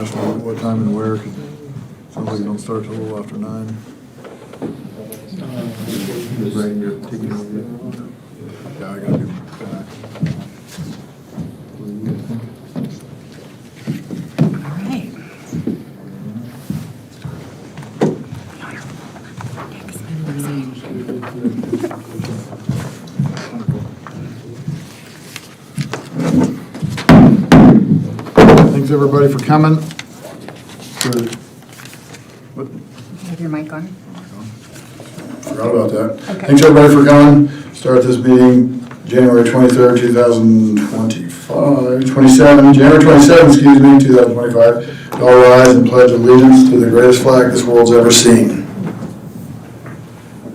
What time and where? 'Cause sounds like you don't start till a little after 9. Right, you're taking over. Yeah, I gotta do that. What do you guys think? All right. Thanks everybody for coming. What? Have your mic on? Forgot about that. Okay. Thanks everybody for coming. Start this meeting January 23rd, 2027, January 27th, 2025. All rise and pledge allegiance to the greatest flag this world's ever seen.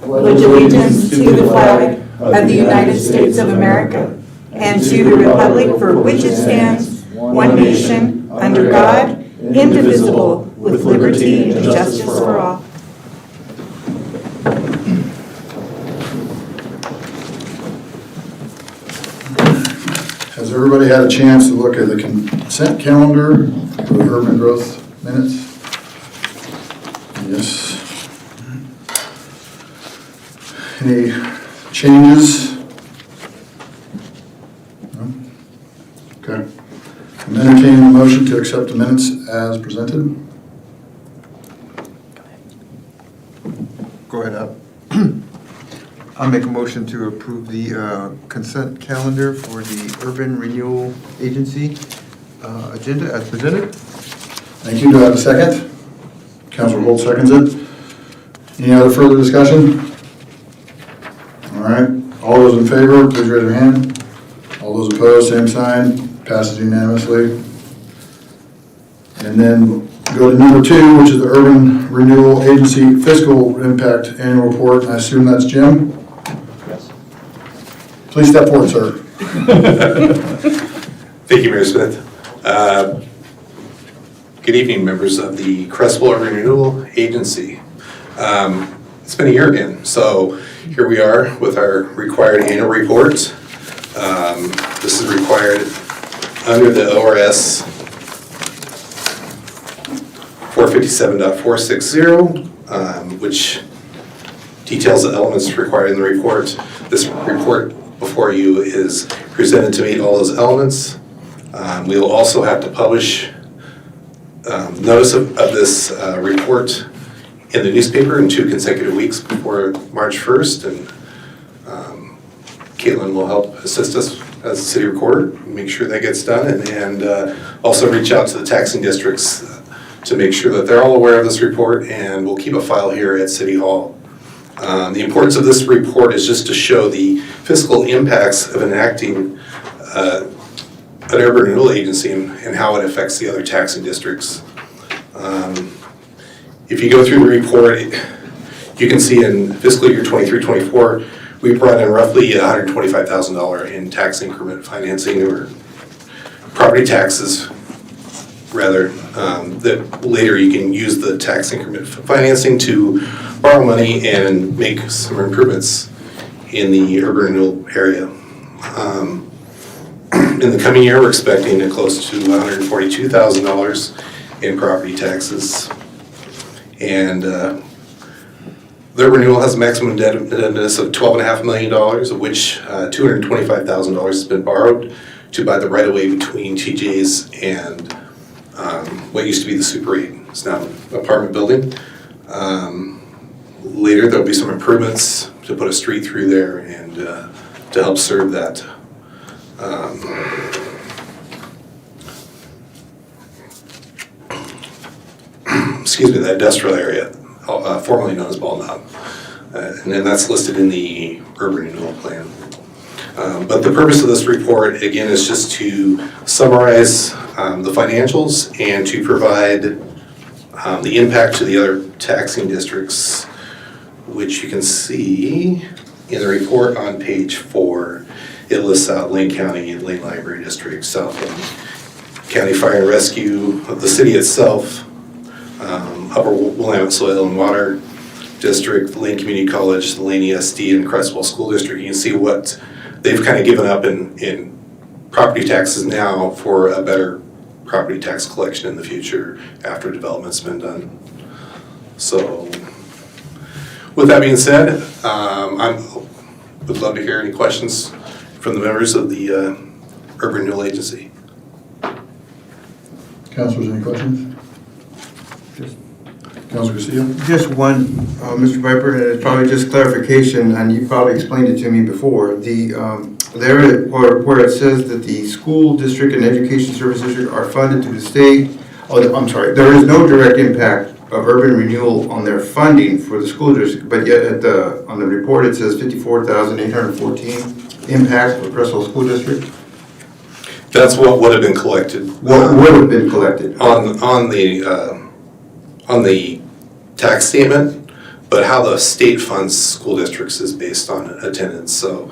Pledge allegiance to the flag of the United States of America and to the republic for which it stands, one nation, under God, indivisible, with liberty and justice for all. Has everybody had a chance to look at the consent calendar for the urban growth minutes? Yes. Any changes? No? Okay. I'm entertaining a motion to accept the minutes as presented. Go ahead, Al. I'll make a motion to approve the consent calendar for the Urban Renewal Agency agenda as presented. Thank you. Do I have a second? Councilor Holt seconds it. Any other further discussion? All right. All those in favor, please raise your hand. All those opposed, same sign. Passes unanimously. And then go to number 2, which is the Urban Renewal Agency Fiscal Impact Annual Report. I assume that's Jim? Yes. Please step forward, sir. Thank you, Mayor Smith. Good evening, members of the Creswell Urban Renewal Agency. It's been a year again, so here we are with our required annual report. This is required under the ORS 457.460, which details the elements required in the report. This report before you is presented to meet all those elements. We will also have to publish notice of this report in the newspaper in 2 consecutive weeks before March 1st, and Caitlin will help assist us as city recorder, make sure that gets done, and also reach out to the taxing districts to make sure that they're all aware of this report, and we'll keep a file here at City Hall. The importance of this report is just to show the fiscal impacts of enacting an urban renewal agency and how it affects the other taxing districts. If you go through the report, you can see in fiscal year 23-24, we brought in roughly $125,000 in tax increment financing, or property taxes, rather, that later you can use the tax increment financing to borrow money and make some improvements in the urban renewal area. In the coming year, we're expecting close to $142,000 in property taxes. And the urban renewal has a maximum indebtedness of $12.5 million, of which $225,000 has been borrowed to buy the right-of-way between TJ's and what used to be the Super 8. It's now an apartment building. Later, there'll be some improvements to put a street through there and to help serve that. Excuse me, that industrial area, formerly known as Ball Knob. And then that's listed in the urban renewal plan. But the purpose of this report, again, is just to summarize the financials and to provide the impact to the other taxing districts, which you can see in the report on page 4. It lists out Lane County and Lane Library District, South Lane County Fire and Rescue, the city itself, Upper Willamette Soil and Water District, the Lane Community College, the Lane ESD, and Creswell School District. You can see what they've kind of given up in property taxes now for a better property tax collection in the future after development's been done. So with that being said, I would love to hear any questions from the members of the Urban Renewal Agency. Councilors, any questions? Councilor Garcia? Just one, Mr. Viper, and it's probably just clarification, and you probably explained it to me before. There, where it says that the school district and education service district are funded through the state, I'm sorry, there is no direct impact of urban renewal on their funding for the school district, but yet on the report it says 54,814 impact for Creswell School District. That's what would have been collected. What would have been collected? On the tax statement, but how the state funds school districts is based on attendance. So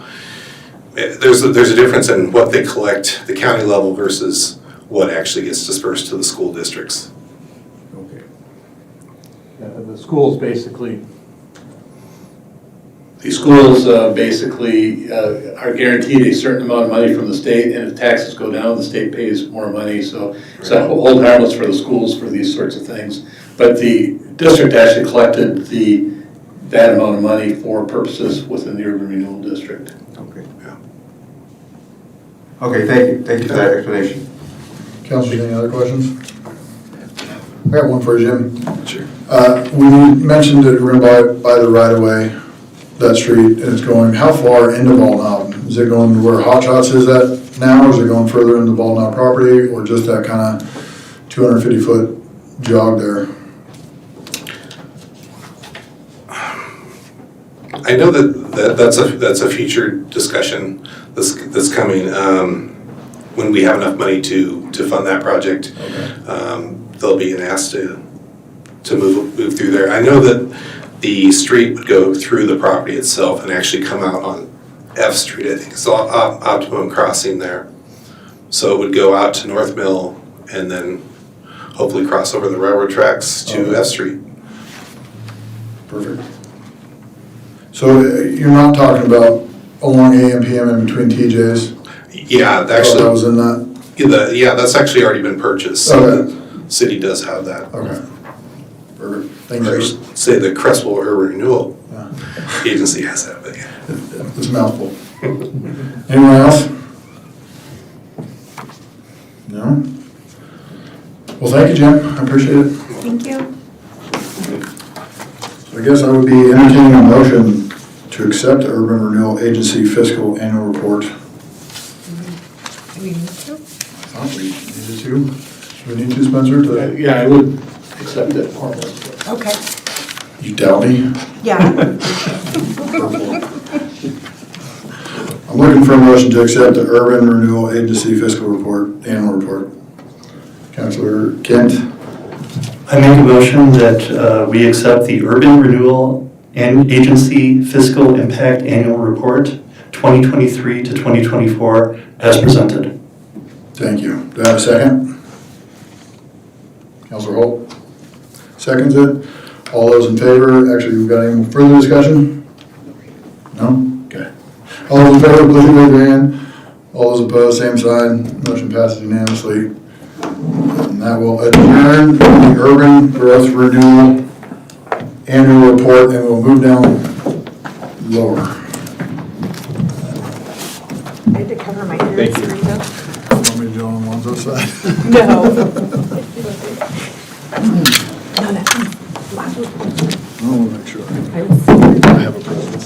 there's a difference in what they collect, the county level versus what actually gets dispersed to the school districts. Okay. The schools basically are guaranteed a certain amount of money from the state, and if taxes go down, the state pays more money, so it's a hold harmless for the schools for these sorts of things. But the district actually collected that amount of money for purposes within the urban renewal district. Okay. Yeah. Okay, thank you. Thank you for that explanation. Councilors, any other questions? I got one for Jim. Sure. We mentioned that we're going to buy the right-of-way, that street, and it's going, how far into Ball Knob? Is it going to where Hot Shots is at now, or is it going further into Ball Knob property, or just that kind of 250-foot jog there? I know that's a future discussion that's coming. When we have enough money to fund that project, Okay. there'll be an ask to move through there. I know that the street would go through the property itself and actually come out on F Street, I think it's Optimum Crossing there. So it would go out to North Mill and then hopefully cross over the railroad tracks to Okay. F Street. Perfect. So you're not talking about along AM, PM in between TJs? Yeah, That actually, was in that? yeah, that's actually already been purchased. So Okay. the city does have that. Okay. Perfect. Thank Or you. say the Creswell Urban Renewal Yeah. Agency has that, but yeah. It's a mouthful. Anyone else? No? Well, thank you, Jim. I appreciate it. Thank you. So I guess I would be entertaining a motion to accept the Urban Renewal Agency Fiscal Annual Report. Do we need to? I thought we needed to. Do we need to, Spencer? Yeah, I would accept it more or less. Okay. You doubt me? Yeah. I'm looking for a motion to accept the Urban Renewal Agency Fiscal Report, Annual Report. Councilor Kent? I make a motion that we accept the Urban Renewal Agency Fiscal Impact Annual Report 2023 to 2024 as presented. Thank you. Do I have a second? Councilor Holt? Seconds it. All those in favor, actually, we've got any further discussion? No? Okay. All those in favor, please raise your hand. All those opposed, same sign. Motion passes unanimously. And that will adjourn the Urban Growth Renewal Annual Report, and we'll move down lower. I had to cover my ears. Thank you. Want me to do it on Lonzo's side? No. No, that's loud. I want to make sure I was. I have a presence.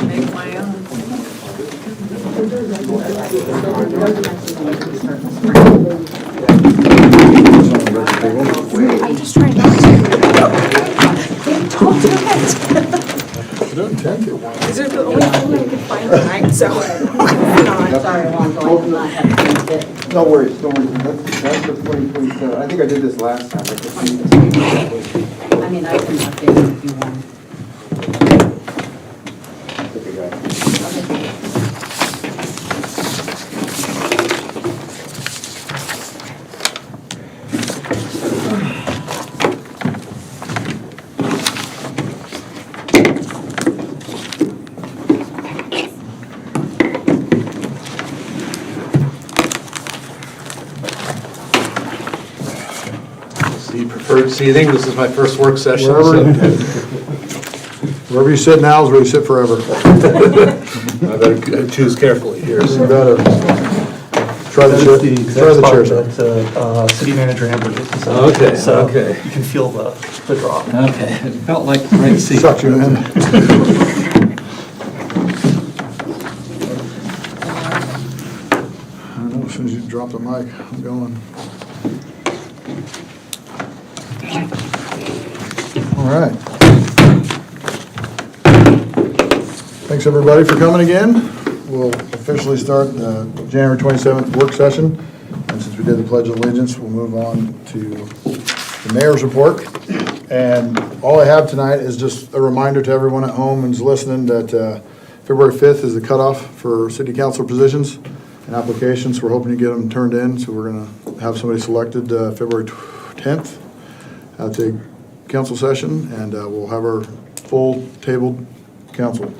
Make my own. I'm just trying not to. Don't do it. I don't intend to. Is it the only thing I could find tonight, so. Sorry, I want to go and not have to finish it. No worries, don't worry. That's for 2027. I think I did this last time. I mean, I can update it if you want. Preferred seating, this is my first work session. Wherever you sit now is where you sit forever. I better choose carefully here. You better. Try the chair, sir. City Manager Amber. Okay, So okay. you can feel the drop. Okay, it felt like the right seat. Sucks you in. I know, as soon as you drop the mic, I'm going. All right. Thanks, everybody, for coming again. We'll officially start the January 27th work session. And since we did the Pledge of Allegiance, we'll move on to the mayor's report. And all I have tonight is just a reminder to everyone at home who's listening that February 5th is the cutoff for city council positions and applications. We're hoping to get them turned in, so we're going to have somebody selected February 10th at the council session, and we'll have our full tabled council.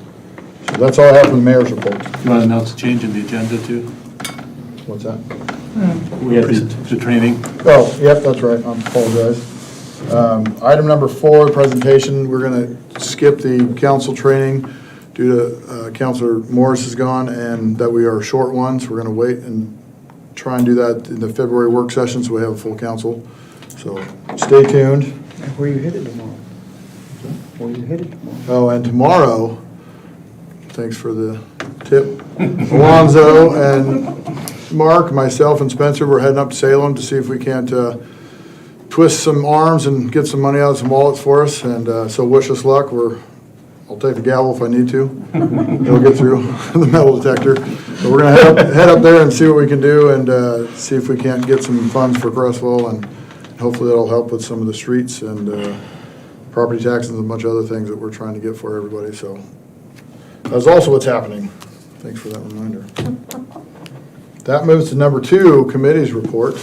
So that's all I have for the mayor's report. You want to announce a change in the agenda too? What's that? We had the training. Oh, yep, that's right, I apologize. Item number 4, presentation, we're gonna skip the council training due to Councilor Morris is gone and that we are short one, so we're gonna wait and try and do that in the February work session so we have a full council. So stay tuned. Where you headed tomorrow? Where you headed tomorrow? Oh, and tomorrow, thanks for the tip, Alonzo and Mark, myself and Spencer, we're heading up to Salem to see if we can't twist some arms and get some money out of some wallets for us, and so wish us luck. I'll take the gavel if I need to. It'll get through the metal detector. But we're gonna head up there and see what we can do and see if we can't get some funds for Creswell, and hopefully that'll help with some of the streets and property taxes and a bunch of other things that we're trying to get for everybody, so. That's also what's happening. Thanks for that reminder. That moves to number 2, committees report,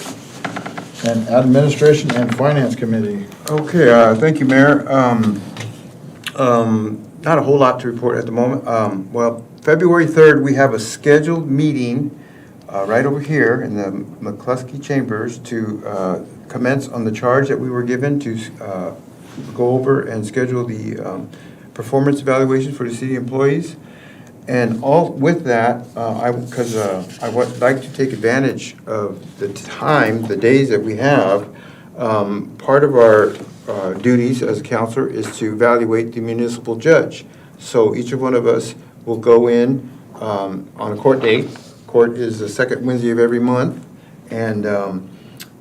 and Administration and Finance Committee. Okay, thank you, Mayor. Not a whole lot to report at the moment. Well, February 3rd, we have a scheduled meeting right over here in the McCluskey Chambers to commence on the charge that we were given to go over and schedule the performance evaluation for the city employees. And all with that, because I would like to take advantage of the time, the days that we have. Part of our duties as a counselor is to evaluate the municipal judge. So each one of us will go in on a court date. Court is the second Wednesday of every month, and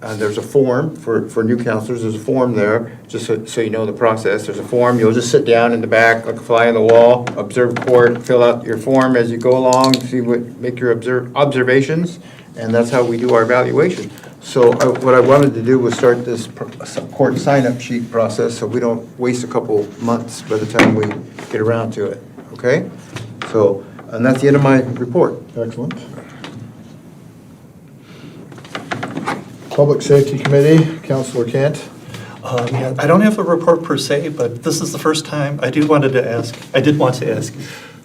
there's a form for new counselors. There's a form there, just so you know the process. There's a form. You'll just sit down in the back like a fly on the wall, observe court, fill out your form as you go along, make your observations, and that's how we do our evaluation. So what I wanted to do was start this court sign-up sheet process so we don't waste a couple months by the time we get around to it, okay? So, and that's the end of my report. Excellent. Public Safety Committee, Councilor Kent. Yeah, I don't have a report per se, but this is the first time, I did want to ask,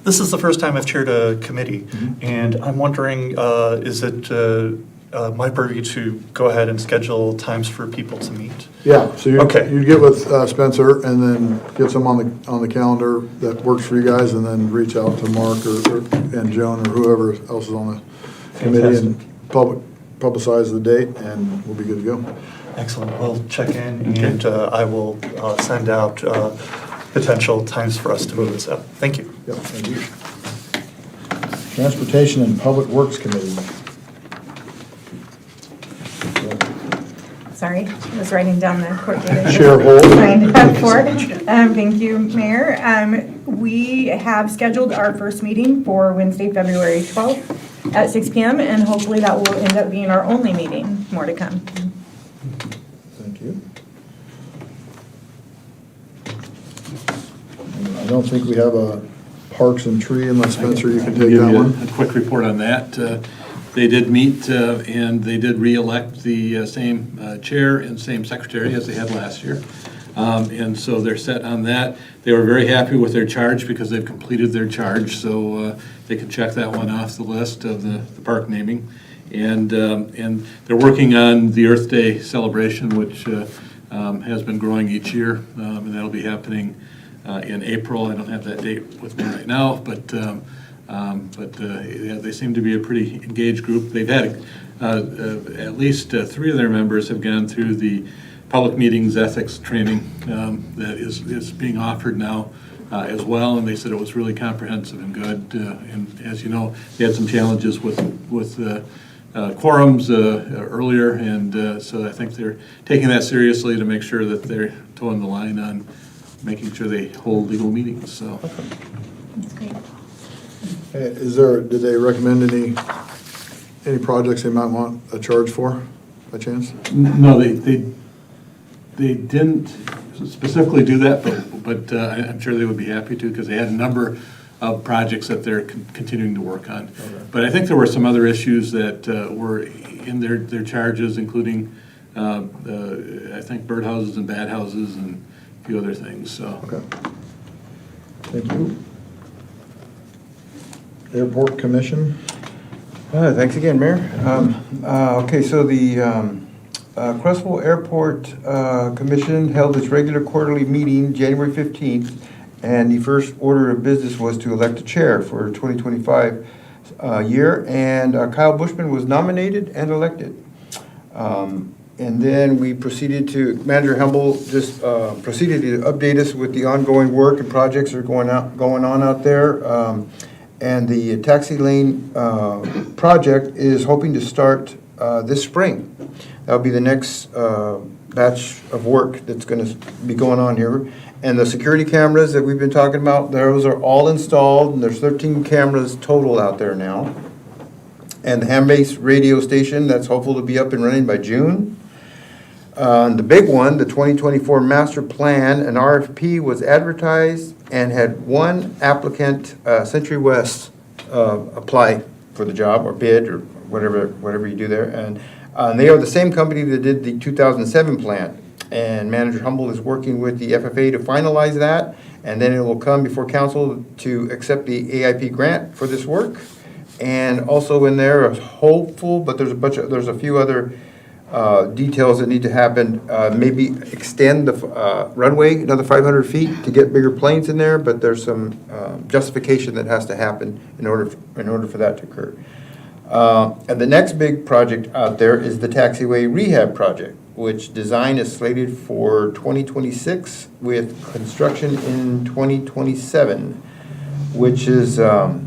this is the first time I've chaired a committee, and I'm wondering, is it my purview to go ahead and schedule times for people to meet? Yeah, so Okay. you get with Spencer and then get some on the calendar that works for you guys, and then reach out to Mark and Joan or whoever else is on the committee and publicize the date, and we'll be good to go. Excellent. We'll check in, and I will send out potential times for us to move this up. Thank you. Yep, thank you. Transportation and Public Works Committee. Sorry, I was writing down the court date. Chair Holt. Signed up for. Thank you, Mayor. we have scheduled our first meeting for Wednesday, February 12th at 6 p.m. and hopefully that will end up being our only meeting. More to come. Thank you. I don't think we have a Parks and Tree unless Spencer, you can I'll take give that you one. A quick report on that. They did meet and they did re-elect the same chair and same secretary as they had last year. And so they're set on that. They were very happy with their charge because they've completed their charge, so they can check that one off the list of the park naming. And they're working on the Earth Day celebration, which has been growing each year, and that'll be happening in April. I don't have that date with me right now, but yeah, they seem to be a pretty engaged group. They've had at least 3 of their members have gone through the public meetings ethics training that is being offered now as well, and they said it was really comprehensive and good. And as you know, they had some challenges with quorums earlier, and so I think they're taking that seriously to make sure that they're towing the line on making sure they hold legal meetings. So. That's great. Did they recommend any projects they might want a charge for, by chance? No, they didn't specifically do that, but I'm sure they would be happy to because they had a number of projects that they're continuing to work on. Okay. But I think there were some other issues that were in their charges, including I think birdhouses and bat houses and a few other things. So. Okay. Thank you. Airport Commission? Thanks again, Mayor. Okay, so the Creswell Airport Commission held its regular quarterly meeting January 15th, and the first order of business was to elect a chair for 2025 year, and Kyle Bushman was nominated and elected. And then we proceeded to, Manager Humble just proceeded to update us with the ongoing work and projects that are going on out there. And the taxi lane project is hoping to start this spring. That'll be the next batch of work that's going to be going on here. And the security cameras that we've been talking about, those are all installed, and there's 13 cameras total out there now. And the ham-based radio station, that's hopeful to be up and running by June. The big one, the 2024 master plan, an RFP was advertised and had one applicant, Century West, apply for the job or bid or whatever you do there. And they are the same company that did the 2007 plan. And Manager Humble is working with the FFA to finalize that, and then it will come before council to accept the AIP grant for this work. And also in there, hopeful, but there's a few other details that need to happen. Maybe extend the runway another 500 feet to get bigger planes in there, but there's some justification that has to happen in order for that to occur. And the next big project out there is the taxiway rehab project, which design is slated for 2026 with construction in 2027, which is there's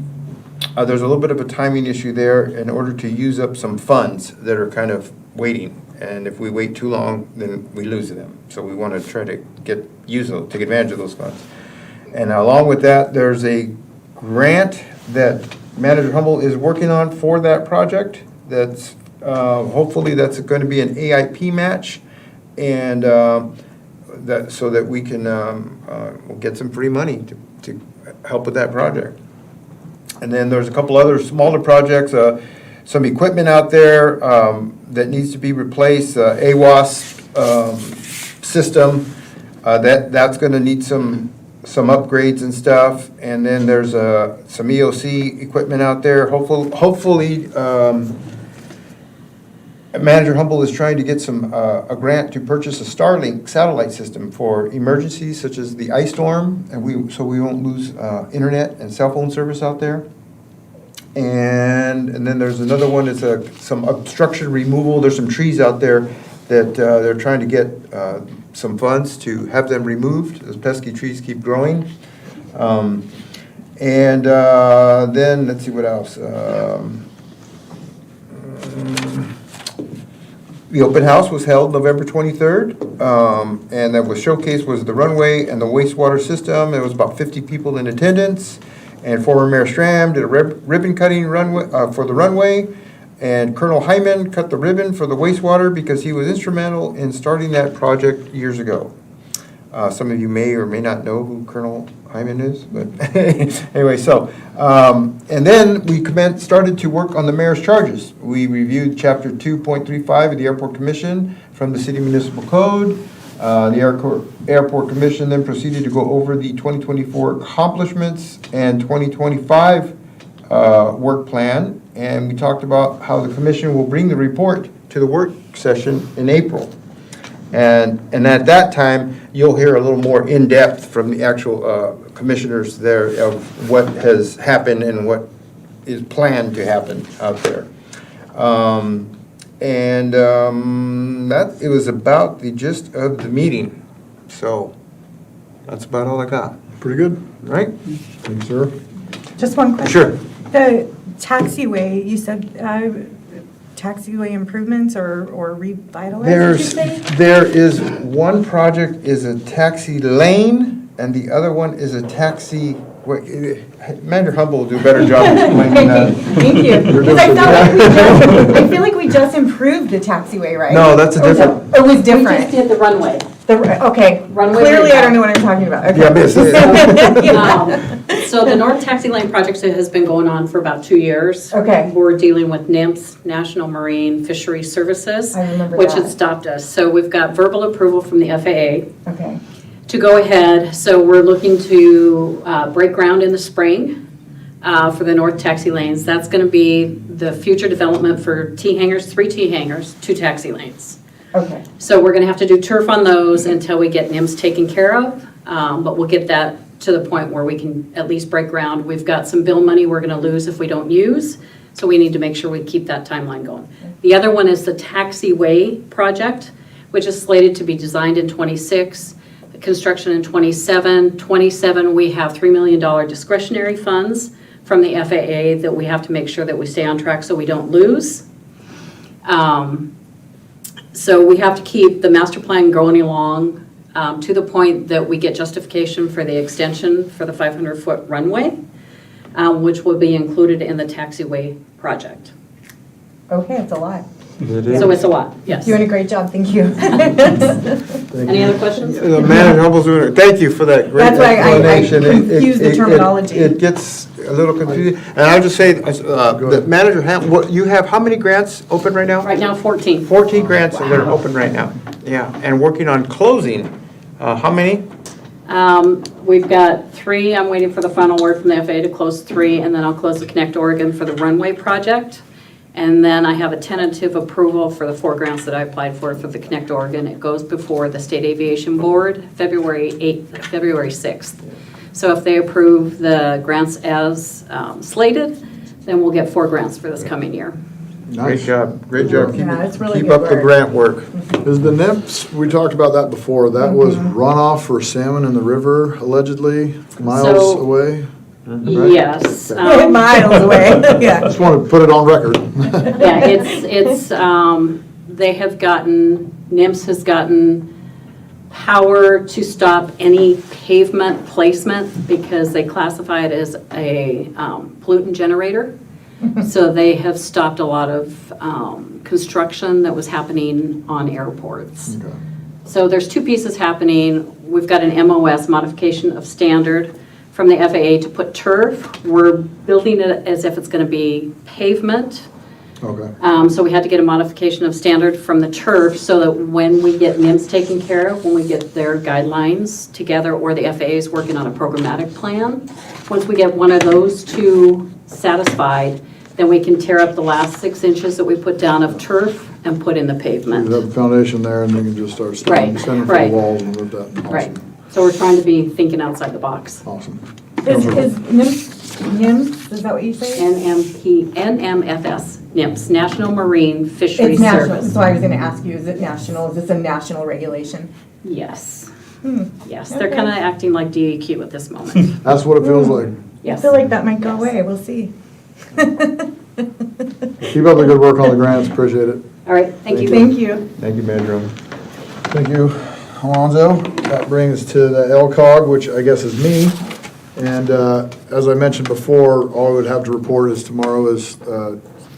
a little bit of a timing issue there in order to use up some funds that are kind of waiting. And if we wait too long, then we lose them. So we want to try to take advantage of those funds. And along with that, there's a grant that Manager Humble is working on for that project. That's hopefully that's going to be an AIP match, and so that we can we'll get some free money to help with that project. And then there's a couple other smaller projects, some equipment out there that needs to be replaced, AWAS system, that's going to need some upgrades and stuff. And then there's some EOC equipment out there. Hopefully Manager Humble is trying to get a grant to purchase a Starlink satellite system for emergencies such as the ice storm, and so we won't lose internet and cell phone service out there. And then there's another one, it's some obstruction removal. There's some trees out there that they're trying to get some funds to have them removed. Those pesky trees keep growing. And then, let's see what else. The open house was held November 23rd, and that was showcased was the runway and the wastewater system. There was about 50 people in attendance, and former Mayor Stram did a ribbon cutting runway for the runway, and Colonel Hyman cut the ribbon for the wastewater because he was instrumental in starting that project years ago. Some of you may or may not know who Colonel Hyman is, but anyway, so, and then we started to work on the mayor's charges. We reviewed chapter 2.35 of the Airport Commission from the City Municipal Code. The Airport Commission then proceeded to go over the 2024 accomplishments and 2025 work plan, and we talked about how the commission will bring the report to the work session in April. And at that time, you'll hear a little more in-depth from the actual commissioners there of what has happened and what is planned to happen out there. That it was about the gist of the meeting. So that's about all I got. Pretty good. Right? Thank you, sir. Just one question. Sure. The taxiway, you said taxiway improvements or revitalize, did you say? There is one project is a taxi lane, and the other one is a taxi, Manager Humble will do a better job explaining that. Thank you. Because I feel like we just improved the taxiway, right? No, that's a different. It was We different. just did the runway. Okay, Runway clearly I revamp. don't know what I'm talking about. Okay. Yeah, basically. So the North Taxi Lane project has been going on for about 2 years. Okay. We're dealing with NIMS, National Marine Fisheries Services. I remember which that. had stopped us. So we've got verbal approval from the FAA Okay. to go ahead. So we're looking to break ground in the spring for the North Taxi Lanes. That's going to be the future development for T-hangars, 3 T-hangars, 2 taxi lanes. Okay. So we're gonna have to do turf on those until we get NIMS taken care of, but we'll get that to the point where we can at least break ground. We've got some bill money we're gonna lose if we don't use, so we need to make sure we keep that timeline going. The other one is the taxiway project, which is slated to be designed in '26, construction in '27. '27, we have $3 million discretionary funds from the FAA that we have to make sure that we stay on track so we don't lose. So we have to keep the master plan going along to the point that we get justification for the extension for the 500-foot runway, which will be included in the taxiway project. Okay, it's a lot. So it's a lot, yes. Doing a great job, thank you. Any other questions? The Manager Humble's doing it. Thank you for that great That's why I explanation. confused the terminology. It gets a little confusing. And I'll just say, the Manager, you have how many grants open right now? Right now, 14. 14 grants that are open right now. Yeah, and working on closing. How many? We've got 3, I'm waiting for the final word from the FAA to close 3, and then I'll close the Connect Oregon for the runway project. And then I have a tentative approval for the 4 grants that I applied for the Connect Oregon. It goes before the State Aviation Board, February 6th. So if they approve the grants as slated, then we'll get 4 grants for this coming year. Great job, great job. Yeah, it's really Keep good up the work. grant work. Is the NIMS, we talked about that before, that was runoff for salmon in the river allegedly, miles So- away? Yes. Miles away, yeah. Just want to put it on record. Yeah, they have gotten, NIMS has gotten power to stop any pavement placement because they classify it as a pollutant generator. So they have stopped a lot of construction that was happening on airports. Okay. So there's 2 pieces happening. We've got an MOS, modification of standard, from the FAA to put turf. We're building it as if it's going to be pavement. Okay. So we had to get a modification of standard from the turf so that when we get NIMS taken care of, when we get their guidelines together, or the FAA is working on a programmatic plan, once we get one of those 2 satisfied, then we can tear up the last 6 inches that we put down of turf and put in the You pavement. have a foundation there and you can just start Right, standing for the right. walls and live that. Awesome. Right. So we're trying to be thinking outside the box. Awesome. Is NIMS, is that what you say? NMFS, NIMS, National Marine Fisheries It's national, Service. so I was gonna ask you, is it national, is this a national regulation? Yes. Hmm. Yes, they're Okay. kind of acting like DEQ at this moment. That's what it feels like. I Yes. feel like that might go away, we'll see. Keep up the good work on the grants, appreciate it. All right, thank you. Thank you. Thank you, Manager. Thank you, Alonzo. That brings us to the LCOG, which I guess is me. And as I mentioned before, all I would have to report is tomorrow is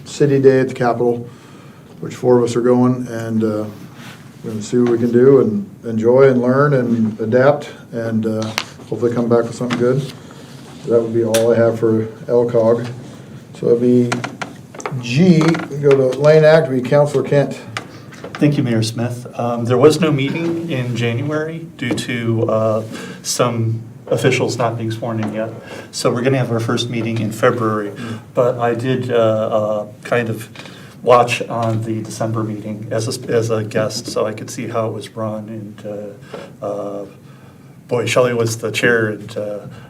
City Day at the Capitol, which 4 of us are going, and we're going to see what we can do and enjoy and learn and adapt, and hopefully come back with something good. So that would be all I have for LCOG. So it'd be G, we go to Lane Act, we Councilor Kent. Thank you, Mayor Smith. There was no meeting in January due to some officials not being sworn in yet. So we're going to have our first meeting in February. But I did kind of watch on the December meeting as a guest, so I could see how it was run. And boy, Shelley was the chair, and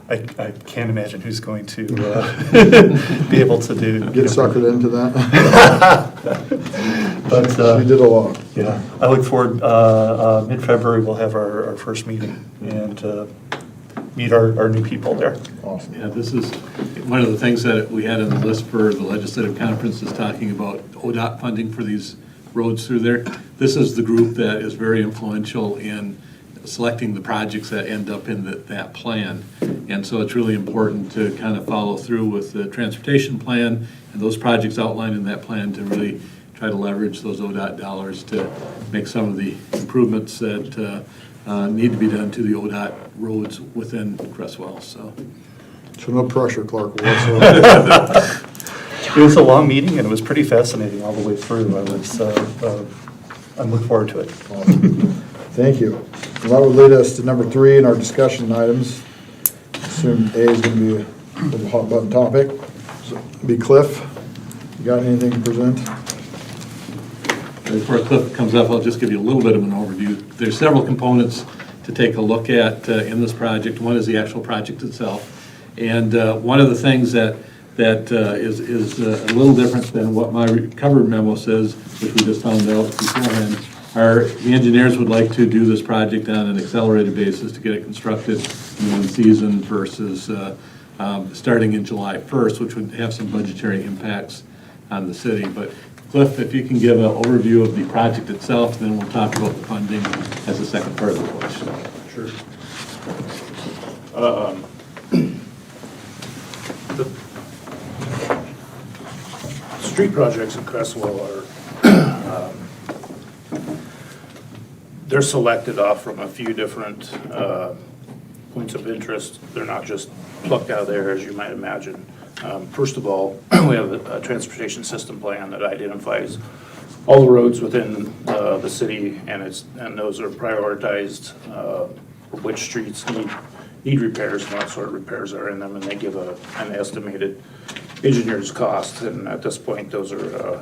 I can't imagine who's going to be able to do. Get suckered into that. But She did a lot. yeah, I look forward, mid-February, we'll have our first meeting and meet our new people there. Awesome. Yeah, this is one of the things that we had on the list for the legislative conference is talking about ODOT funding for these roads through there. This is the group that is very influential in selecting the projects that end up in that plan. And so it's really important to kind of follow through with the transportation plan and those projects outlined in that plan to really try to leverage those ODOT dollars to make some of the improvements that need to be done to the ODOT roads within Creswell, so. So no pressure, Clark, whatsoever. It was a long meeting and it was pretty fascinating all the way through. I'm looking forward to it. Thank you. Well, that would lead us to number 3 in our discussion items. Assume A is going to be a little hot button topic. So, be Cliff. You got anything to present? Before Cliff comes up, I'll just give you a little bit of an overview. There's several components to take a look at in this project. One is the actual project itself. And one of the things that is a little different than what my cover memo says, which we just found out beforehand, the engineers would like to do this project on an accelerated basis to get it constructed in one season versus starting in July 1st, which would have some budgetary impacts on the city. But Cliff, if you can give an overview of the project itself, then we'll talk about the funding as the second part of the question. Sure. The street projects in Creswell are, they're selected off from a few different points of interest. They're not just plucked out of there, as you might imagine. First of all, we have a transportation system plan that identifies all the roads within the city, and those are prioritized for which streets need repairs and what sort of repairs are in them, and they give an estimated engineer's cost. And at this point, those are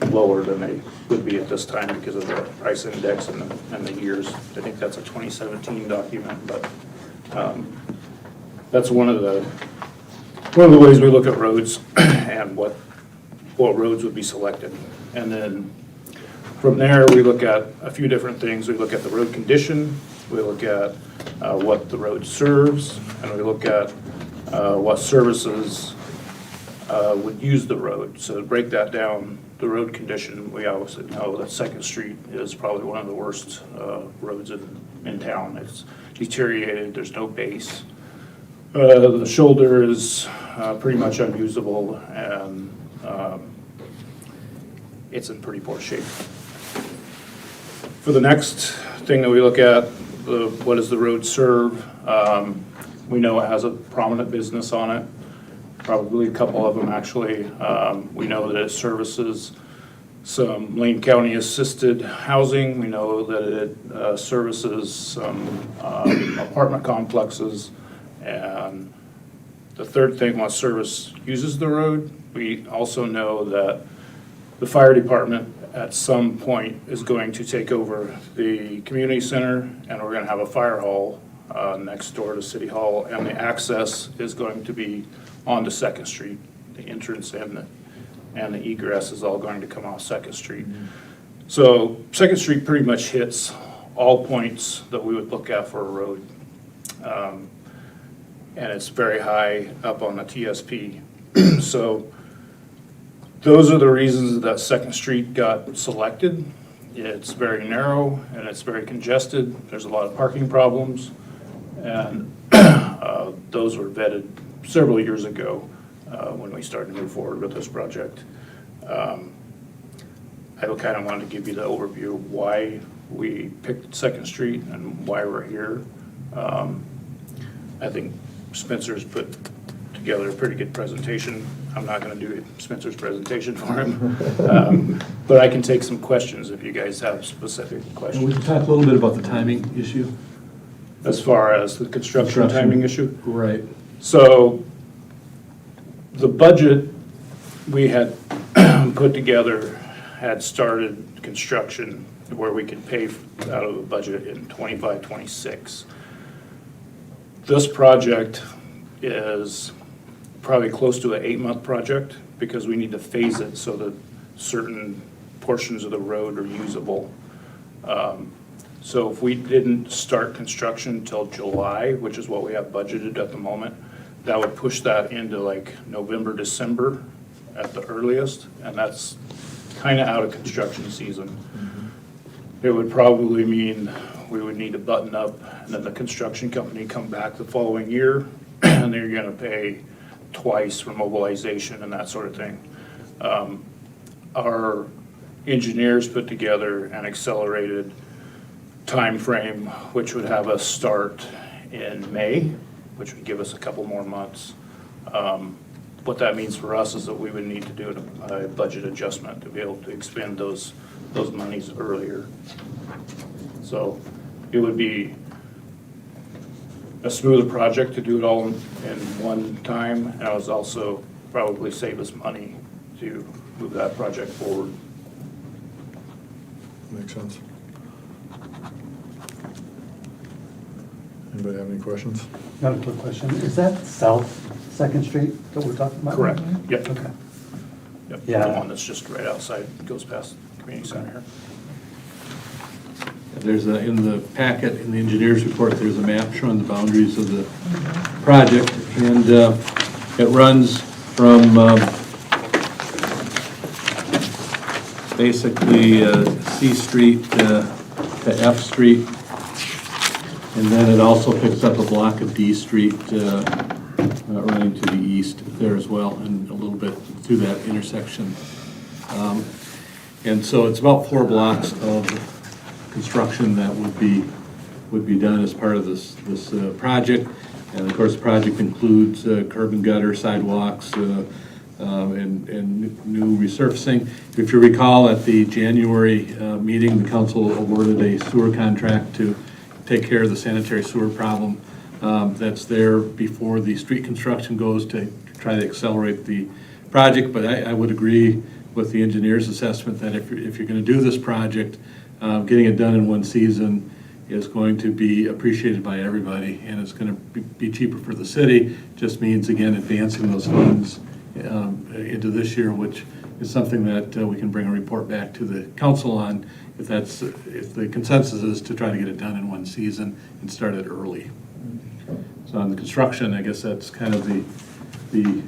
lower than they would be at this time because of the price index and the years. I think that's a 2017 document, but that's one of the ways we look at roads and what roads would be selected. And then from there, we look at a few different things. We look at the road condition, we look at what the road serves, and we look at what services would use the road. So to break that down, the road condition, we obviously know that 2nd Street is probably one of the worst roads in town. It's deteriorated, there's no base. The shoulder is pretty much unusable, and it's in pretty poor shape. For the next thing that we look at, what does the road serve? We know it has a prominent business on it, probably a couple of them actually. We know that it services some Lane County assisted housing. We know that it services some apartment complexes. And the third thing, what service uses the road, we also know that the fire department at some point is going to take over the community center, and we're going to have a fire hall next door to City Hall, and the access is going to be onto 2nd Street. The entrance and the egress is all going to come off 2nd Street. So 2nd Street pretty much hits all points that we would look at for a road. And it's very high up on the TSP. So those are the reasons that Second Street got selected. It's very narrow and it's very congested. There's a lot of parking problems. And those were vetted several years ago when we started to move forward with this project. I kind of wanted to give you the overview of why we picked Second Street and why we're here. I think Spencer's put together a pretty good presentation. I'm not going to do Spencer's presentation for him, but I can take some questions if you guys have specific And we questions. can talk a little bit about the timing issue. As far as the construction timing issue. Right. So the budget we had put together had started construction where we could pay out of the budget in 25, 26. This project is probably close to an 8-month project because we need to phase it so that certain portions of the road are usable. So if we didn't start construction till July, which is what we have budgeted at the moment, that would push that into like November, December at the earliest, and that's kind of out of construction season. It would probably mean we would need to button up, and then the construction company come back the following year, and they're gonna pay twice for mobilization and that sort of thing. Our engineers put together an accelerated time frame, which would have us start in May, which would give us a couple more months. What that means for us is that we would need to do a budget adjustment to be able to expend those monies earlier. So it would be a smoother project to do it all in one time, and it was also probably save us money to move that project forward. Makes sense. Anybody have any questions? Got a quick question. Is that South Second Street that we're talking about? Correct. Yep. Okay. Yep, Yeah. the one that's just right outside, goes past the community center here. There's in the packet, in the engineer's report, there's a map showing the boundaries of the project, and it runs from basically C Street to F Street, and then it also picks up a block of D Street running to the east there as well, and a little bit through that intersection. And so it's about 4 blocks of construction that would be done as part of this project. And of course, the project includes curb and gutter, sidewalks, and new resurfacing. If you recall, at the January meeting, the council awarded a sewer contract to take care of the sanitary sewer problem that's there before the street construction goes, to try to accelerate the project. But I would agree with the engineer's assessment that if you're going to do this project, getting it done in one season is going to be appreciated by everybody, and it's going to be cheaper for the city. Just means, again, advancing those funds into this year, which is something that we can bring a report back to the council on if the consensus is to try to get it done in one season and start it early. So on the construction, I guess that's kind of the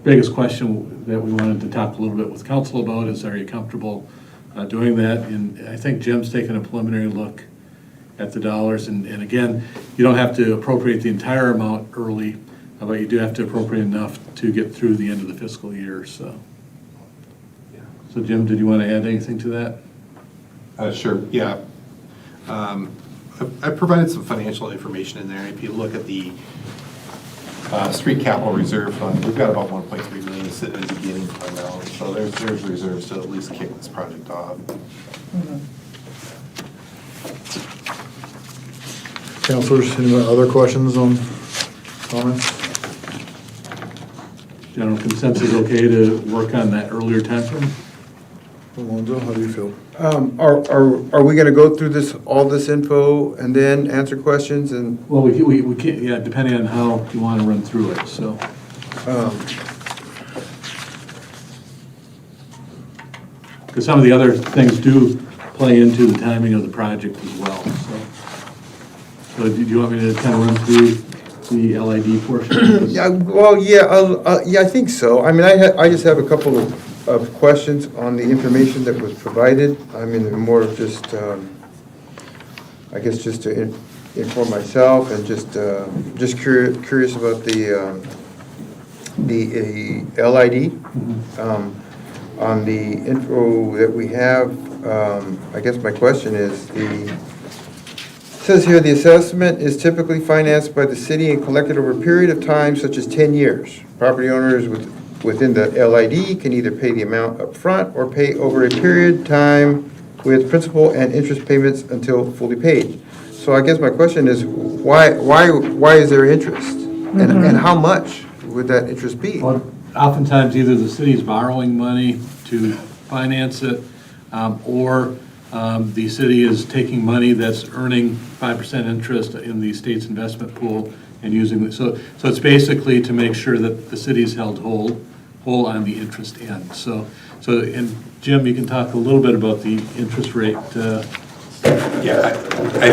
biggest question that we wanted to talk a little bit with council about is, are you comfortable doing that? And I think Jim's taken a preliminary look at the dollars, and again, you don't have to appropriate the entire amount early, but you do have to appropriate enough to get through the end of the fiscal year, so. So Jim, did you want to add anything to that? Sure, yeah. I provided some financial information in there. If you look at the street capital reserve fund, we've got about 1.3 million sitting in the beginning fund now, so there's reserves to at least kick this project off. Councilors, any other questions on comments? General consensus okay to work on that earlier timeframe? Alonzo, how do you feel? Are we gonna go through all this info and then answer questions and? Well, we can't, yeah, depending on how you want to run through it, so. Because some of the other things do play into the timing of the project as well, so. So do you want me to kind of run through the LID portion? Yeah, well, yeah, I think so. I mean, I just have a couple of of questions on the information that was provided. I mean, more of just, I guess, just to inform myself and just curious about the LID. On the info that we have, I guess my question is, it says here, the assessment is typically financed by the city and collected over a period of time such as 10 years. Property owners within the LID can either pay the amount up front or pay over a period of time with principal and interest payments until fully paid. So I guess my question is, why is there interest? And how much would that interest be? Well, oftentimes either the city's borrowing money to finance it, or the city is taking money that's earning 5% interest in the state's investment pool and using it. So it's basically to make sure that the city's held whole on the interest end. So and Jim, you can talk a little bit about the interest rate. Yeah, I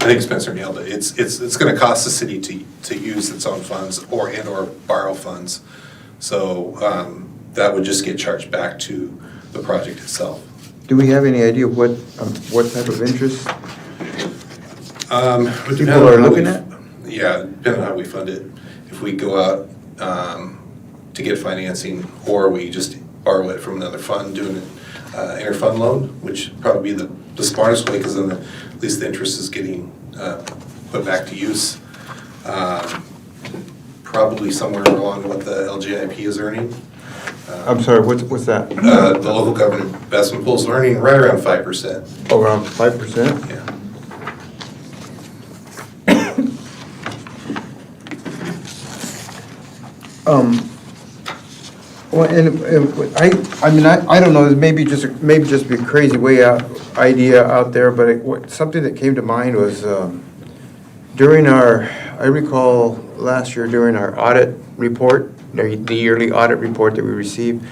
think Spencer nailed it. It's going to cost the city to use its own funds or borrow funds. So that would just get charged back to the project itself. Do we have any idea what type of interest people are looking at? Yeah, depending on how we fund it. If we go out to get financing, or we just borrow it from another fund, doing an interfund loan, which would probably be the smartest way, because then at least the interest is getting put back to use. Probably somewhere along what the LGIP is earning. I'm sorry, what's that? The local government investment pool is earning right around 5%. Oh, around 5%? Yeah. Well, and I mean, I don't know, maybe just a crazy idea out there, but something that came to mind was I recall last year during our audit report, the yearly audit report that we received,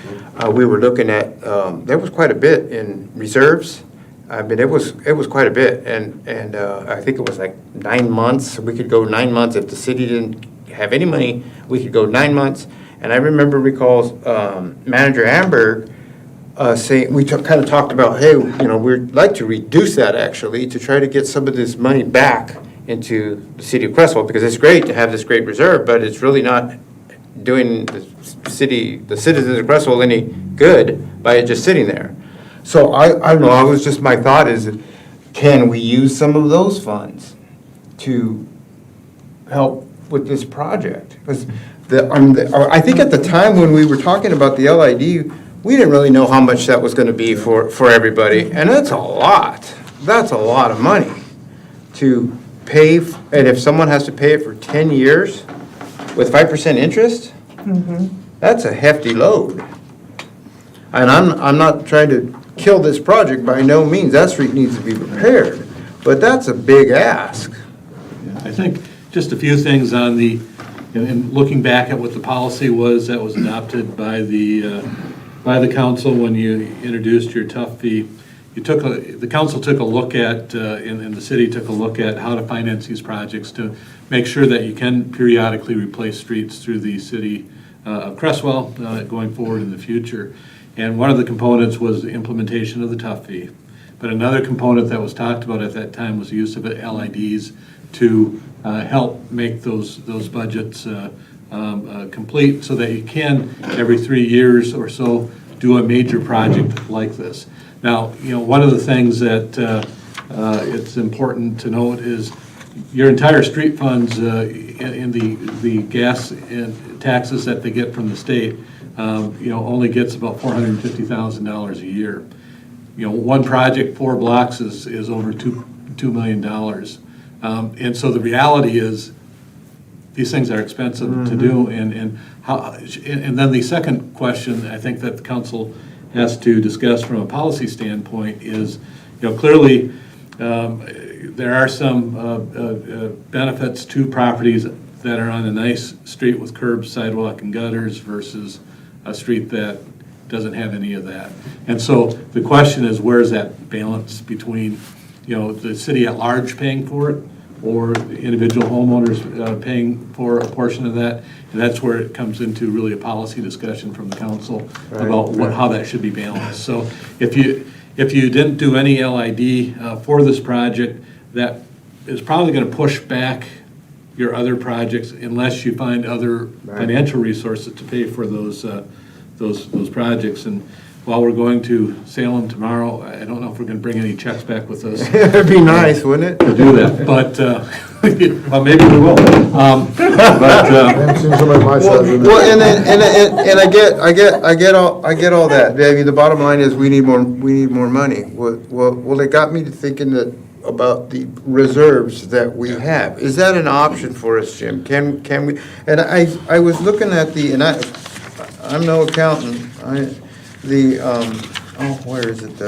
we were looking at, there was quite a bit in reserves. I mean, it was quite a bit, and I think it was like 9 months. We could go 9 months if the city didn't have any money. We could go 9 months. And I recall Manager Amber saying, we kind of talked about, hey, we'd like to reduce that actually to try to get some of this money back into the city of Creswell, because it's great to have this great reserve, but it's really not doing the citizens of Creswell any good by it just sitting there. So I don't know, my thought is, can we use some of those funds to help with this project? Because I think at the time when we were talking about the LID, we didn't really know how much that was going to be for everybody, and that's a lot. That's a lot of money to pay, and if someone has to pay it for 10 years with 5% interest, that's a hefty load. And I'm not trying to kill this project by no means. That street needs to be repaired, but that's a big ask. I think just a few things on and looking back at what the policy was that was adopted by the council when you introduced your TUF fee. The council took a look at, and the city took a look at how to finance these projects to make sure that you can periodically replace streets through the city of Creswell going forward in the future. And one of the components was the implementation of the TUF fee. But another component that was talked about at that time was the use of LIDs to help make those budgets complete, so that you can, every 3 years or so, do a major project like this. Now, one of the things that it's important to note is your entire street funds in the gas and taxes that they get from the state, only gets about $450,000 a year. One project, 4 blocks, is over $2 million. And so the reality is, these things are expensive to do, and then the second question I think that the council has to discuss from a policy standpoint is, clearly there are some benefits to properties that are on a nice street with curbs, sidewalk, and gutters versus a street that doesn't have any of that. And so the question is, where's that balance between, the city at large paying for it or individual homeowners paying for a portion of that. And that's where it comes into really a policy discussion from the council about how that should be balanced. So if you didn't do any LID for this project, that is probably going to push back your other projects unless you find other financial resources to pay for those projects. And while we're going to Salem tomorrow, I don't know if we're going to bring any checks back with us It'd be nice, wouldn't it? to do that, but, well, maybe we will. Haven't seen somebody my size in Well, there. and I get all that. I mean, the bottom line is we need more money. Well, it got me to thinking about the reserves that we have. Is that an option for us, Jim? Can we, and I was looking at I'm no accountant, where is it?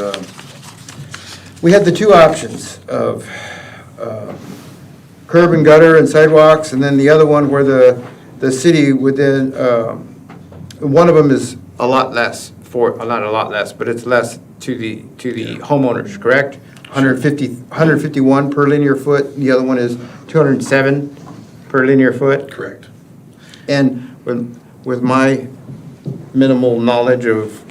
We had the two options of curb and gutter and sidewalks, and then the other one where the city within, one of them is a lot less not a lot less, but it's less to the homeowners, correct? 151 per linear foot, the other one is 207 per linear foot. Correct. And with my minimal knowledge of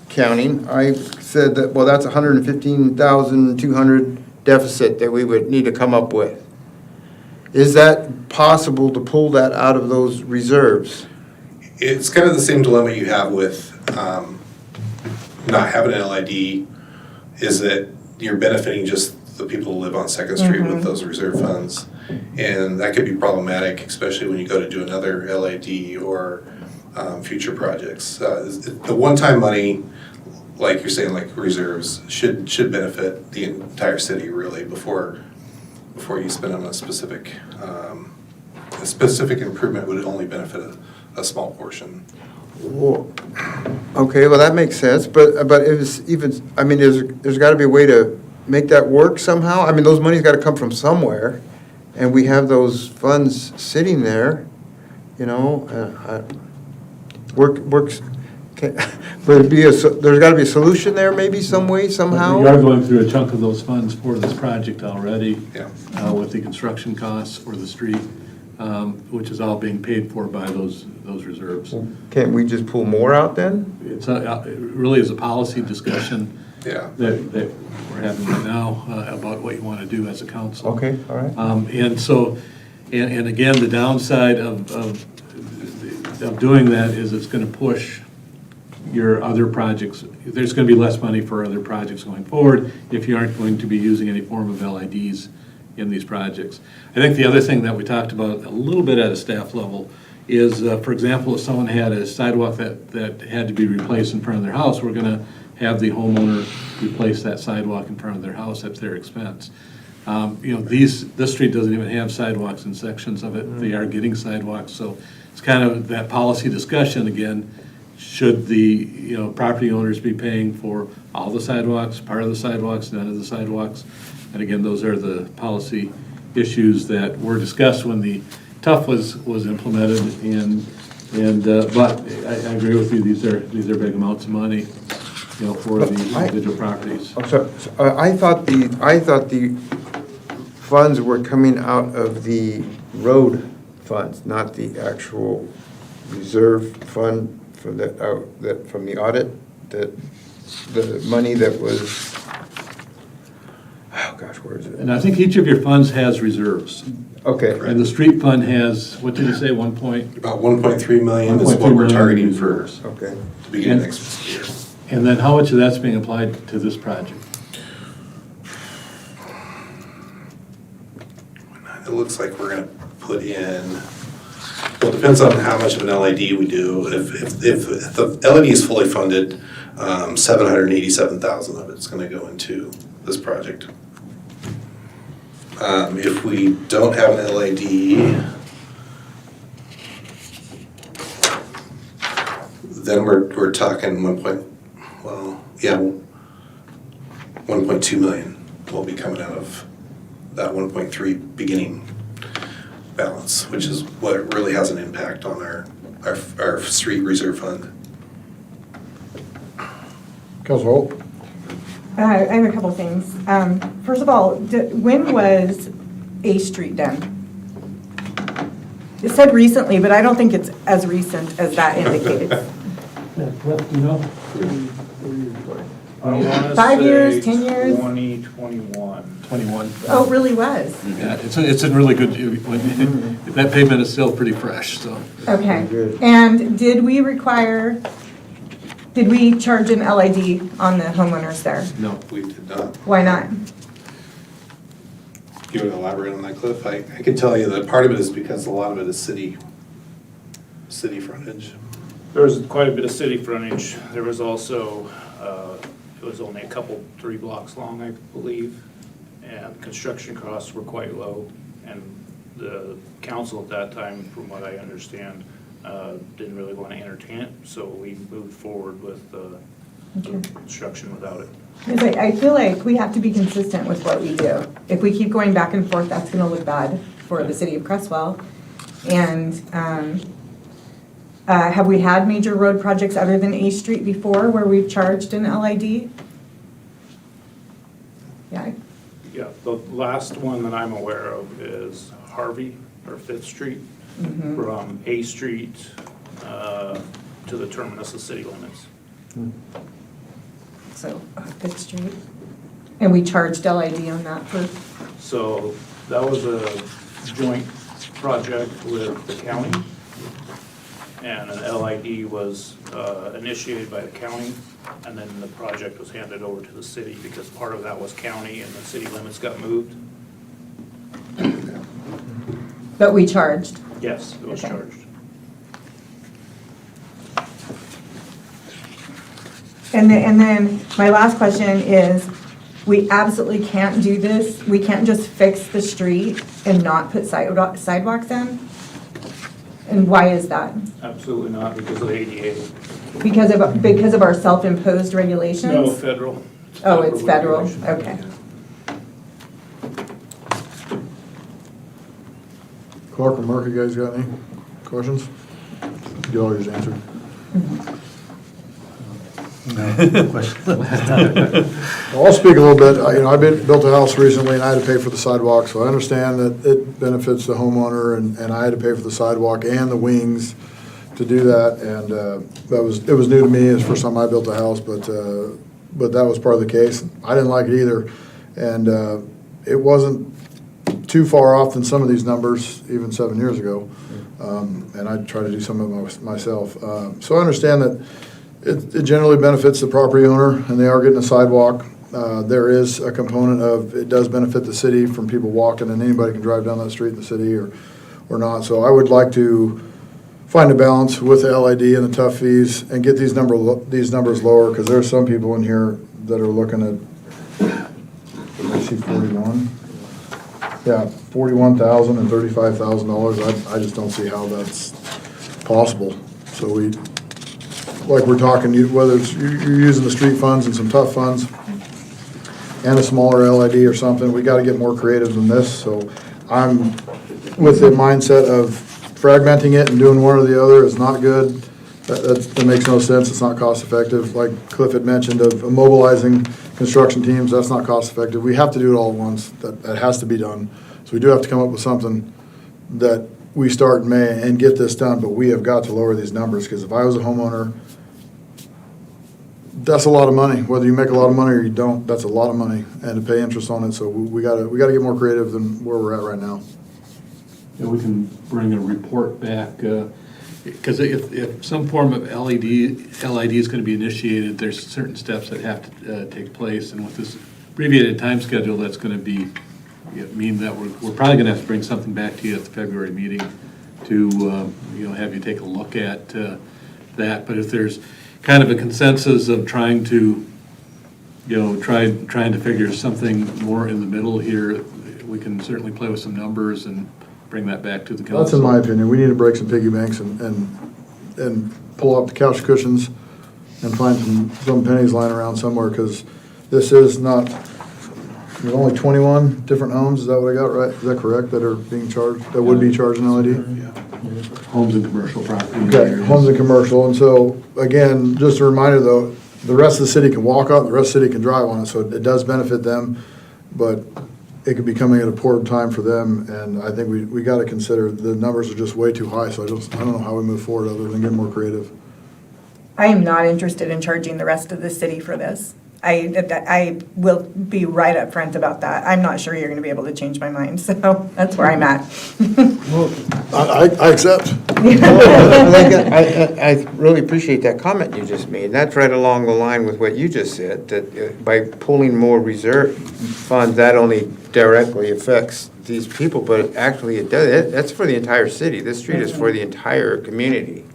counting, I said that, well, that's 115,200 deficit that we would need to come up with. Is that possible to pull that out of those reserves? It's kind of the same dilemma you have with not having an LID, is that you're benefiting just the people who live on Second Street with those reserve funds. And that could be problematic, especially when you go to do another LID or future projects. The one-time money, like you're saying, like reserves, should benefit the entire city really before you spend on a specific improvement would only benefit a small portion. Well, okay, well, that makes sense, but it was even, I mean, there's got to be a way to make that work somehow. I mean, those money's got to come from somewhere, and we have those funds sitting there, you know. Works. But there's got to be a solution there, maybe some way, somehow. We are going through a chunk of those funds for this project already. Yeah. With the construction costs for the street, which is all being paid for by those reserves. Can't we just pull more out then? It really is a policy discussion Yeah. that we're having right now about what you want to do as a council. Okay, all right. And so, and again, the downside of doing that is it's going to push your other projects. There's going to be less money for other projects going forward if you aren't going to be using any form of LIDs in these projects. I think the other thing that we talked about a little bit at a staff level is, for example, if someone had a sidewalk that had to be replaced in front of their house, we're going to have the homeowner replace that sidewalk in front of their house at their expense. You know, this street doesn't even have sidewalks in sections of it. They are getting sidewalks, so it's kind of that policy discussion again. Should the, property owners be paying for all the sidewalks, part of the sidewalks, none of the sidewalks? And again, those are the policy issues that were discussed when the TUF was implemented. But I agree with you. These are big amounts of money, for the individual properties. So I thought the funds were coming out of the road funds, not the actual reserve fund from the audit, that the money that was, oh gosh, where is it? And I think each of your funds has reserves. Okay. And the street fund has, what did you say, 1 point? About 1.3 million is 1.3 what we're million targeting in for reserves. Okay. the beginning of next fiscal year. And then how much of that's being applied to this project? It looks like we're gonna put in, well, it depends on how much of an LID we do. If the LID is fully funded, 787,000 of it's gonna go into this project. If we don't have an LID, then we're talking 1.2 million will be coming out of that 1.3 beginning balance, which is what really has an impact on our street reserve fund. Councilor Holt? I have a couple things. First of all, when was A Street done? It said recently, but I don't think it's as recent as that indicates. Yeah, Cliff, do you know? I wanna 5 years, say 10 years? 2021. 21. Oh, it really was? Yeah, it's in really good, that pavement is still pretty fresh, so. Okay. Good. And did we charge an LID on the homeowners there? No. We did not. Why not? You want to elaborate on that, Cliff? I can tell you that part of it is because a lot of it is city frontage. There was quite a bit of city frontage. There was also, it was only 3 blocks long, I believe, and construction costs were quite low. And the council at that time, from what I understand, didn't really want to entertain it, so we moved forward with the construction without it. Because I feel like we have to be consistent with what we do. If we keep going back and forth, that's gonna look bad for the city of Creswell. And, have we had major road projects other than A Street before where we've charged an LID? Yeah, Yeah, the last one that I'm aware of is Harvey, or 5th Street, from A Street to the terminus of city limits. so, 5th Street. And we charged LID on that for, So that was a joint project with the county, and an LID was initiated by the county, and then the project was handed over to the city because part of that was county and the city limits got moved. but we charged. Yes, it was Okay. charged. And then my last question is, we absolutely can't do this, we can't just fix the street and not put sidewalks in? And why is that? Absolutely not, because of the ADA. Because of our self-imposed regulations? No, federal. Oh, it's federal, regulation. okay. Clark or Mark, you guys got any questions? You all yours answered. I'll speak a little bit. I've built a house recently and I had to pay for the sidewalk, so I understand that it benefits the homeowner and I had to pay for the sidewalk and the wings to do that. And it was new to me. It's the first time I built a house, but that was part of the case. I didn't like it either. And it wasn't too far off than some of these numbers, even 7 years ago. And I tried to do some of it myself. So I understand that it generally benefits the property owner, and they are getting a sidewalk. There is a component of, it does benefit the city from people walking, and anybody can drive down that street in the city or not. So I would like to find a balance with the LID and the tough fees and get these numbers lower, because there's some people in here that are looking at, I see 41. Yeah, $41,000 and $35,000. I just don't see how that's possible. So like we're talking, whether it's you're using the street funds and some tough funds and a smaller LID or something, we got to get more creative than this. So I'm with the mindset of fragmenting it and doing one or the other is not good. That makes no sense. It's not cost effective. Like Cliff had mentioned of mobilizing construction teams, that's not cost effective. We have to do it all at once. That has to be done. So we do have to come up with something that we start in May and get this done, but we have got to lower these numbers, because if I was a homeowner, that's a lot of money. Whether you make a lot of money or you don't, that's a lot of money, and to pay interest on it. So we gotta get more creative than where we're at right now. Yeah, we can bring a report back, because if some form of LID is going to be initiated, there's certain steps that have to take place, and with this abbreviated time schedule, that's going to be, mean that we're probably going to have to bring something back to you at the February meeting to, have you take a look at that. But if there's kind of a consensus of trying to, trying to figure something more in the middle here, we can certainly play with some numbers and bring that back to the council. That's in my opinion. We need to break some piggy banks and pull up the couch cushions and find some pennies lying around somewhere, because this is not, there's only 21 different homes, is that what I got right? Is that correct, that are being charged, that would be charged an LID? Homes and commercial property. Okay, homes and commercial, and so, again, just a reminder though, the rest of the city can walk on it, the rest of the city can drive on it, so it does benefit them, but it could be coming at a poor time for them, and I think we gotta consider, the numbers are just way too high, so I don't know how we move forward other than get more creative. I am not interested in charging the rest of the city for this. I will be right up front about that. I'm not sure you're gonna be able to change my mind, so that's where I'm at. I accept. I really appreciate that comment you just made. That's right along the line with what you just said, that by pulling more reserve funds, that only directly affects these people, but actually it does, that's for the entire city. This street is for the entire community.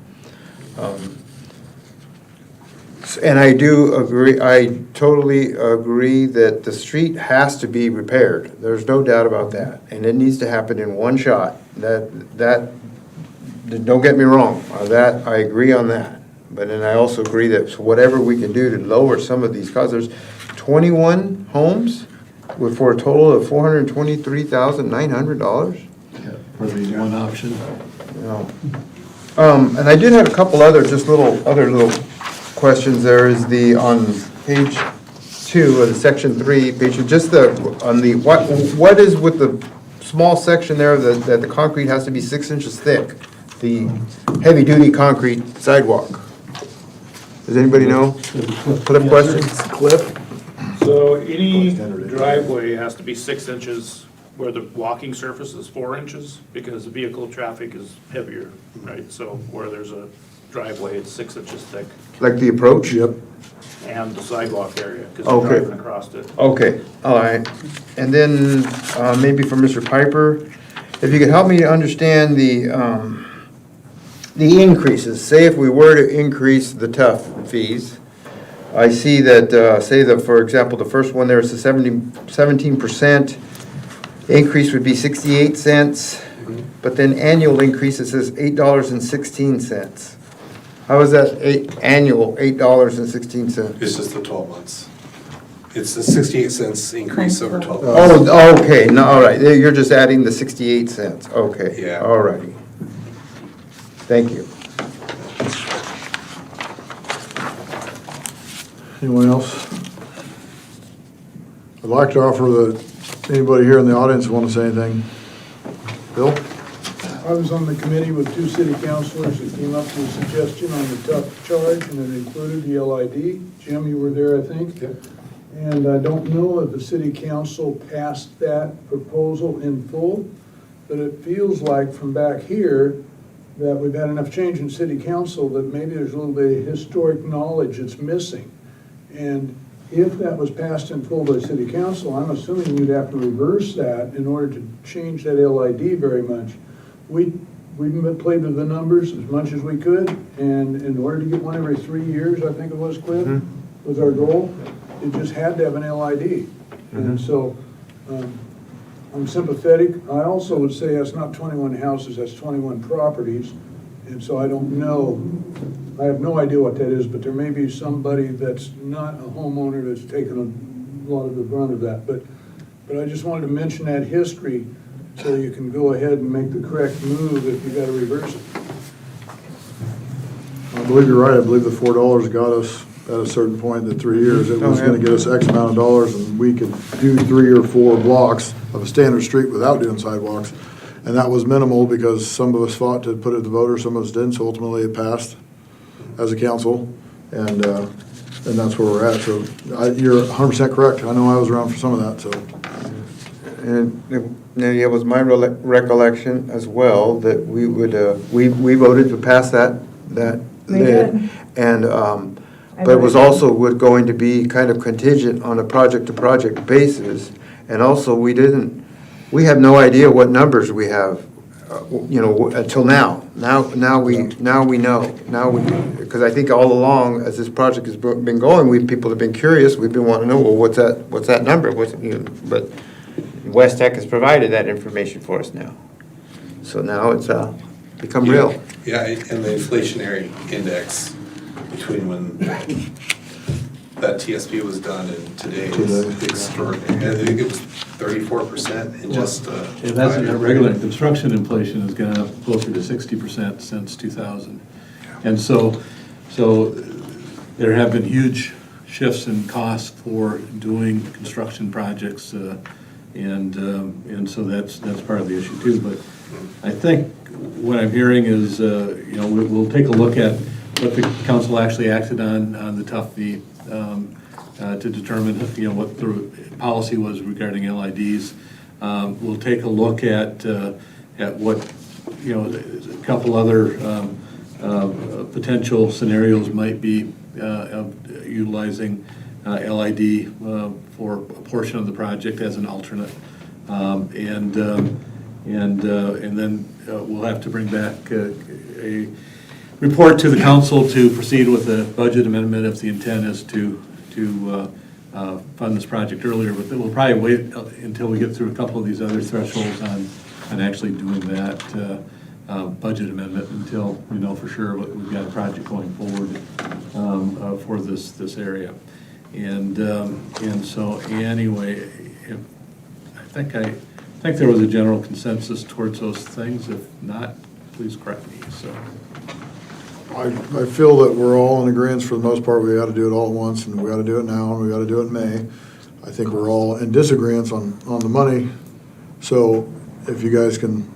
And I do agree, I totally agree that the street has to be repaired. There's no doubt about that. And it needs to happen in one shot. Don't get me wrong, that, I agree on that. But then I also agree that whatever we can do to lower some of these costs, there's 21 homes for a total of $423,900. For the one option. And I did have a couple other, just other little questions. There is on page 2 of the section 3, just what is with the small section there that the concrete has to be 6 inches thick? The heavy-duty concrete sidewalk. Does anybody know? Cliff questions? Cliff? So any driveway has to be 6 inches where the walking surface is 4 inches because vehicle traffic is heavier, right? So where there's a driveway, it's 6 inches thick. Like the approach? Yep. And the sidewalk area, because Okay. you're driving across it. Okay, all right. And then maybe for Mr. Piper, if you could help me to understand the increases. Say if we were to increase the TUF fees, I see that, for example, the first one there is a 17% increase would be 68 cents, but then annual increase, it says $8.16. How is that annual, $8.16? It's just the 12 months. It's a 68 cents increase over 12 months. Oh, okay, no, all right, you're just adding the 68 cents, okay. Yeah. All righty. Thank you. Anyone else? I'd like to offer that, anybody here in the audience want to say anything? Bill? I was on the committee with 2 city councilors that came up with a suggestion on the TUF charge, and it included the LID. Jim, you were there, I think. Yep. And I don't know if the city council passed that proposal in full, but it feels like from back here that we've had enough change in city council that maybe there's a little bit of historic knowledge that's missing. And if that was passed in full by city council, I'm assuming you'd have to reverse that in order to change that LID very much. We played with the numbers as much as we could, and in order to get one every 3 years, I think it was, Cliff, was our goal. It just had to have an LID. And so I'm sympathetic. I also would say that's not 21 houses, that's 21 properties. And so I don't know, I have no idea what that is, but there may be somebody that's not a homeowner that's taken a lot of the brunt of that. But I just wanted to mention that history so you can go ahead and make the correct move if you got to reverse it. I believe you're right. I believe the $4 got us at a certain point, the 3 years. It was gonna get us X amount of dollars, and we could do 3 or 4 blocks of a standard street without doing sidewalks. And that was minimal because some of us fought to put it to the voter, some of us didn't, so ultimately it passed as a council, and that's where we're at. So you're 100% correct. I know I was around for some of that, so. And it was my recollection as well that we would, we voted to pass that. We did. And, but it was also going to be kind of contingent on a project-to-project basis. And also, we have no idea what numbers we have, until now. Now we know. Because I think all along, as this project has been going, people have been curious. We've been wanting to know, well, what's that number? But West Tech has provided that information for us now. So now it's become real. Yeah, and the inflationary index between when that TSP was done and today is extraordinary. I think it was 34% in just. Yeah, that's regular construction inflation has gone up closer to 60% since 2000. And so there have been huge shifts in cost for doing construction projects. And so that's part of the issue too. But I think what I'm hearing is, we'll take a look at what the council actually acted on the tough fee to determine, what the policy was regarding LIDs. We'll take a look at what, a couple other potential scenarios might be of utilizing LID for a portion of the project as an alternate. And then we'll have to bring back a report to the council to proceed with a budget amendment if the intent is to fund this project earlier. But then we'll probably wait until we get through a couple of these other thresholds on actually doing that budget amendment until we know for sure we've got a project going forward for this area. And so anyway, I think there was a general consensus towards those things. If not, please correct me. So I feel that we're all in agreement for the most part. We got to do it all at once, and we got to do it now, and we got to do it in May. I think we're all in disagreement on the money. So if you guys can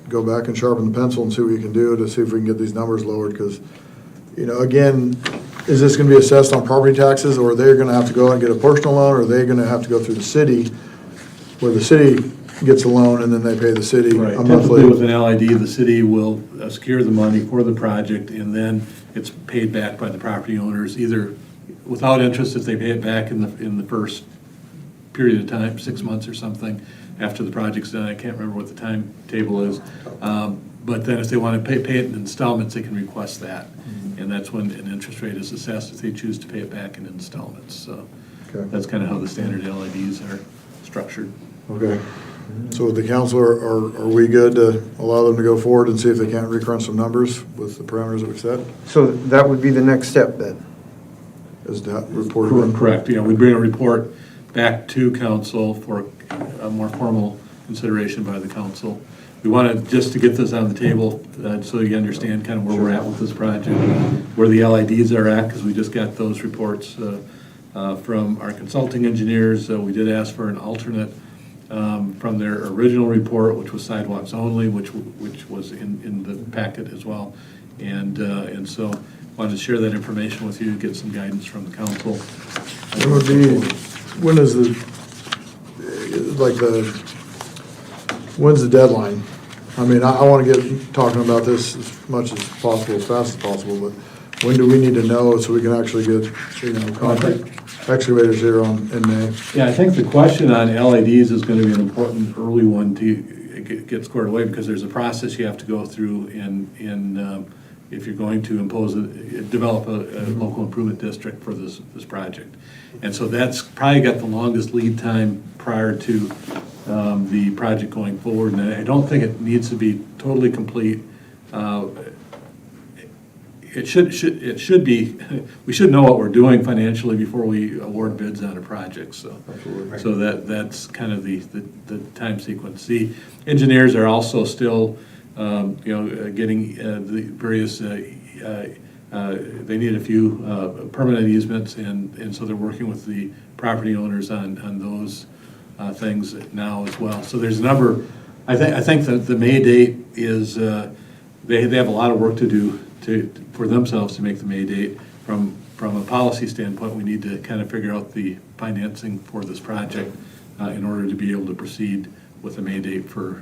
go back and sharpen the pencil and see what you can do to see if we can get these numbers lowered, because, again, is this going to be assessed on property taxes, or are they going to have to go and get a personal loan, or are they going to have to go through the city, where the city gets a loan and then they pay the city right. a monthly? Typically with an LID, the city will secure the money for the project, and then it's paid back by the property owners, either without interest if they pay it back in the first period of time, 6 months or something, after the project's done. I can't remember what the timetable is. But then if they want to pay it in installments, they can request that. And that's when an interest rate is assessed if they choose to pay it back in installments. So that's kind of how the standard LIDs are structured. Okay. So with the council, are we good to allow them to go forward and see if they can't recrunch some numbers with the parameters that we set? So that would be the next step then? Is that reported? Correct. We bring a report back to council for a more formal consideration by the council. We wanted just to get this on the table so you understand kind of where we're at with this project, where the LIDs are at, because we just got those reports from our consulting engineers. We did ask for an alternate from their original report, which was sidewalks only, which was in the packet as well. And so wanted to share that information with you, get some guidance from the council. When's the deadline? I mean, I want to get talking about this as much as possible, as fast as possible, but when do we need to know so we can actually get, concrete excavators here in May? Yeah, I think the question on LIDs is going to be an important early one to get squared away, because there's a process you have to go through in if you're going to develop a local improvement district for this project. And so that's probably got the longest lead time prior to the project going forward. And I don't think it needs to be totally complete. It should be, we should know what we're doing financially before we award bids on a project, so. Absolutely. So that's kind of the time sequence. The engineers are also still, getting the various, they need a few permanent easements, and so they're working with the property owners on those things now as well. So there's a number, I think that the May date is, they have a lot of work to do for themselves to make the May date. From a policy standpoint, we need to kind of figure out the financing for this project in order to be able to proceed with a May date for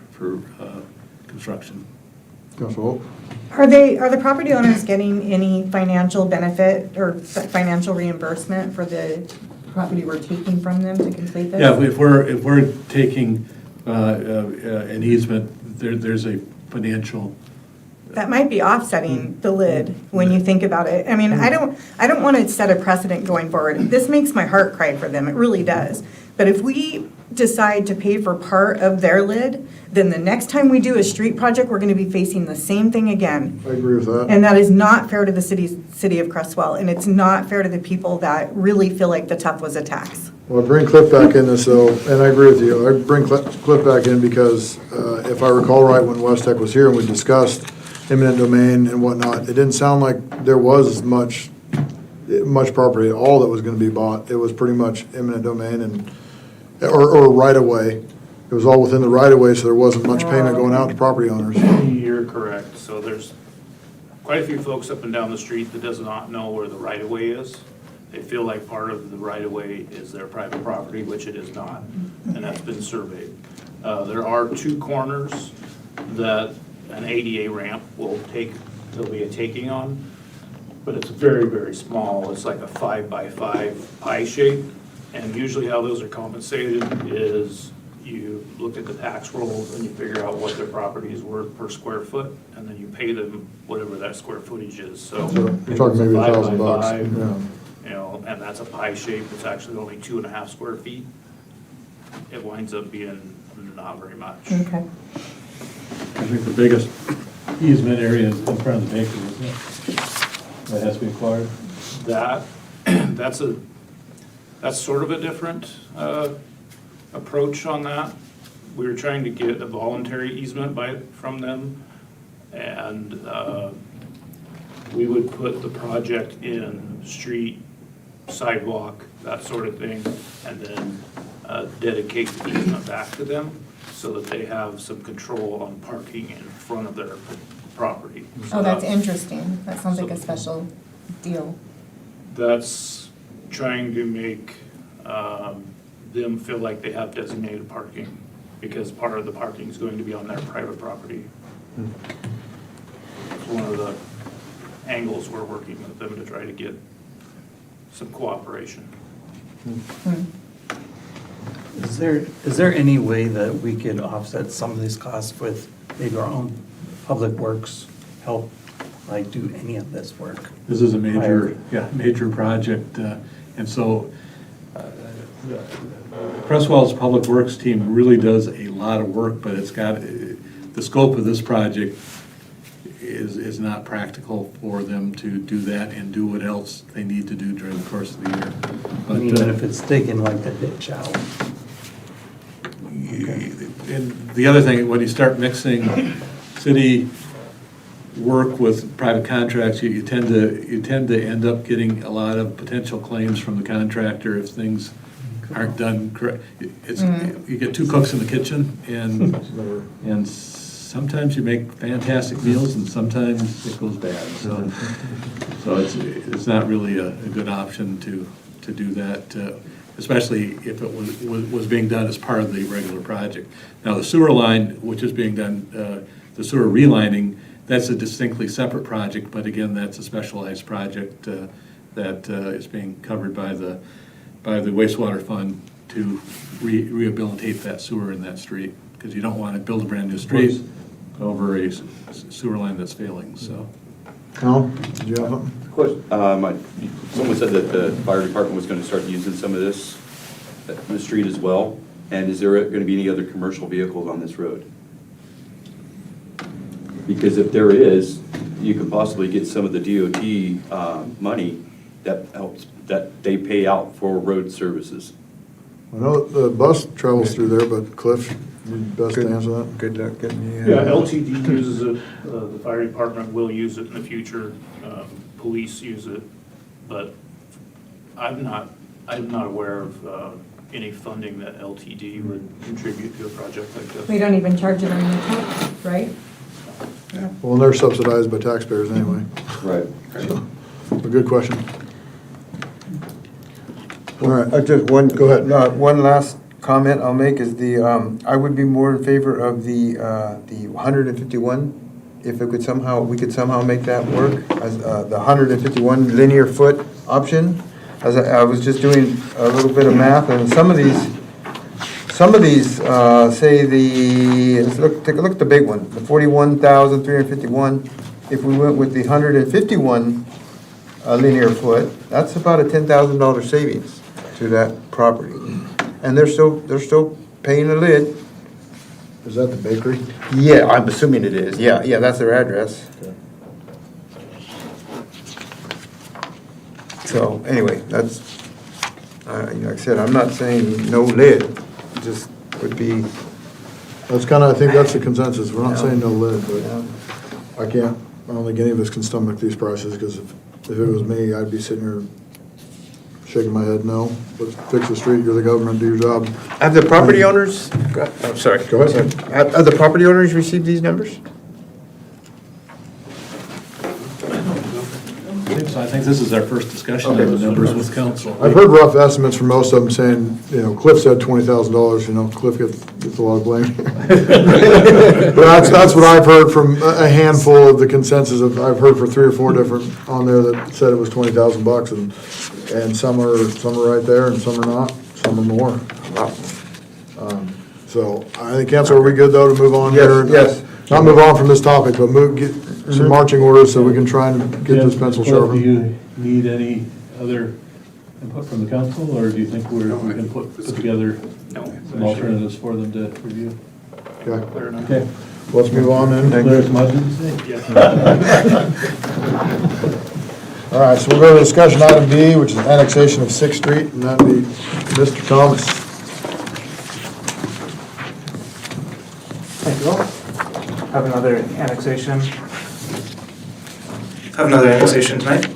construction. Councilor Holt? Are the property owners getting any financial benefit or financial reimbursement for the property we're taking from them to complete this? Yeah, if we're taking an easement, there's a financial. That might be offsetting the lid when you think about it. I mean, I don't want to set a precedent going forward. This makes my heart cry for them, it really does. But if we decide to pay for part of their lid, then the next time we do a street project, we're going to be facing the same thing again. I agree with that. And that is not fair to the city of Creswell, and it's not fair to the people that really feel like the TUF was a tax. Well, I bring Cliff back in this though, and I agree with you. I bring Cliff back in because if I recall right, when West Tech was here and we discussed eminent domain and whatnot, it didn't sound like there was much property at all that was going to be bought. It was pretty much eminent domain or right of way. it was all within the right of way, so there wasn't much payment going out to property owners. You're correct. So there's quite a few folks up and down the street that does not know where the right-of-way is. They feel like part of the right-of-way is their private property, which it is not, and that's been surveyed. There are two corners that an ADA ramp will take, there'll be a taking on, but it's very, very small. It's like a 5x5 pie shape, and usually how those are compensated is you look at the tax rolls and you figure out what their property is worth per square foot, and then you pay them whatever that square footage is, so. So if you're talking it's a maybe 5 by $1,000. 5, Yeah. You know, and that's a pie shape, it's actually only 2.5 square feet. It winds up being not very much. Okay. I think the biggest easement area is in front of the bakery, isn't it? That has to be acquired. That's sort of a different approach on that. We were trying to get a voluntary easement from them, and we would put the project in street, sidewalk, that sort of thing, and then dedicate the easement back to them so that they have some control on parking in front of their property. Oh, that's interesting. That sounds like a special deal. That's trying to make them feel like they have designated parking, because part of the parking is going to be on their private property. It's one of the angles we're working with them to try to get some cooperation. Is there any way that we could offset some of these costs with maybe our own public works help, like do any of this work? This is a major project, and so Creswell's Public Works team really does a lot of work, but it's got, the scope of this project is not practical for them to do that and do what else they need to do during the course of the year. But Even if it's taking like a ditch out? and the other thing, when you start mixing city work with private contracts, you tend to end up getting a lot of potential claims from the contractor if things aren't done correct. You get two cooks in the kitchen, and sometimes you make fantastic meals, and sometimes it goes bad. So it's not really a good option to do that, especially if it was being done as part of the regular project. Now, the sewer line, which is being done, the sewer relining, that's a distinctly separate project, but again, that's a specialized project that is being covered by the wastewater fund to rehabilitate that sewer in that street, because you don't want to build a brand new street over a sewer line that's failing, so. Al, did you have something? Question, someone said that the fire department was going to start using some of this, the street as well, and is there going to be any other commercial vehicles on this road? Because if there is, you could possibly get some of the DOT money that helps, that they pay out for road services. I know the bus travels through there, but Cliff, you'd best to answer that. Good luck getting the. Yeah, LTD uses it, the fire department will use it in the future, police use it, but I'm not aware of any funding that LTD would contribute to a project like this. We don't even charge it on the tax, right? Well, they're subsidized by taxpayers anyway. Right. A good question. All right, Just one. Go ahead. One last comment I'll make is I would be more in favor of the 151, if we could somehow make that work, as the 151 linear foot option. As I was just doing a little bit of math, and some of these say take a look at the big one, the 41,351. If we went with the 151 linear foot, that's about a $10,000 savings to that property, and they're still paying the lid. Is that the bakery? Yeah, I'm assuming it is. Yeah, that's their address. So anyway, that's like I said, I'm not saying no lid. It just would be. That's kind of, I think that's the consensus. We're not Yeah. saying no lid, Yeah. but I don't think any of us can stomach these prices, because if it was me, I'd be sitting here shaking my head, no. Let's fix the street, you're the government, do your job. Have the property owners, oh, sorry. Go ahead. Have the property owners received these numbers? So I think this is our first discussion of the numbers with council. I've heard rough estimates from most of them saying, you know, Cliff said $20,000, you know, Cliff gets a lot of blame. But that's what I've heard from a handful of the consensus of, I've heard for 3 or 4 different on there that said it was $20,000 and some are right there and some are not, some are more. So I think, council, are we good though to move on here? Yes. Not move on from this topic, but get some marching orders so we can try and get this pencil Jeff, sharpened. do you need any other input from the council, or do you think we can put together some alternatives for them to review? Okay, Okay. let's move on then. Clear as mud, did you say? All right, so we'll go to discussion item B, which is annexation of 6th Street, and that'd be Mr. Thomas. Thank you all. Have another annexation. Tonight.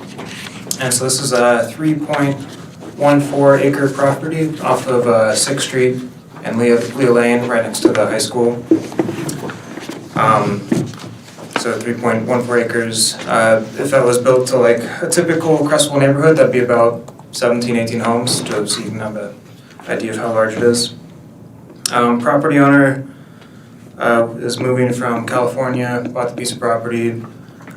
And so this is a 3.14 acre property off of 6th Street and Lea Lane, right next to the high school. So 3.14 acres. If that was built to like a typical Creswell neighborhood, that'd be about 17, 18 homes, so you can have an idea of how large it is. Property owner is moving from California, bought the piece of property,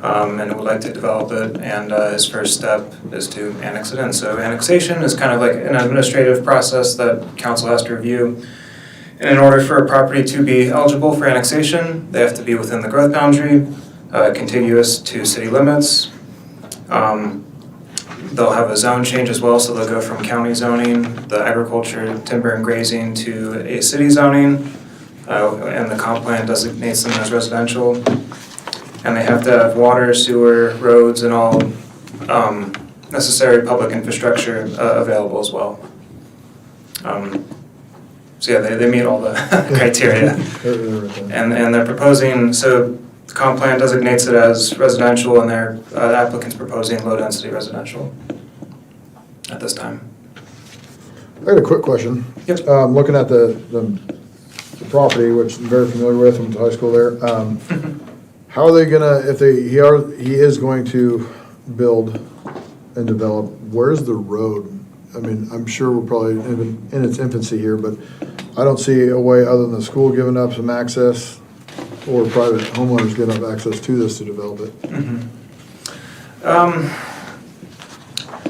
and would like to develop it, and his first step is to annex it in. So annexation is kind of like an administrative process that council has to review. And in order for a property to be eligible for annexation, they have to be within the growth boundary, contiguous to city limits. They'll have a zone change as well, so they'll go from county zoning, the agriculture, timber and grazing, to a city zoning. And the comp plan designates them as residential. And they have to have water, sewer, roads, and all necessary public infrastructure available as well. So yeah, they meet all the criteria. And they're proposing, so the comp plan designates it as residential, and the applicant's proposing low-density residential at this time. I got a quick question. Yep. Looking at the property, which I'm very familiar with, from the high school there. How are they gonna, if he is going to build and develop, where's the road? I mean, I'm sure we're probably in its infancy here, but I don't see a way other than the school giving up some access or private homeowners giving up access to this to develop it.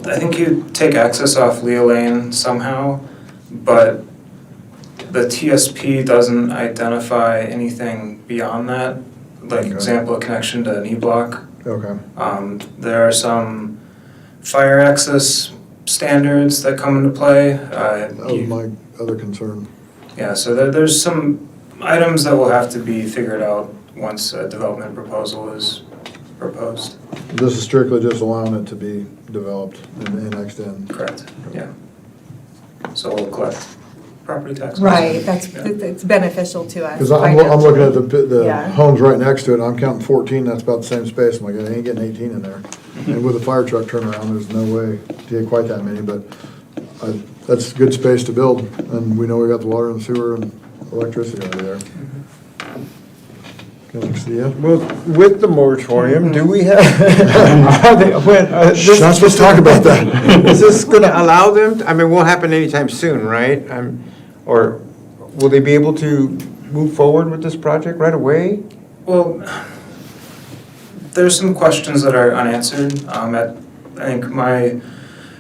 I think you take access off Lea Lane somehow, but the TSP doesn't identify anything beyond that. Like example, a connection to an E-block. Okay. There are some fire access standards that come into play. That was my other concern. Yeah, so there's some items that will have to be figured out once a development proposal is proposed. This is strictly just allowing it to be developed and annexed in. Correct, yeah. So we'll collect property taxes. Right, Yeah. it's beneficial to us. Because I'm looking at the Yeah. homes right next to it, and I'm counting 14, that's about the same space. I'm like, I ain't getting 18 in there. And with a fire truck turnaround, there's no way to get quite that many, but that's good space to build. And we know we got the water and sewer and electricity over there. Can I see you? Well, with the moratorium, do we have? Shh, not supposed to talk about that. Is this gonna allow them, I mean, won't happen anytime soon, right? Or will they be able to move forward with this project right away? Well, there's some questions that are unanswered. I think my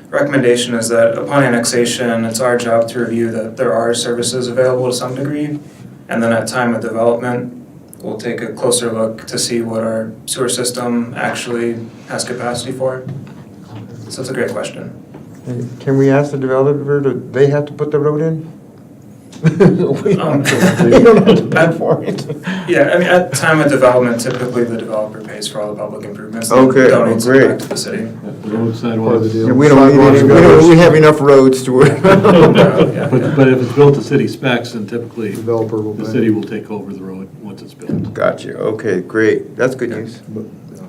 recommendation is that upon annexation, it's our job to review that there are services available to some degree. And then at time of development, we'll take a closer look to see what our sewer system actually has capacity for. So it's a great question. Can we ask the developer, do they have to put the road in? We don't have to pay for it. Yeah, I mean, at time of development, typically the developer pays for all the public improvements. Okay, Donates it great. back to the city. The road sidewalks. Part of the deal. Yeah, we don't need any, we have enough roads to work. Yeah. But if it's built to city specs, then typically Developer will the pay. city will take over the road once it's built. Gotcha, okay, great, that's good news. But, yeah.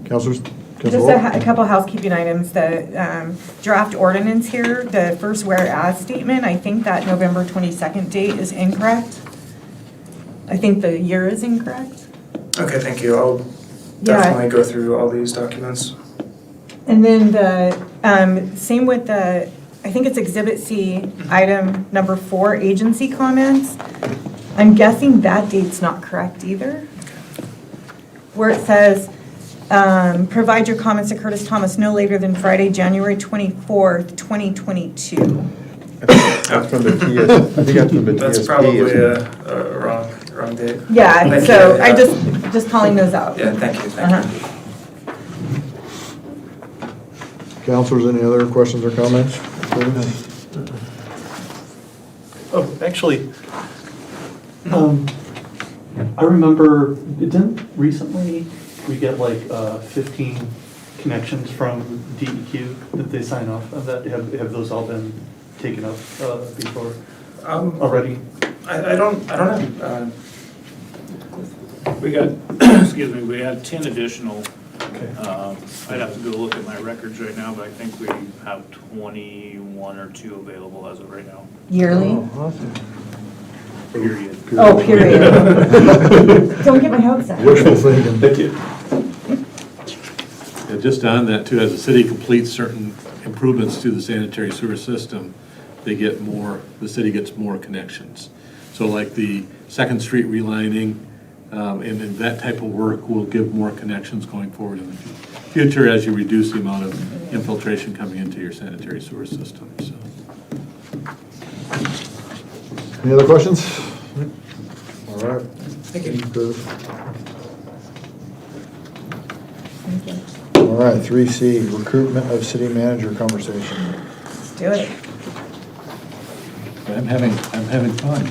Councilors, Just a couple housekeeping items. The draft ordinance here, the first whereas statement, I think that November 22nd date is incorrect. I think the year is incorrect. Okay, thank you. I'll Yeah. definitely go through all these documents. And then the, same with the, I think it's Exhibit C, item number 4, agency comments. I'm guessing that date's not correct either. Where it says, provide your comments to Curtis Thomas no later than Friday, January 24th, 2022. That's from the TS, I think that's from the TSP. That's probably isn't it? a wrong date. Yeah, Thank so you. I just calling those out. Yeah, thank you, thank Uh-huh. you. Councilors, any other questions or comments? Oh, actually, I remember, didn't recently we get like 15 connections from DEQ that they sign off on that? Have those all been taken up before already? I don't know. We got, excuse me, we had 10 additional. I'd have to go look at my records right now, but I think we have 21 or 2 available as of right now. Yearly? Oh, awesome. Period. Oh, period. Don't get my hopes up. Wishful thinking. Thank you. Yeah, just on that too, as the city completes certain improvements to the sanitary sewer system, they get more, the city gets more connections. So like the Second Street relining, and that type of work will give more connections going forward in the future as you reduce the amount of infiltration coming into your sanitary sewer system, so. Any other questions? All right. Thank you. Curtis. All right, 3C, recruitment of city manager conversation. Let's do it. I'm having fun.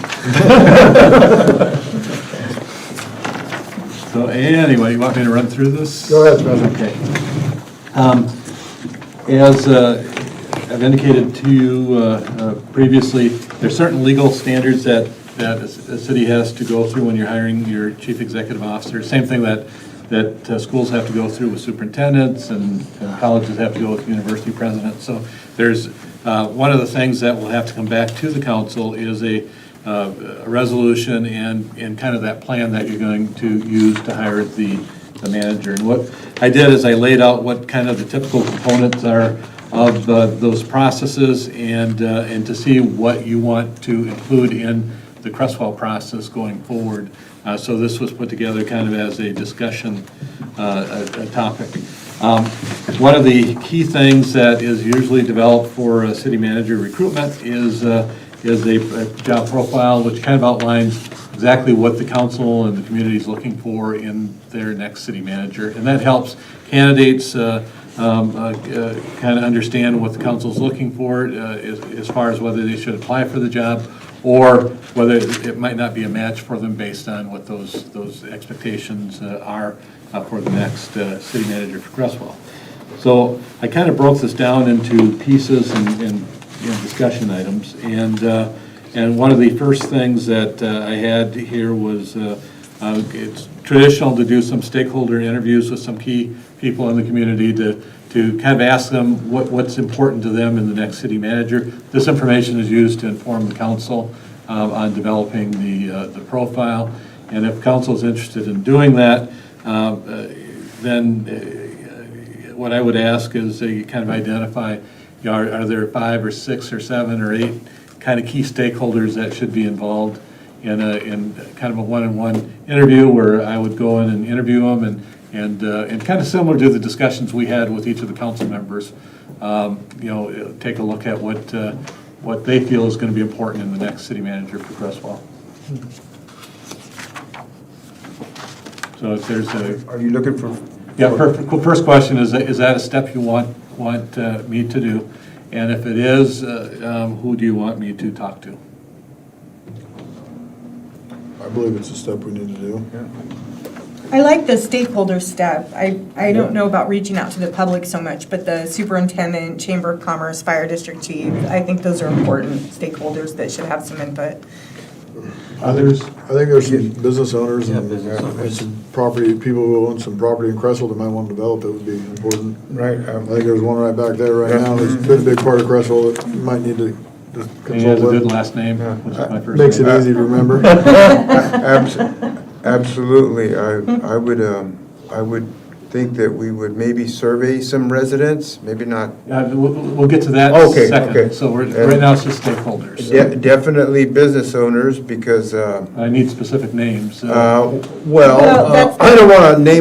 So anyway, you want me to run through this? Go ahead, Spencer. Okay. As I've indicated to you previously, there's certain legal standards that a city has to go through when you're hiring your chief executive officer. Same thing that schools have to go through with superintendents and colleges have to go with university presidents. So there's one of the things that will have to come back to the council is a resolution and kind of that plan that you're going to use to hire the manager. And what I did is I laid out what kind of the typical components are of those processes and to see what you want to include in the Creswell process going forward. So this was put together kind of as a discussion a topic. One of the key things that is usually developed for a city manager recruitment is a job profile which kind of outlines exactly what the council and the community is looking for in their next city manager. And that helps candidates kind of understand what the council is looking for as far as whether they should apply for the job or whether it might not be a match for them based on what those expectations are for the next city manager for Creswell. So I kind of broke this down into pieces and discussion items, and one of the first things that I had here was it's traditional to do some stakeholder interviews with some key people in the community to kind of ask them what's important to them in the next city manager. This information is used to inform the council on developing the profile, and if council is interested in doing that, then what I would ask is you kind of identify, are there 5 or 6 or 7 or 8 kind of key stakeholders that should be involved in kind of a one-on-one interview where I would go in and interview them and kind of similar to the discussions we had with each of the council members, take a look at what they feel is going to be important in the next city manager for Creswell. So if there's Are you looking for? yeah, first question is that a step you want me to do? And if it is, who do you want me to talk to? I believe it's a step we need to do. I like the stakeholder step. I don't know about reaching out to the public so much, but the superintendent, chamber of commerce, fire district chief, I think those are important stakeholders that should have some input. I think there's some business owners Yeah, and business and owners. some property, people who own some property in Creswell that might want to develop it would be important. Right. I think there's one right back there right now, that's been a big part of Creswell that you might need to just He has a consult good with. last name, which is my first name. Makes it easy to remember. Absolutely. I would think that we would maybe survey some residents, maybe not. We'll get to that Okay, okay. second. So right now it's just stakeholders. So Definitely business owners, because, I need specific names. Well, I don't want to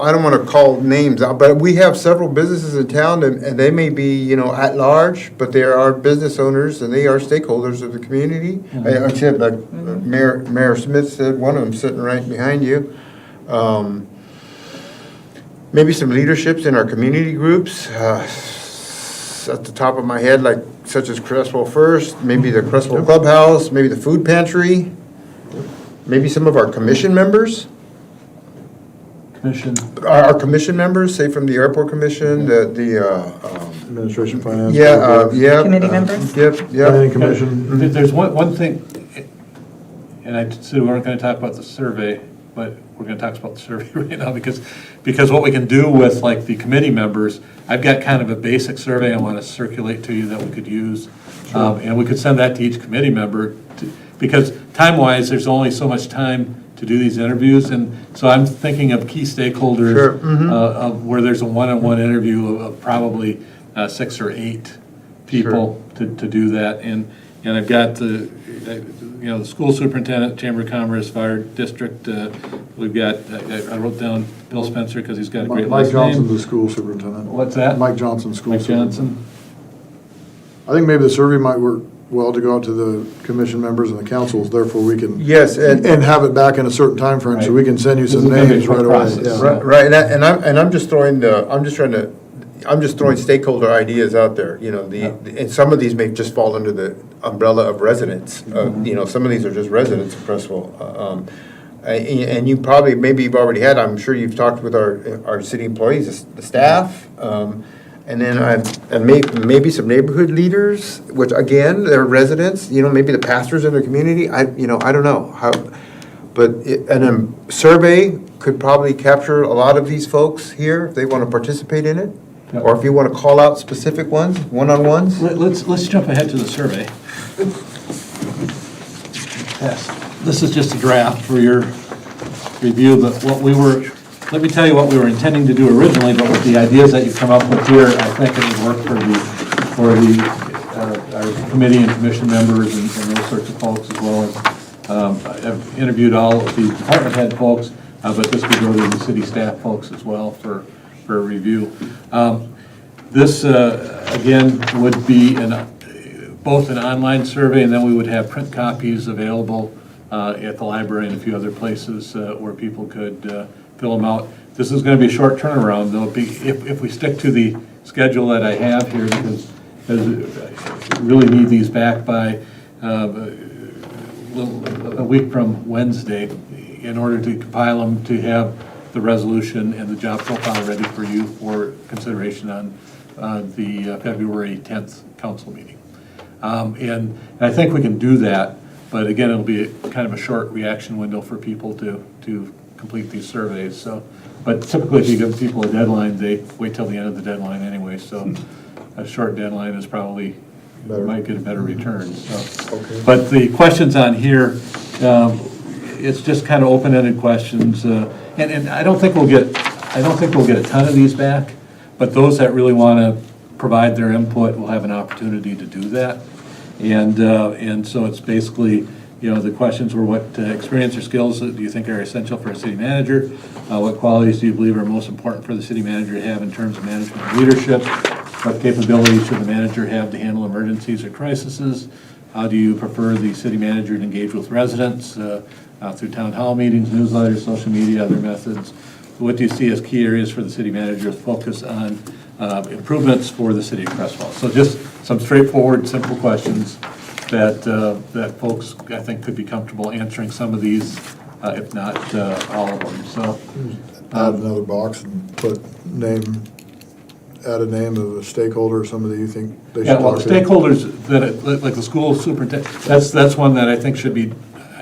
I don't want to call names out, but we have several businesses in town, and they may be, at large, but they are business owners, and they are stakeholders of the community. I said, like Mayor Smith said, one of them sitting right behind you. Maybe some leaderships in our community groups, at the top of my head, like such as Creswell First, maybe the Creswell Clubhouse, maybe the food pantry, maybe some of our commission members. Commission. Our commission members, say from the airport commission, Administration, finance. yeah. Committee members? Yep, Planning yep. commission. There's one thing, and I said we weren't going to talk about the survey, but we're going to talk about the survey right now because what we can do with like the committee members, I've got kind of a basic survey I want to circulate to you that we could use. And we could send that to each committee member because time-wise, there's only so much time to do these interviews. And so I'm thinking of key stakeholders Sure, mhm. of where there's a one-on-one interview of probably 6 or 8 people to do that. And I've got the school superintendent, Chamber of Commerce, Fire District. We've got, I wrote down Bill Spencer because he's got a great Mike last Johnson's name. the school superintendent. What's that? Mike Johnson, school Mike superintendent. Johnson. I think maybe the survey might work well to go out to the commission members and the councils, therefore we can. Yes, and have it back in a certain time frame, so we can send you This is some gonna be a names quick right away. process. Yeah. Right, and I'm just throwing stakeholder ideas out there, and some of these may just fall under the umbrella of residents. Some of these are just residents of Creswell. And you probably, maybe you've already had, I'm sure you've talked with our city employees, the staff, and then maybe some neighborhood leaders, which again, they're residents, maybe the pastors in the community, I don't know how. But a survey could probably capture a lot of these folks here if they want to participate in it. Yep. Or if you want to call out specific ones, one-on-ones. Let's jump ahead to the survey. Yes, this is just a draft for your review, but let me tell you what we were intending to do originally, but with the ideas that you've come up with here, I think it would work for our committee and commission members and those sorts of folks as well as, I've interviewed all of the department head folks, but this would go to the city staff folks as well for a review. This, again, would be both an online survey, and then we would have print copies available at the library and a few other places where people could fill them out. This is going to be a short turnaround, though, if we stick to the schedule that I have here, because I really need these back by a week from Wednesday in order to compile them, to have the resolution and the job profile ready for you for consideration on the February 10th council meeting. And I think we can do that, but again, it'll be kind of a short reaction window for people to complete these surveys. So, but typically if you give people a deadline, they wait till the end of the deadline anyway. So a short deadline is probably, might get a better return. So. Okay. But the questions on here, it's just kind of open-ended questions. And I don't think we'll get a ton of these back, but those that really want to provide their input will have an opportunity to do that. And so it's basically, the questions were what experience or skills do you think are essential for a city manager? What qualities do you believe are most important for the city manager to have in terms of management and leadership? What capabilities should the manager have to handle emergencies or crises? How do you prefer the city manager to engage with residents through town hall meetings, newsletters, social media, other methods? What do you see as key areas for the city manager to focus on improvements for the city of Creswell? So just some straightforward, simple questions that folks, I think, could be comfortable answering some of these, if not all of them. So Add another box and add a name of a stakeholder or somebody you think they should yeah, well, talk the to. stakeholders like the school superintendent, that's one that I think should be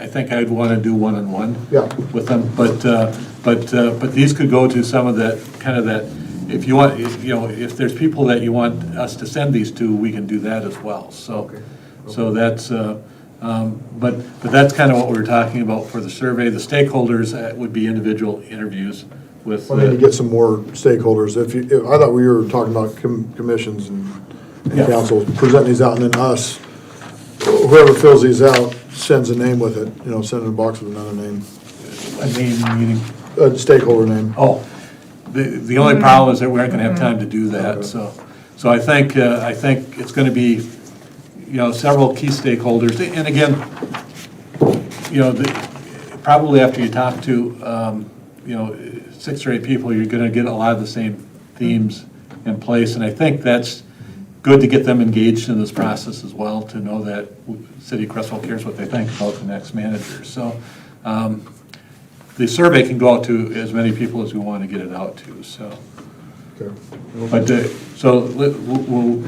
I think I'd want to do one-on-one Yeah. with them, but these could go to some of that, kind of that, if you want, if there's people that you want us to send these to, we can do that as well, so. So that's, but that's kind of what we were talking about for the survey. The stakeholders would be individual interviews with. I mean, to get some more stakeholders, I thought we were talking about commissions and Yeah. councils, presenting these out, and then us, whoever fills these out, sends a name with it, send in a box with another name, A name meeting. a stakeholder name. Oh, the only problem is that we aren't gonna have time to do that, so I think it's gonna be, several key stakeholders, and again, probably after you talk to, 6 or 8 people, you're gonna get a lot of the same themes in place, and I think that's good to get them engaged in this process as well, to know that City of Creswell cares what they think about the next manager, so, the survey can go out to as many people as we want to get it out to, so. Okay. But, we'll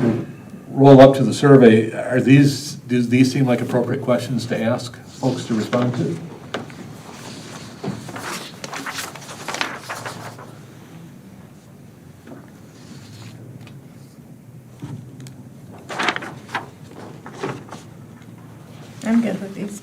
roll up to the survey. Do these seem like appropriate questions to ask folks to respond to? I'm good with these.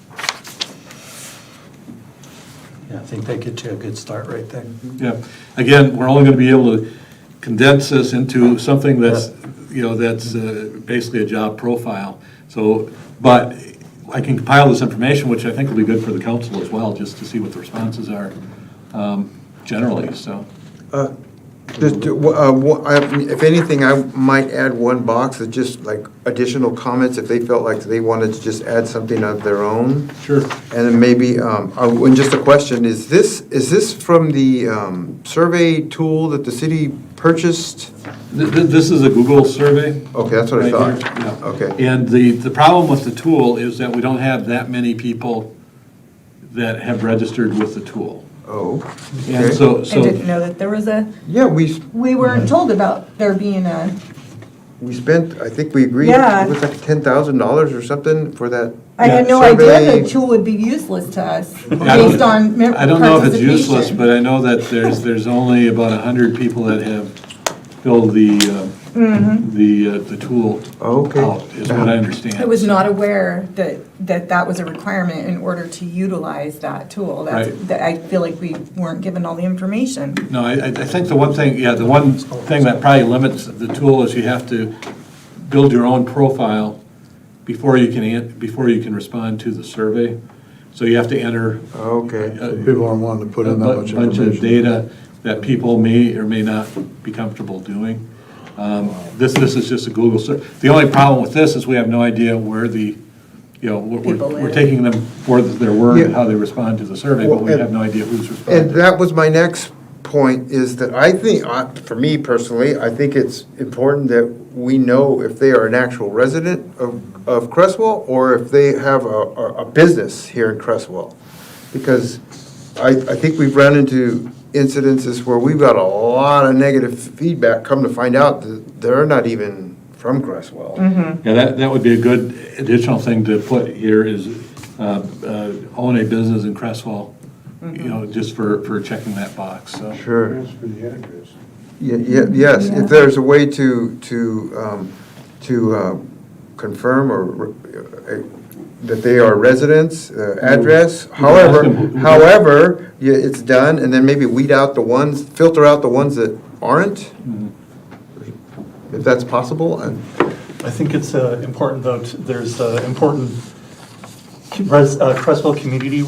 Yeah, I think that gets you a good start right there. Yeah, again, we're only going to be able to condense this into something that's, that's basically a job profile. So, but I can compile this information, which I think will be good for the council as well, just to see what the responses are generally, so. If anything, I might add one box of just like additional comments if they felt like they wanted to just add something of their own. Sure. And then maybe, and just a question, is this from the survey tool that the city purchased? This is a Google survey. Okay, that's what I right thought. here, yeah. Okay. And the problem with the tool is that we don't have that many people that have registered with the tool. Oh, And okay. so. I didn't know that there was a, Yeah, we weren't told about there being a, spent, I think we agreed, Yeah. it was like $10,000 or something for that. I had no survey. idea the tool would be useless to us I don't- based on I don't know if it's useless, participation. but I know that there's only about 100 people that have filled the tool Okay. out, is what I understand. I was not aware that was a requirement in order to utilize that tool. Right. That I feel like we weren't given all the information. No, I think the one thing that probably limits the tool is you have to build your own profile before you can respond to the survey. So you have to enter Okay. People aren't wanting to put in that much bunch information. of data that people may or may not be comfortable doing. This is just a Google search. The only problem with this is we have no idea where People we're live. taking them for their word, Yeah. how they respond to the survey, but we have no idea who's And responding. that was my next point, is that I think, for me personally, I think it's important that we know if they are an actual resident of Creswell, or if they have a business here in Creswell. Because I think we've run into incidences where we've got a lot of negative feedback, come to find out that they're not even from Creswell. Yeah, that would be a good additional thing to put here is own a business in Cresswell, just for checking that box, so. Sure. Ask for the address. Yes, if there's a way to confirm or that they are residents, address, however, yeah, it's done, and then maybe weed out the ones, filter out the ones that aren't, if that's possible, and, I think it's important, though, there's important Creswell community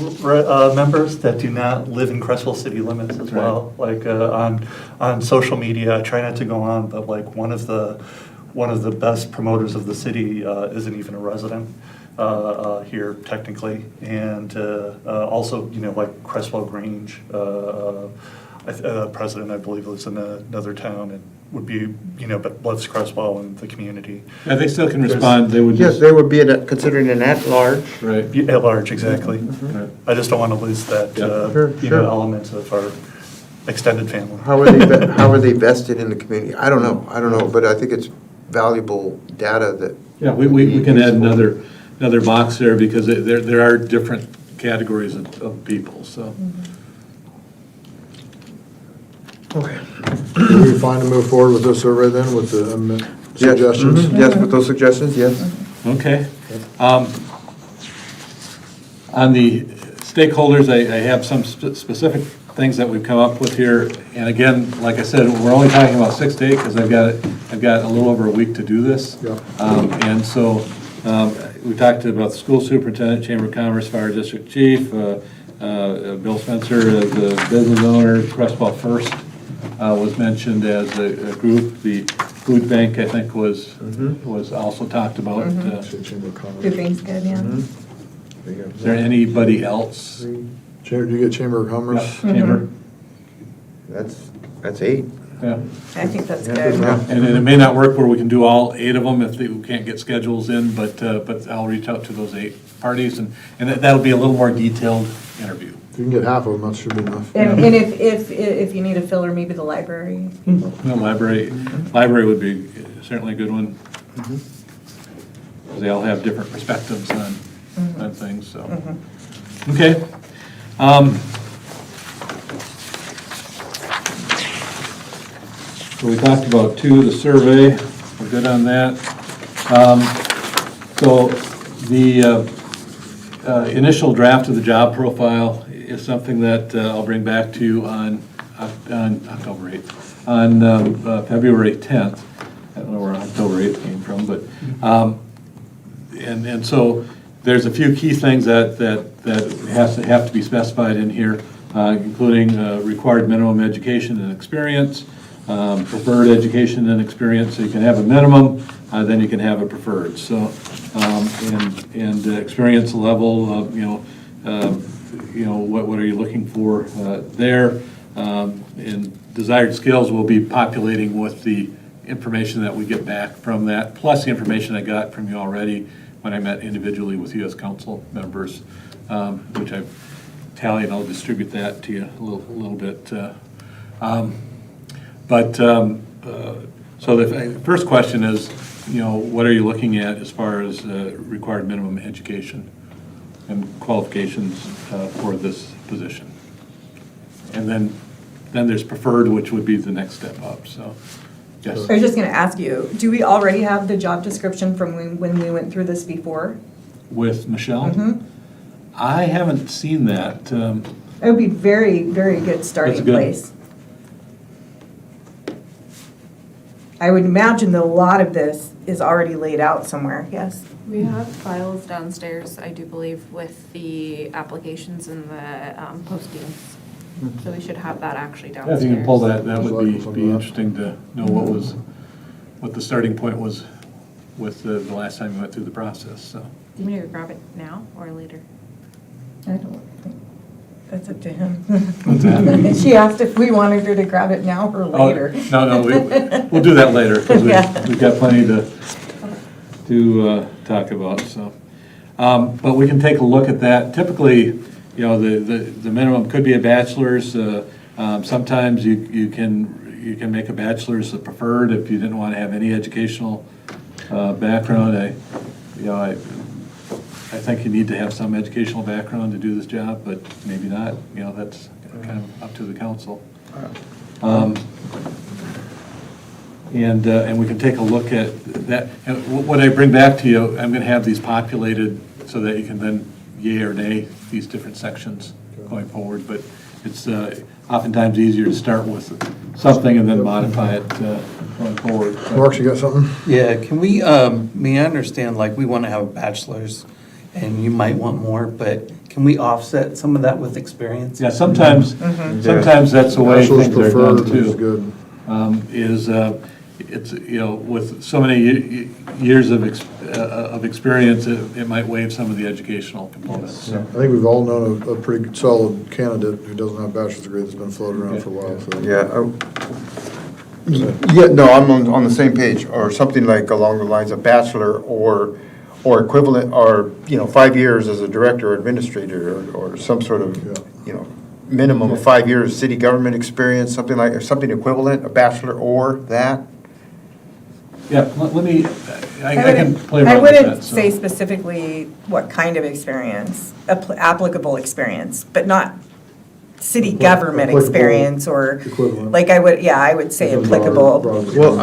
members that do not live in Creswell city limits as well. Like on social media, I try not to go on, but like one of the best promoters of the city isn't even a resident here technically, and also like Creswell Grange, president I believe lives in another town and would be but loves Creswell and the community. Yeah, they still can respond, they would yes, just. they would be considering an at-large. Right. At large, exactly. Right. I just don't want to lose that Sure. element of our extended family. How are they vested in the community? I don't know, but I think it's valuable data that. Yeah, we can add another box there because there are different categories of people, so. Okay. Are we fine to move forward with this survey then, with the Yes, suggestions? Yes, with those suggestions, yes. Okay. On the stakeholders, I have some specific things that we've come up with here. And again, like I said, we're only talking about 6 to 8 because I've got a little over a week to do this. Yeah. And so we talked about the school superintendent, Chamber of Commerce, Fire District Chief, Bill Spencer, the business owner, Creswell First was mentioned as a group. The food bank, I think, was also talked about. Chamber of Commerce. Food bank's good, yeah. Is there anybody else? Do you get Chamber of Commerce? Chamber? That's 8. Yeah. I think that's Yeah, good. yeah. And it may not work where we can do all 8 of them if we can't get schedules in, but I'll reach out to those 8 parties, and that'll be a little more detailed interview. If you can get half of them, that should be enough. And if you need a filler, maybe the library people. The library would be certainly a good one. 'Cause they all have different perspectives on things, so. Okay. So we talked about 2, the survey, we're good on that. So the initial draft of the job profile is something that I'll bring back to you on October 8th, on February 10th. I don't know where October 8th came from, but, and so there's a few key things that have to be specified in here, including required minimum education and experience, preferred education and experience. So you can have a minimum, then you can have a preferred. So, and experience level, what are you looking for there? And desired skills will be populating with the information that we get back from that, plus the information I got from you already when I met individually with U.S. Council members, which I've tallied, and I'll distribute that to you a little bit. So the first question is, what are you looking at as far as required minimum education and qualifications for this position? And then there's preferred, which would be the next step up, so, yes. I was just gonna ask you, do we already have the job description from when we went through this before? With Michelle? I haven't seen that. It would be very, very good starting good. place. I would imagine that a lot of this is already laid out somewhere, yes? We have files downstairs, I do believe, with the applications and the postings. So we should have that actually Yeah, downstairs. if you can pull that, that would be interesting to know what the starting point was with the last time we went through the process, so. Do you want me to grab it now or later? I don't think, that's up to him. What's that? She asked if we wanted her to grab it now or later. No, we'll do that later, because Yeah. we've got plenty to talk about, so. But we can take a look at that. Typically, the minimum could be a bachelor's. Sometimes you can make a bachelor's a preferred if you didn't want to have any educational background. I think you need to have some educational background to do this job, but maybe not. That's kind of up to the council. And we can take a look at that. And what I bring back to you, I'm going to have these populated so that you can then yay or nay these different sections going forward. But it's oftentimes easier to start with something and then modify it going forward. Mark, you got something? Yeah, can we, may I understand, like, we want to have a bachelor's, and you might want more, but can we offset some of that with experience? Yeah, sometimes that's the way Bachelor's things are done preferred is too. good. It's, with so many years of experience, it might waive some of the educational components. I think we've all known a pretty solid candidate who doesn't have a bachelor's degree that's been floating around for a while, so. Yeah, no, I'm on the same page, or something like along the lines of bachelor or equivalent, or, 5 years as a director or administrator, or some sort of, minimum of 5 years city government experience, something like, or something equivalent, a bachelor or that. Yeah, let me, I can play around I with that. wouldn't so. say specifically what kind of experience, applicable experience, but not city government Applicable experience or, equivalent. like I would say applicable. Well,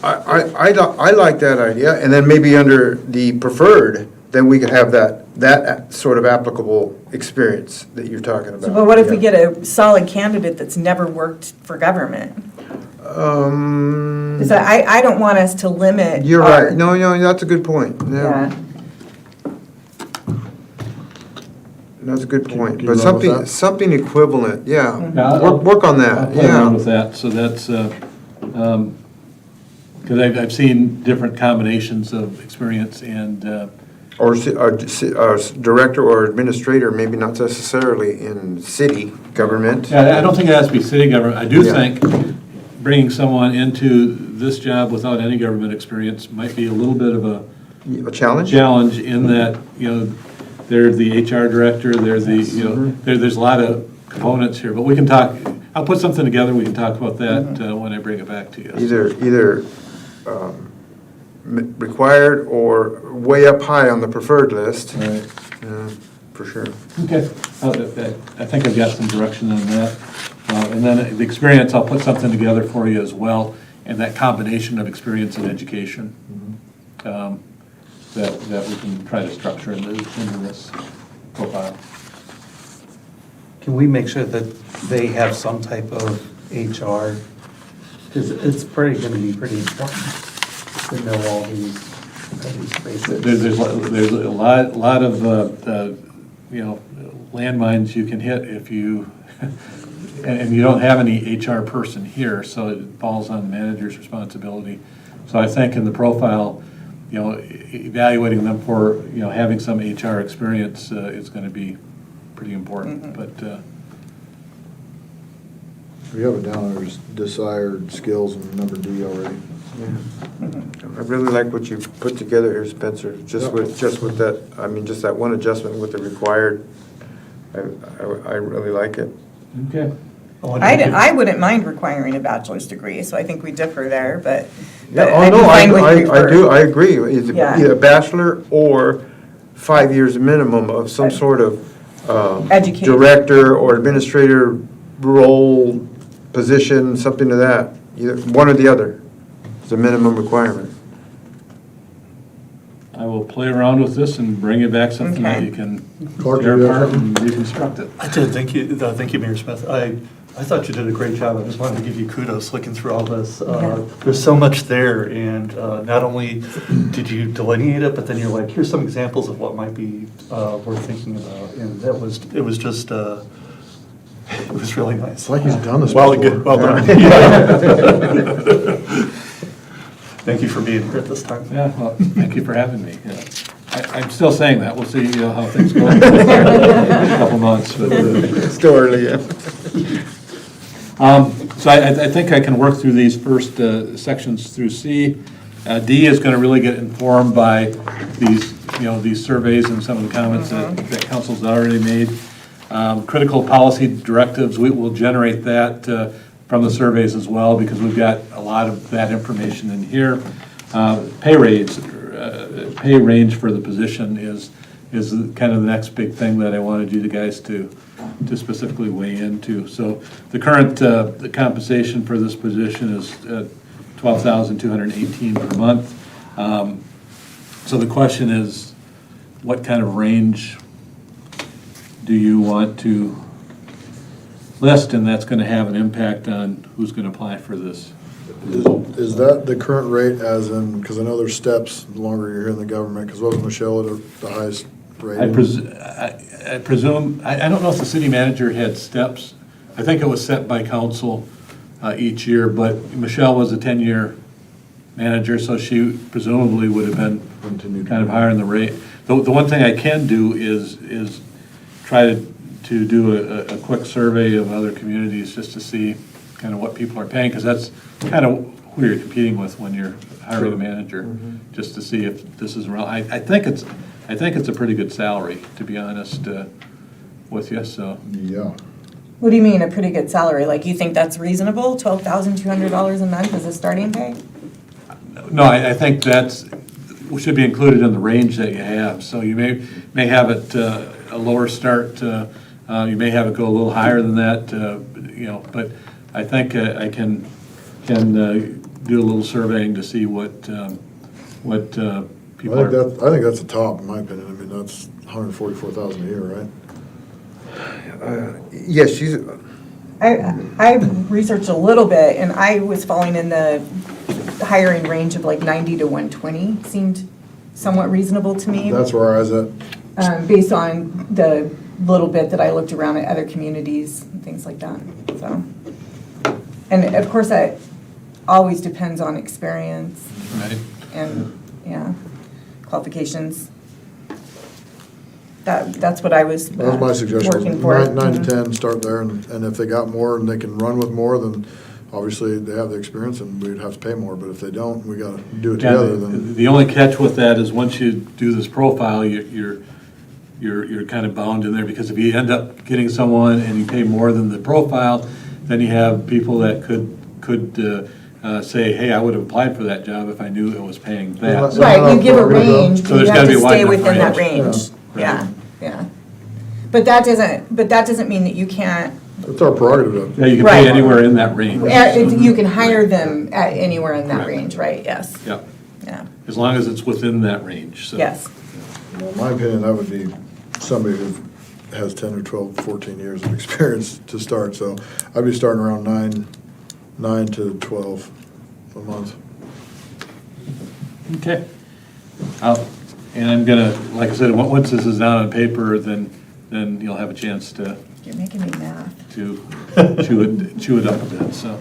I like that idea, and then maybe under the preferred, then we could have that sort of applicable experience that you're talking about. But what if we get a solid candidate that's never worked for government? Because I don't want us to limit. You're our- right, no, that's a good point. Yeah. That's a good point, Can but you run with that? something equivalent, yeah. Yeah, I'll- Work on I'll that, play around with yeah. that, so that's, because I've seen different combinations of experience and, Or director or administrator, maybe not necessarily in city government. yeah, I don't think it has to be city government. I do Yeah. think bringing someone into this job without any government experience might be a little bit of a A challenge? challenge in that, they're the HR director, they're the, there's a lot of components here, but we can talk, I'll put something together, we can talk about that when I bring it back to you. Either required or way up high on the preferred list. Right. Yeah, for sure. Okay, I think I've got some direction on that. And then the experience, I'll put something together for you as well, and that combination of experience and education that we can try to structure into this profile. Can we make sure that they have some type of HR? Because it's going to be pretty important to know all these basics. There's a lot of, landmines you can hit if you, and you don't have any HR person here, so it falls on the manager's responsibility. So I think in the profile, evaluating them for, having some HR experience is going to be pretty important, but. We have it down as desired skills in number D already. I really like what you put together here, Spencer, just with that, just that one adjustment with the required. I really like it. Okay. I wouldn't mind requiring a bachelor's degree, so I think we differ there, but. Yeah, I'd be fine with I preferred. do, I agree. Either Yeah. either bachelor or 5 years minimum of some sort of Education. director or administrator role, position, something to that. Either one or the other. It's a minimum requirement. I will play around with this and bring you back something that Okay. you can Clark, tear do you have apart something? and reconstruct it. I did, thank you, Mayor Smith. I thought you did a great job. I just wanted to give you kudos looking through all this. There's so much there, and not only did you delineate it, but then you're like, here's some examples of what might be worth thinking about. And it was just, it was really nice. It's like he's done this Well, before. good, well done. Yeah. Thank you for being here at this time. Yeah, well, thank you for having me. Yeah. I'm still saying that. We'll see how things go in a couple months. But, Still early, yeah. so I think I can work through these first sections through C. D is going to really get informed by these surveys and some of the comments that council's already made. Critical policy directives, we will generate that from the surveys as well, because we've got a lot of that information in here. Pay range for the position is kind of the next big thing that I wanted you guys to specifically weigh into. So the current the compensation for this position is $12,218 per month. So the question is, what kind of range do you want to list, and that's going to have an impact on who's going to apply for this. Is that the current rate as in, because I know there's steps the longer you're here in the government, because wasn't Michelle at the highest rate? I presume, I don't know if the city manager had steps. I think it was set by council each year, but Michelle was a 10-year manager, so she presumably would have been kind of higher in the rate. The one thing I can do is try to do a quick survey of other communities just to see kind of what people are paying, because that's kind of who you're competing with when you're hiring a manager, just to see if this is real. I think it's a pretty good salary, to be honest with you. So yeah. What do you mean, a pretty good salary? Like, you think that's reasonable? $12,200 a month as a starting pay? no, I think that's should be included in the range that you have. So you may have it a lower start, you may have it go a little higher than that, but I think I can do a little surveying to see what people are. I think that's the top, in my opinion. I mean, that's 144,000 a year, right? Yes, she's, I researched a little bit, and I was falling in the hiring range of like 90 to 120, seemed somewhat reasonable to me. That's where I was at. Based on the little bit that I looked around at other communities and things like that, so. And of course, that always depends on experience Right. and, yeah, qualifications. That's what I was That was my suggestion, working for. 9 to 10, start there, and if they got more and they can run with more, then obviously they have the experience and we'd have to pay more, but if they don't, we gotta do it Yeah, together, then. the only catch with that is once you do this profile, you're kind of bound in there, because if you end up getting someone and you pay more than the profile, then you have people that could say, hey, I would have applied for that job if I knew it was paying that. Right, you give a range, So you there's have gotta to be a wide stay enough within that range. range, Yeah. yeah. But that doesn't mean that you can't, It's our prerogative. Yeah, you can Right. pay anywhere in that range. you can hire them at anywhere in that Correct. range, right, yes, Yeah, yeah, as long as it's within that range, so. yes. Well, in my opinion, that would be somebody who has 10 or 12, 14 years of experience to start, so I'd be starting around 9 to 12 a month. Okay. And I'm gonna, like I said, once this is down on paper, then you'll have a chance to You're making me math. chew it up a bit, so.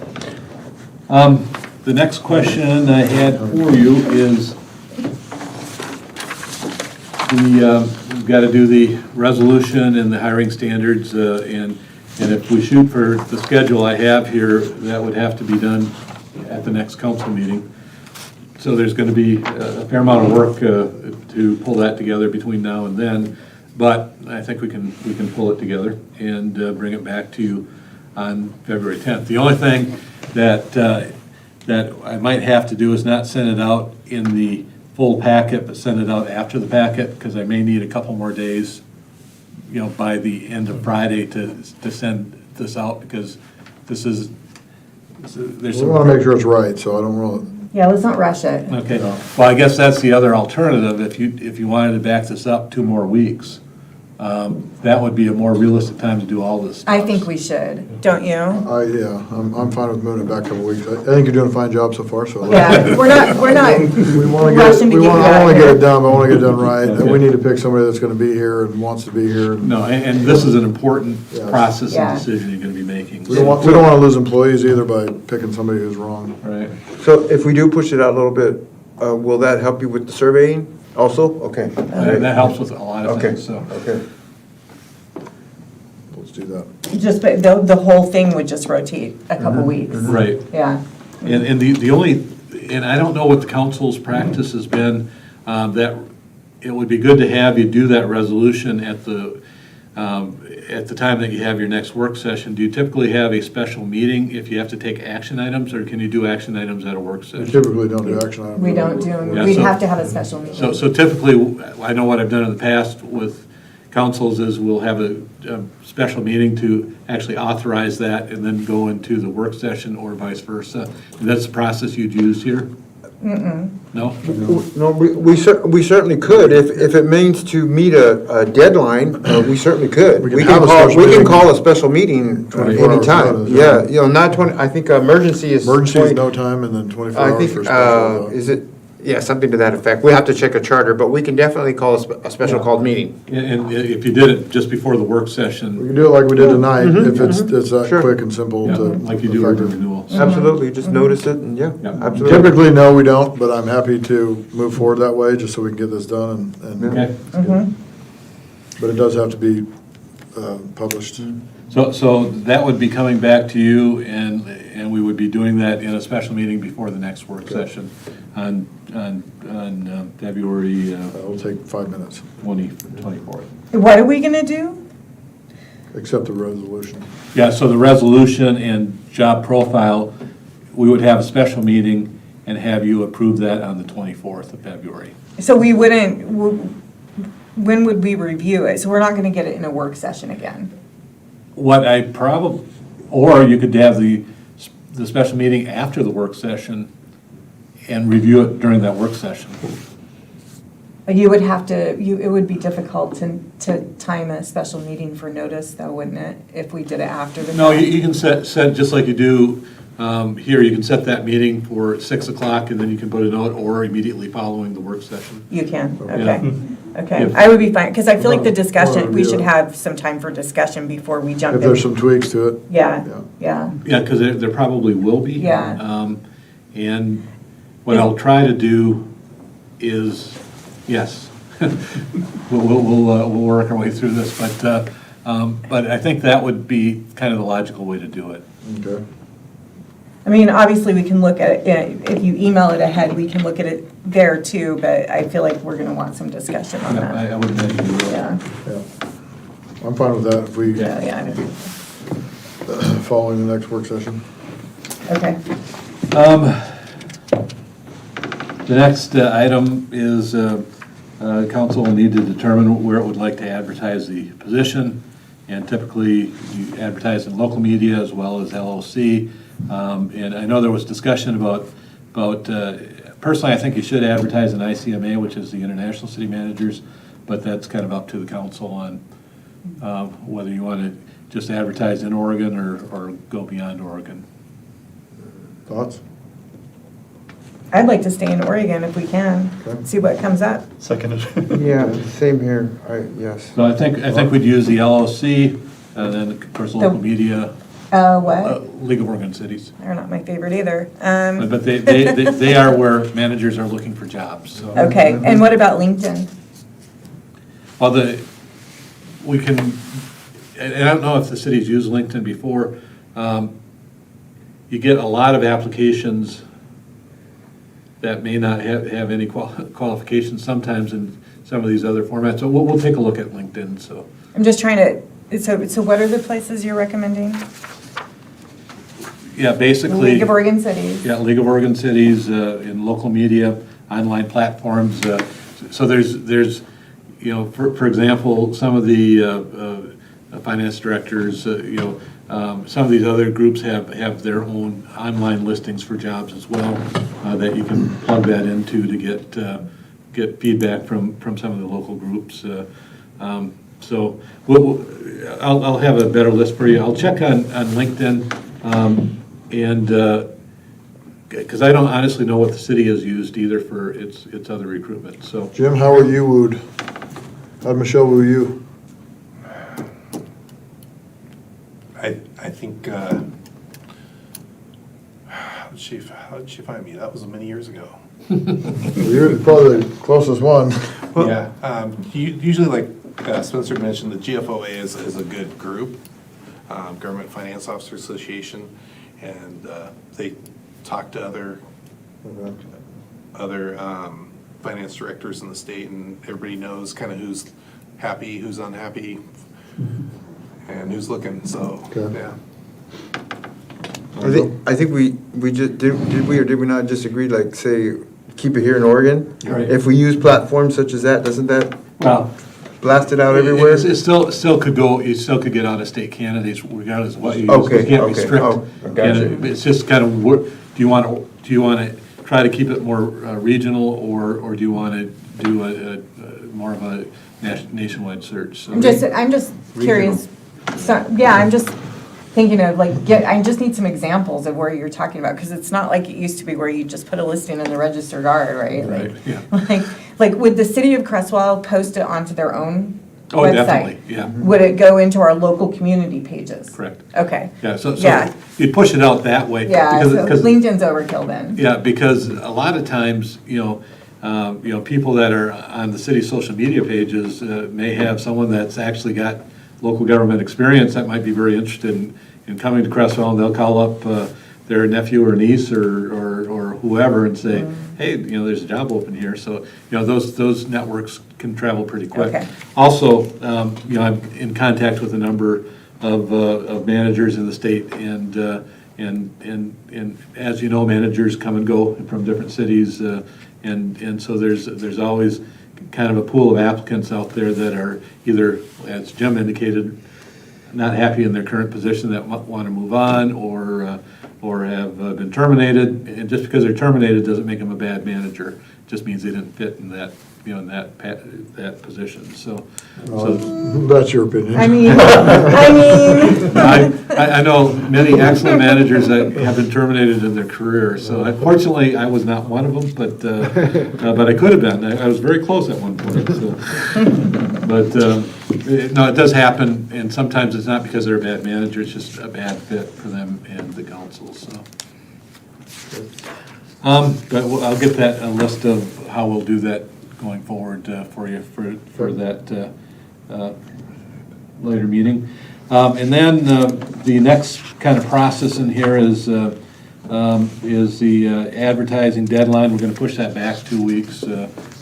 The next question I had for you is, we've got to do the resolution and the hiring standards, and if we shoot for the schedule I have here, that would have to be done at the next council meeting. So there's going to be a fair amount of work to pull that together between now and then, but I think we can pull it together and bring it back to you on February 10th. The only thing that I might have to do is not send it out in the full packet, but send it out after the packet, because I may need a couple more days, by the end of Friday to send this out, because there's We some. wanna make sure it's right, so I don't wanna, Yeah, let's not rush it. Okay, well, I guess that's the other alternative, if you wanted to back this up 2 more weeks, that would be a more realistic time to do all this stuff. I think we should, don't you? I'm fine with moving it back a couple weeks. I think you're doing a fine job so far, so. Yeah, we're not We wanna rushing to get you I out wanna of get here. it done, but I wanna get it done right, and Okay. we need to pick somebody that's gonna be here and wants to be here. No, and this is an important Yes. process Yeah. and decision you're gonna be making. We don't wanna lose employees either by picking somebody who's wrong. Right. so if we do push it out a little bit, will that help you with the surveying also? Okay. That helps with a lot of Okay, things, so. okay. Let's do that. Just, but the whole thing would just rotate a couple weeks. Right. Yeah. And the only, and I don't know what the council's practice has been, that it would be good to have you do that resolution at the time that you have your next work session. Do you typically have a special meeting if you have to take action items, or can you do action items at a work We session? typically don't do action items. We don't do, Yeah, we'd so- have to have a special meeting. So typically, I know what I've done in the past with councils is we'll have a special meeting to actually authorize that and then go into the work session or vice versa. And that's the process you'd use here? No? No, we certainly could, if it means to meet a deadline, we certainly could. We can have a special We can meeting. call a special meeting 24 hours anytime, notice, yeah, not 20, I think emergency is. Emergency is 20 no time, and then 24 I hours think, for special. is it, yeah, something to that effect. We have to check a charter, but we can definitely call a special called meeting. And if you did it just before the work We session, can do it like we did tonight, if it's that Sure. quick and simple yeah, to. like you do urban effective. renewal. Absolutely, just notice it, and yeah, Yeah. absolutely. Typically, no, we don't, but I'm happy to move forward that way, just so we can get this done, and, Okay, but it does have to be published. so that would be coming back to you, and we would be doing that in a special meeting before the next work session on February It'll take 5 minutes, 24th. What are we gonna do? accept the resolution. Yeah, so the resolution and job profile, we would have a special meeting, and have you approve that on the 24th of February. So we wouldn't, when would we review it? So we're not gonna get it in a work session again? What I probably, or you could have the special meeting after the work session and review it during that work session. You would have to, it would be difficult to time a special meeting for notice though, wouldn't it? If we did it after the. No, you can set, just like you do here, you can set that meeting for 6 o'clock and then you can put a note or immediately following the work session. You can, Yeah. okay. Okay, If- I would be fine, because I feel like the discussion, we review should it. have some time for discussion before we jump If in. there's some tweaks to it. Yeah, Yeah. yeah. Yeah, because there probably will be. Yeah. And what I'll try to do is, yes, we'll work our way through this, but I think that would be kind of the logical way to do it. Okay. I mean, obviously, we can look at it, if you email it ahead, we can look at it there too, but I feel like we're gonna want some discussion on I that. would imagine you will. Yeah, Yeah. I'm fine with that if we, yeah, yeah, following the next work session. okay. The next item is council will need to determine where it would like to advertise the position. And typically, you advertise in local media as well as LOC. And I know there was discussion about personally, I think you should advertise in ICMA, which is the International City Managers, but that's kind of up to the council on whether you want to just advertise in Oregon or go beyond Oregon. Thoughts? I'd like to stay in Oregon if we can, Okay. see what comes up. Seconded. Yeah, same here, yes. So I think we'd use the LOC, and then of course local media, What? League of Oregon Cities. They're not my favorite either. But they are where managers are looking for jobs, so. Okay, and what about LinkedIn? Well, we can, and I don't know if the city's used LinkedIn before. You get a lot of applications that may not have any qualifications sometimes in some of these other formats. So we'll take a look at LinkedIn, so. I'm just trying to, so what are the places you're recommending? Yeah, basically. League of Oregon Cities. Yeah, League of Oregon Cities, in local media, online platforms. So there's, you know, for example, some of the finance directors, some of these other groups have their own online listings for jobs as well, that you can plug that into to get feedback from some of the local groups. So I'll have a better list for you. I'll check on LinkedIn, and because I don't honestly know what the city has used either for its other recruitment. So Jim, how were you wooed? How'd Michelle woo you? I think, how did she find me? That was many years ago. You're probably the closest one. Yeah, usually like Spencer mentioned, the GFOA is a good group, Government Finance Officer Association, and they talk to other finance directors in the state, and everybody knows kind of who's happy, who's unhappy, and who's looking, so, Okay. yeah. I think we just, did we or did we not just agree, like, say, keep it here in Oregon? Right. If we use platforms such as that, doesn't that well, blast it out everywhere? It still could go. You still could get out-of-state candidates regardless of what you use. Okay, You can't okay. restrict. Oh, gotcha. It's just kind of do you want to try to keep it more regional, or do you want to do a more of a nationwide search? So I'm just curious. So, yeah, I'm just thinking of I just need some examples of where you're talking about, because it's not like it used to be where you just put a listing in the Register Guard, right? Right, yeah. Like, would the city of Creswell post it onto their own Oh, website? definitely, yeah. Would it go into our local community pages? Correct. Okay. Yeah, so Yeah. you push it out that way. Yeah, so because- LinkedIn's overkill then. Yeah, because a lot of times, people that are on the city social media pages may have someone that's actually got local government experience that might be very interested in coming to Creswell, and they'll call up their nephew or niece or whoever and say, hey, there's a job open here. So, those networks can travel pretty quick. Okay. Also, I'm in contact with a number of managers in the state, and and as you know, managers come and go from different cities, and so there's always kind of a pool of applicants out there that are either, as Jim indicated, not happy in their current position, that want to move on, or have been terminated. And just because they're terminated doesn't make them a bad manager. It just means they didn't fit in that, in that position. So That's your opinion. I mean, I know many excellent managers that have been terminated in their career. So unfortunately, I was not one of them, but I could have been. I was very close at one point. So. But no, it does happen, and sometimes it's not because they're a bad manager. It's just a bad fit for them and the council. So. But I'll get that a list of how we'll do that going forward for you for that later meeting. And then the next kind of process in here is the advertising deadline. We're going to push that back 2 weeks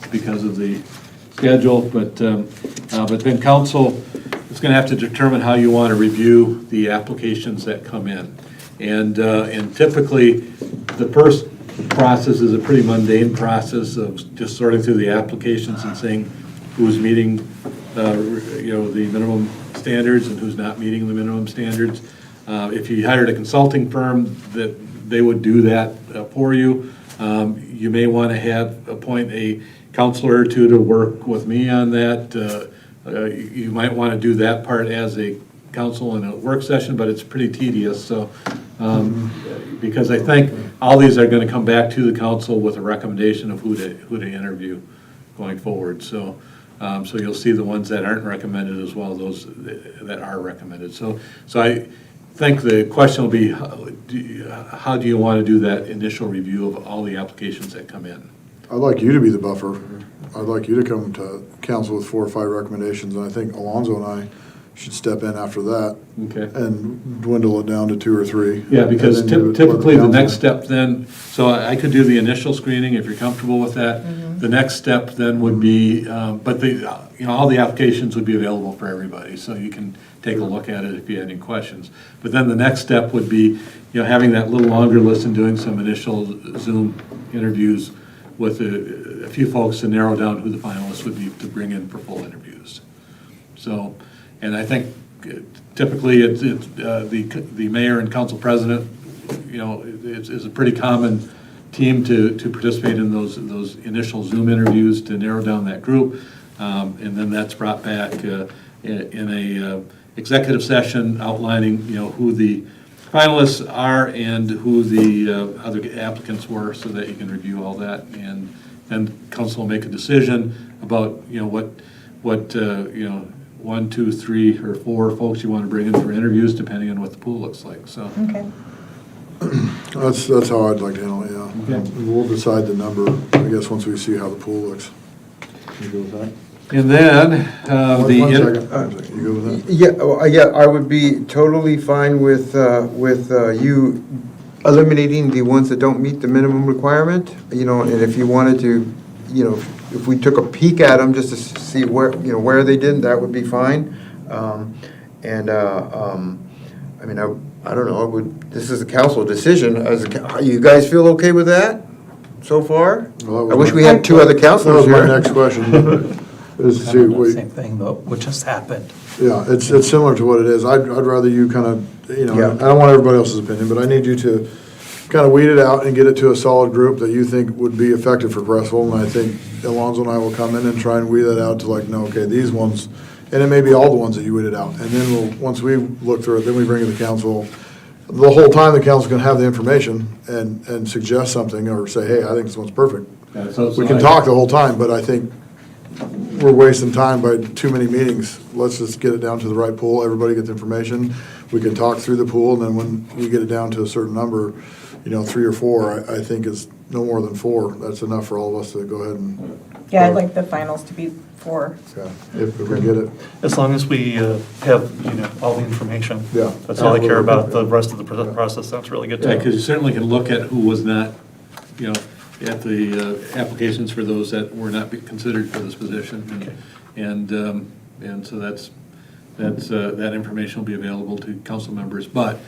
because of the schedule, but then council is going to have to determine how you want to review the applications that come in. And typically, the first process is a pretty mundane process of just sorting through the applications and saying who's meeting, the minimum standards and who's not meeting the minimum standards. If you hired a consulting firm, that they would do that for you. You may want to appoint a counselor or two to work with me on that. You might want to do that part as a council in a work session, but it's pretty tedious. So, because I think all these are going to come back to the council with a recommendation of who to interview going forward. So, so you'll see the ones that aren't recommended as well as those that are recommended. So I think the question will be, how do you want to do that initial review of all the applications that come in? I'd like you to be the buffer. I'd like you to come to council with 4 or 5 recommendations, and I think Alonzo and I should step in after that. Okay. And dwindle it down to 2 or 3. Yeah, because typically the next step then, so I could do the initial screening if you're comfortable with that. Mm-hmm. The next step then would be, but all the applications would be available for everybody, so you can take a look at it if you have any questions. But then the next step would be, having that little longer list and doing some initial Zoom interviews with a few folks to narrow down who the finalists would be to bring in for full interviews. So, and I think typically it's the mayor and council president, is a pretty common team to participate in those initial Zoom interviews to narrow down that group, and then that's brought back in a executive session outlining who the finalists are and who the other applicants were, so that you can review all that, and then council will make a decision about what 1, 2, 3, or 4 folks you want to bring in for interviews, depending on what the pool looks like. So okay. That's how I'd like to handle it. Yeah. Okay. We'll decide the number, I guess, once we see how the pool looks. You go with that? And then One second. You go with that? Yeah, I would be totally fine with you eliminating the ones that don't meet the minimum requirement, and if you wanted to, if we took a peek at them just to see where they didn't, that would be fine. I don't know, this is a council decision. You guys feel okay with that so far? Well, I wish we had 2 other councilors here. That was my next question. Is to see, Same thing, though, what just happened. Yeah, it's similar to what it is. I'd rather you kind of, I don't want everybody else's opinion, but I need you to kind of weed it out and get it to a solid group that you think would be effective for Creswell. And I think Alonzo and I will come in and try and weed that out to okay, these ones, and it may be all the ones that you weeded out. And then once we look through it, then we bring it to council. The whole time the council can have the information and suggest something or say, hey, I think this one's perfect. Yeah, so We can talk the whole time, but I think we're wasting time by too many meetings. Let's just get it down to the right pool, everybody get the information. We can talk through the pool, and then when we get it down to a certain number, 3 or 4, I think is no more than 4. That's enough for all of us to go ahead and. Yeah, I'd like the finals to be 4. Yeah, if we get it. As long as we have, all the information. Yeah. That's all I care about. The rest of the process sounds really good to Yeah, me. because you certainly can look at who was not, at the applications for those that were not considered for this position. And so that information will be available to council members. But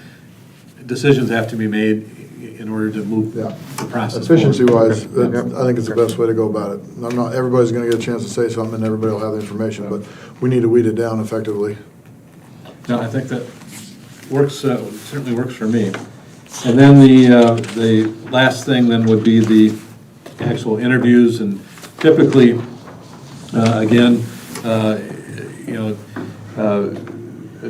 decisions have to be made in order to move Yeah. the process forward. Efficiency-wise, I think it's the best way to go about it. I'm not, everybody's gonna get a chance to say something, and everybody will have the information, but we need to weed it down effectively. No, I think that works, certainly works for me. And then the last thing then would be the actual interviews, and typically, again, a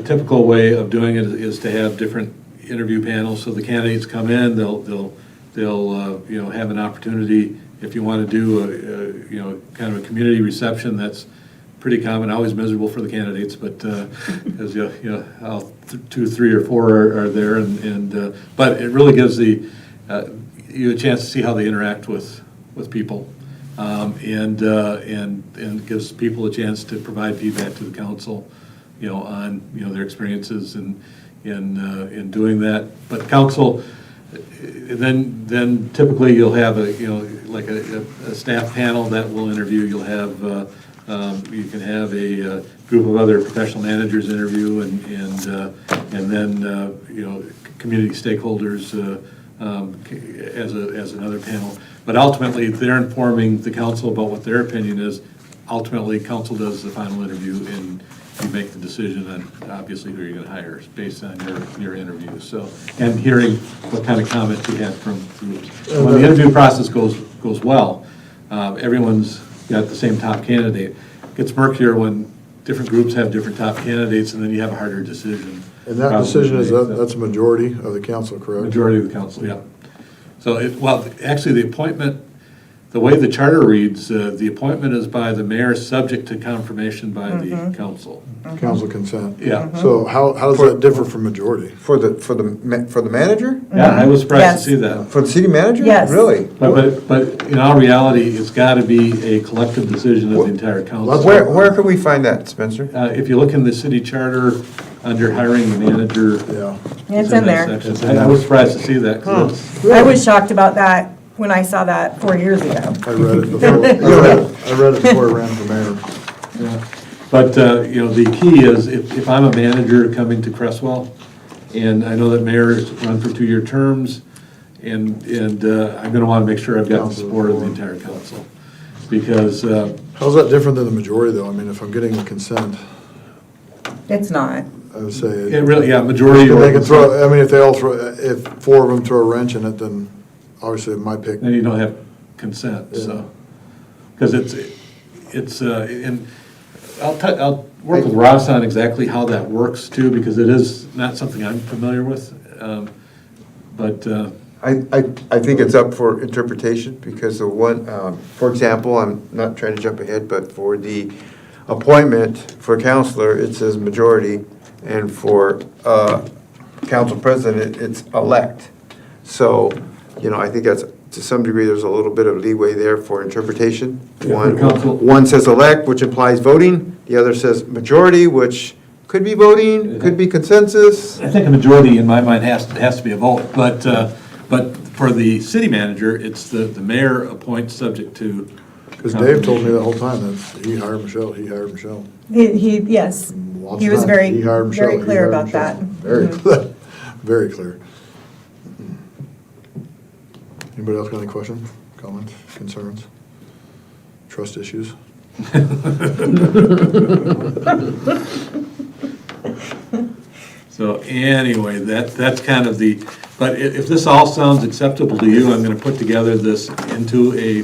typical way of doing it is to have different interview panels, so the candidates come in, they'll have an opportunity, if you want to do kind of a community reception, that's pretty common, always miserable for the candidates, but as two, three, or four are there, and but it really gives you a chance to see how they interact with people, and gives people a chance to provide feedback to the council, on their experiences in doing that. But council, then typically you'll have a staff panel that will interview. You'll have you can have a group of other professional managers interview, and then community stakeholders as another panel. But ultimately, they're informing the council about what their opinion is. Ultimately, council does the final interview, and you make the decision on obviously who you're going to hire based on your interview. So, and hearing what kind of comments you had from groups. When the interview process goes well, everyone's got the same top candidate. It gets murkier when different groups have different top candidates, and then you have a harder decision. And that decision is, that's a majority of the council, correct? Majority of the council, yeah. So, actually, the appointment, the way the charter reads, the appointment is by the mayor, subject to confirmation by the council. Council consent. Yeah. So how does that differ from majority? For the manager? Yeah, I was surprised Yes. to see that. For the city manager? Yes. Really? But in all reality, it's got to be a collective decision of the entire council. Where can we find that, Spencer? If you look in the city charter, under hiring the manager. Yeah. It's in that there. section. I was surprised to see that, 'cause it's- I was shocked about that when I saw that 4 years ago. I read it before, I read it before I ran for mayor. Yeah. But, the key is, if I'm a manager coming to Creswell, and I know that mayors run for 2-year terms, and I'm gonna wanna make sure I've got the support of the entire council. Because, How's that different than the majority, though? I mean, if I'm getting the consent, It's not. I would say. it really, yeah, majority. They can throw, I mean, if they all throw, if 4 of them throw a wrench in it, then obviously my pick. Then you don't have consent, so. Because and I'll work with Ross on exactly how that works too, because it is not something I'm familiar with. But, I think it's up for interpretation, because the one, for example, I'm not trying to jump ahead, but for the appointment for counselor, it says majority, and for council president, it's elect. So, I think that's, to some degree, there's a little bit of leeway there for interpretation. Yeah, for council. One says elect, which implies voting, the other says majority, which could be voting, could be consensus. I think a majority in my mind has to be a vote, but for the city manager, it's the mayor appoints subject to. Because Dave told me the whole time that he hired Michelle, Yes, Lots he of was times. very, He hired Michelle, very he clear hired about Michelle. that. Very Mhm. clear, very clear. Anybody else got any questions, comments, concerns, trust issues? So anyway, that's kind of but if this all sounds acceptable to you, I'm gonna put together this into a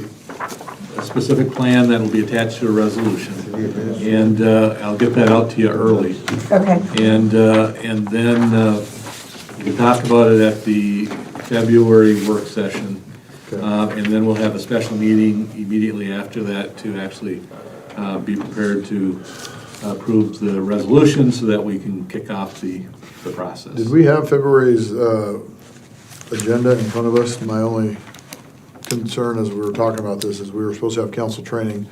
specific plan that will be attached to a resolution. And I'll get that out to you early. Okay. And then we'll talk about it at the February work session. And then we'll have a special meeting immediately after that to actually be prepared to approve the resolution so that we can kick off the process. Did we have February's agenda in front of us? My only concern as we were talking about this is we were supposed to have council training.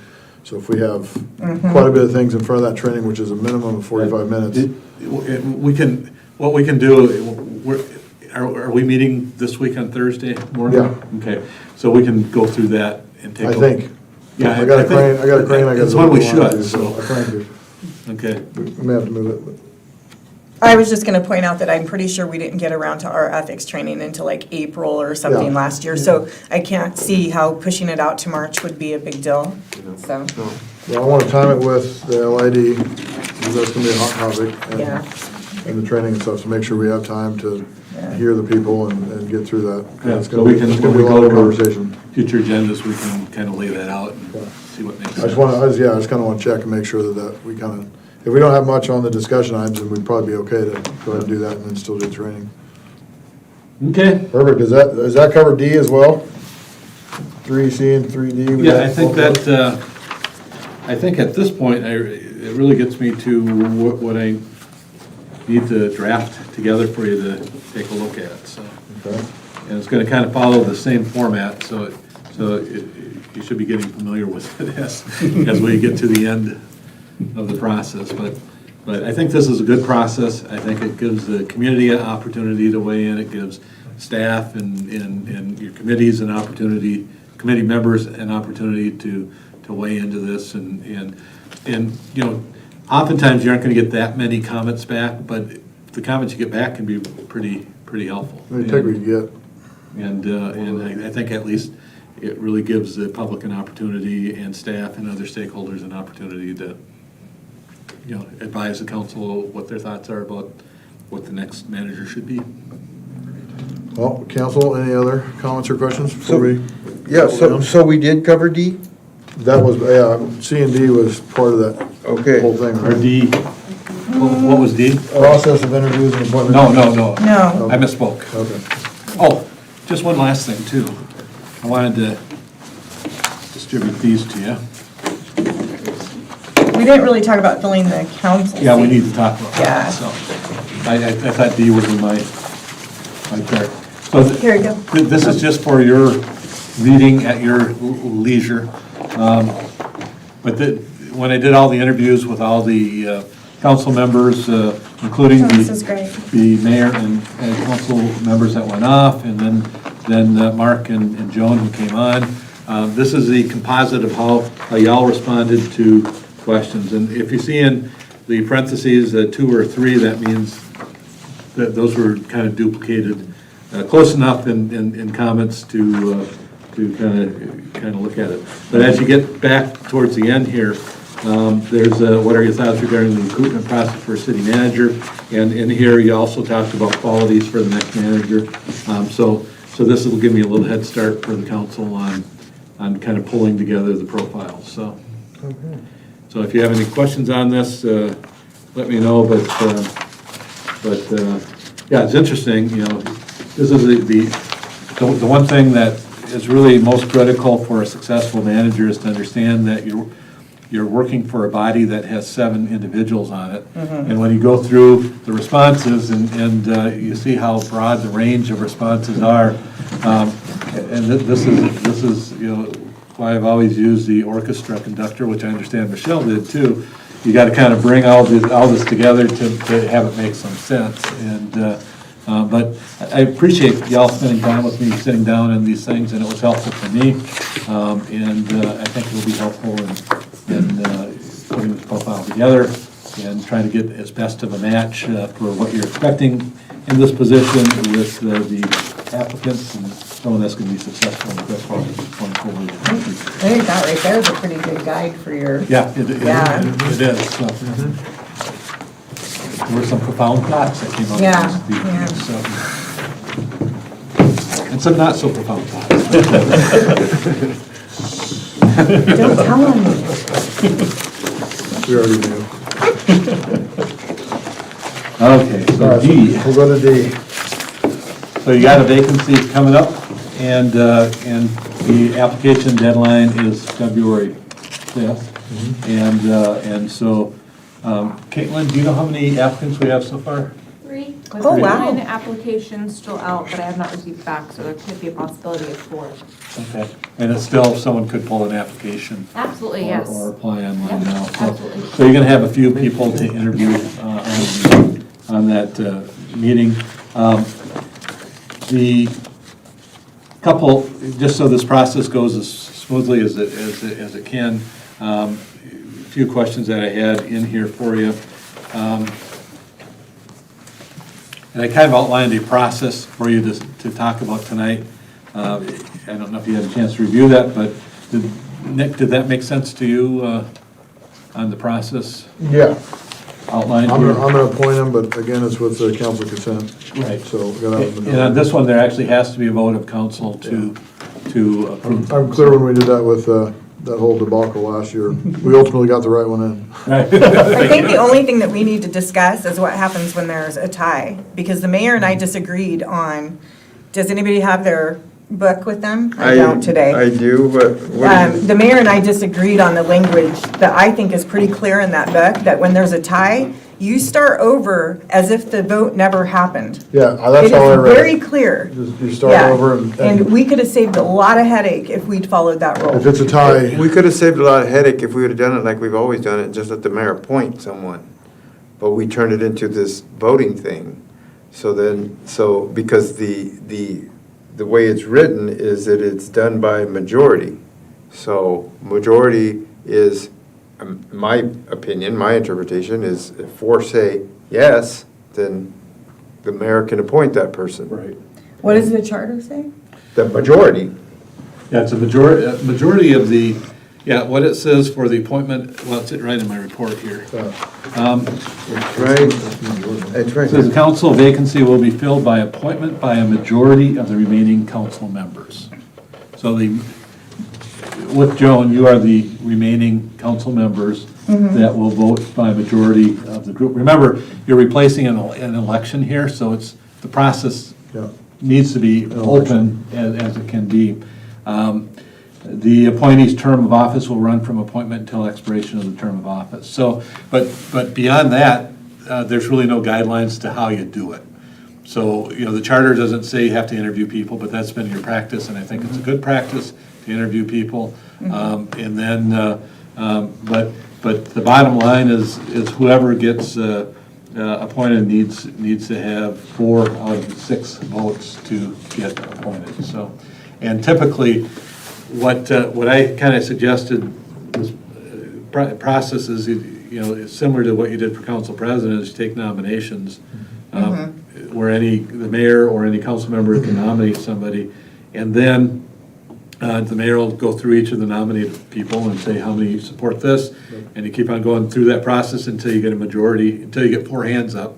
So if we have quite a bit of things in front of that training, which is a minimum of 45 minutes. What we can do, are we meeting this week on Thursday morning? Yeah. Okay, so we can go through that and take a I look. think. Yeah, I got a crane, It's one we should, I so, crank it. okay. We may have to move it, I was just gonna point out that I'm pretty sure we didn't get around to our ethics training until like April or something Yeah. last year, so I can't see how pushing it out to March would be a big deal, so, Well, I want to time it with the LID, because that's going to be a hot topic. yeah. And the training and stuff, so make sure we have time to Yeah. hear the people and get through that. Yeah, It's so gonna we be- can, it's when gonna we be a go long over conversation. future agendas, we can kind of lay that out and Yeah. see what makes I sense. just want to, I just kind of want to check and make sure that we kind of, if we don't have much on the discussion items, then we'd probably be okay to go ahead and do that and then still do training. Okay. Perfect, does that cover D as well? 3C and 3D? We Yeah, got I think both that, I think at this point, it really gets me to what I need to draft together for you to take a look at, so. Okay. And it's gonna kind of follow the same format, so you should be getting familiar with it as we get to the end of the process. But I think this is a good process. I think it gives the community an opportunity to weigh in. It gives staff and your committees an opportunity, committee members an opportunity to weigh into this. And you know, oftentimes you aren't gonna get that many comments back, but the comments you get back can be pretty helpful. Let me take what you get. And I think at least it really gives the public an opportunity and staff and other stakeholders an opportunity to, you know, advise the council what their thoughts are about what the next manager should be. Well, council, any other comments or questions before we? Yeah, so we did cover D? That was, yeah, C and D was part of that Okay. whole thing, Or right? D, what was D? Process of interviews and appointments. No. No. I misspoke. Okay. Oh, just one last thing too. I wanted to distribute these to you. We didn't really talk about filling the council Yeah, we seat. need to talk about Yeah. that, so. I thought D was in my chart. So Here you go. This is just for your reading at your leisure. But when I did all the interviews with all the council members, including Oh, this is great. the mayor and council members that went off, and then Mark and Joan who came on, this is the composite of how y'all responded to questions. And if you see in the parentheses, 2 or 3, that means that those were kind of duplicated, close enough in comments to kind of look at it. But as you get back towards the end here, there's what are your thoughts regarding the recruitment process for a city manager? And in here, you also talked about qualities for the next manager. So this will give me a little head start for the council on kind of pulling together the profiles, so. So if you have any questions on this, let me know, but yeah, it's interesting, you know, this is the one thing that is really most critical for a successful manager is to understand that you're working for a body that has 7 individuals on it. And when you go through the responses and you see how broad the range of responses are, and this is, you know, why I've always used the orchestra conductor, which I understand Michelle did too. You got to kind of bring all this together to have it make some sense. And but I appreciate y'all spending time with me, sitting down in these things, and it was helpful for me. And I think it will be helpful in putting this profile together and trying to get as best of a match for what you're expecting in this position with the applicants and someone that's going to be successful in the best part going forward. I think that right there is a pretty good guide for your. Yeah, it is. So. There were some profound thoughts that came out Yeah, of these yeah. meetings, so. And some not so profound thoughts. Don't tell them. We already knew. Okay, All so right, D. We'll go to D. So you got a vacancy coming up, and the application deadline is February 5th. And so, Caitlin, do you know how many applicants we have so far? 3. Oh, wow. 1 application still out, but I have not received back, so there could be a possibility of 4. Okay, and it's still, someone could pull an application. Absolutely, or- yes. Or apply online Yep, now. absolutely. So you're gonna have a few people to interview on that meeting. The couple, just so this process goes as smoothly as it can, a few questions that I had in here for you. And I kind of outlined a process for you to talk about tonight. I don't know if you had a chance to review that, but Nick, did that make sense to you on the process Yeah. outlined I'm here? gonna appoint him, but again, it's with the council consent. Right. So. we gotta have And on this one, there actually has to be a vote of council to approve. I'm clear when we did that with that whole debacle last year. We ultimately got the right one in. I think the only thing that we need to discuss is what happens when there's a tie, because the mayor and I disagreed on, does anybody have their book with them? I don't today. I do, but The mayor and I disagreed on the language that I think is pretty clear in that book, that when there's a tie, you start over as if the vote never happened. Yeah, that's how I It read is very it. clear. You start Yeah. over And we could have saved a lot of headache if we'd followed that rule. if it's a tie, we could have saved a lot of headache if we would have done it like we've always done it, and just let the mayor appoint someone. But we turned it into this voting thing. So because the way it's written is that it's done by majority. So majority is, my opinion, my interpretation is if four say yes, then the mayor can appoint that person. Right. What does the charter say? The majority. Yeah, it's a majority of the, what it says for the appointment, well, it's right in my report here. It's right. It's right. It says the council vacancy will be filled by appointment by a majority of the remaining council members. So with Joan, you are the remaining council members that will vote by majority of the group. Remember, you're replacing an election here, so it's, the process needs to be open as it can be. The appointee's term of office will run from appointment until expiration of the term of office. So, but beyond that, there's really no guidelines to how you do it. So, the charter doesn't say you have to interview people, but that's been your practice, and I think it's a good practice to interview people. And then, but the bottom line is whoever gets appointed needs to have 4 out of 6 votes to get appointed. So, and typically, what I kind of suggested was process is, it's similar to what you did for council president, is you take nominations, where the mayor or any council member can nominate somebody, and then the mayor will go through each of the nominated people and say how many support this, and you keep on going through that process until you get a majority, until you get 4 hands up,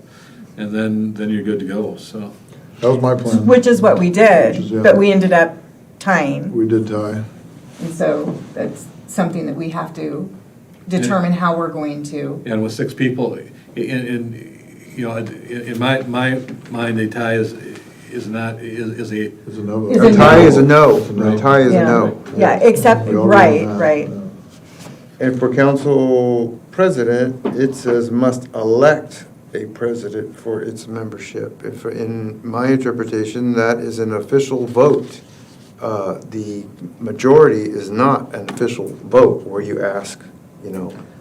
and then you're good to go, so. that was my plan. Which is what we did, Which is, but we ended up tying. We did tie. And so that's something that we have to determine how we're going to. And with 6 people, in my mind, a tie is not, is a. It's a no. Is A tie is a no. no. A tie is a Yeah. no. Yeah, except, We all right, know that. right. And for council president, it says must elect a president for its membership. If, in my interpretation, that is an official vote. The majority is not an official vote where you ask,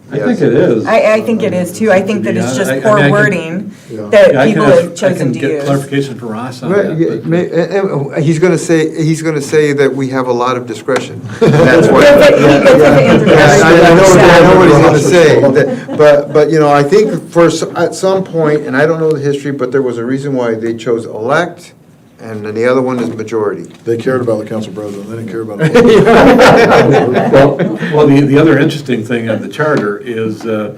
I think it is. I think it is too. I think that it's just poor wording Yeah. that Yeah, people have chosen to I can get use. clarification for Ross on Right, yeah, that. but- he's gonna say that we have a lot of discretion. That's why. That's what Andrew Yeah, I know what he's gonna say, Yeah. but, I think at some point, and I don't know the history, but there was a reason why they chose elect, and then the other one is majority. They cared about the council president, they didn't care about the Well, the other interesting thing of the charter is the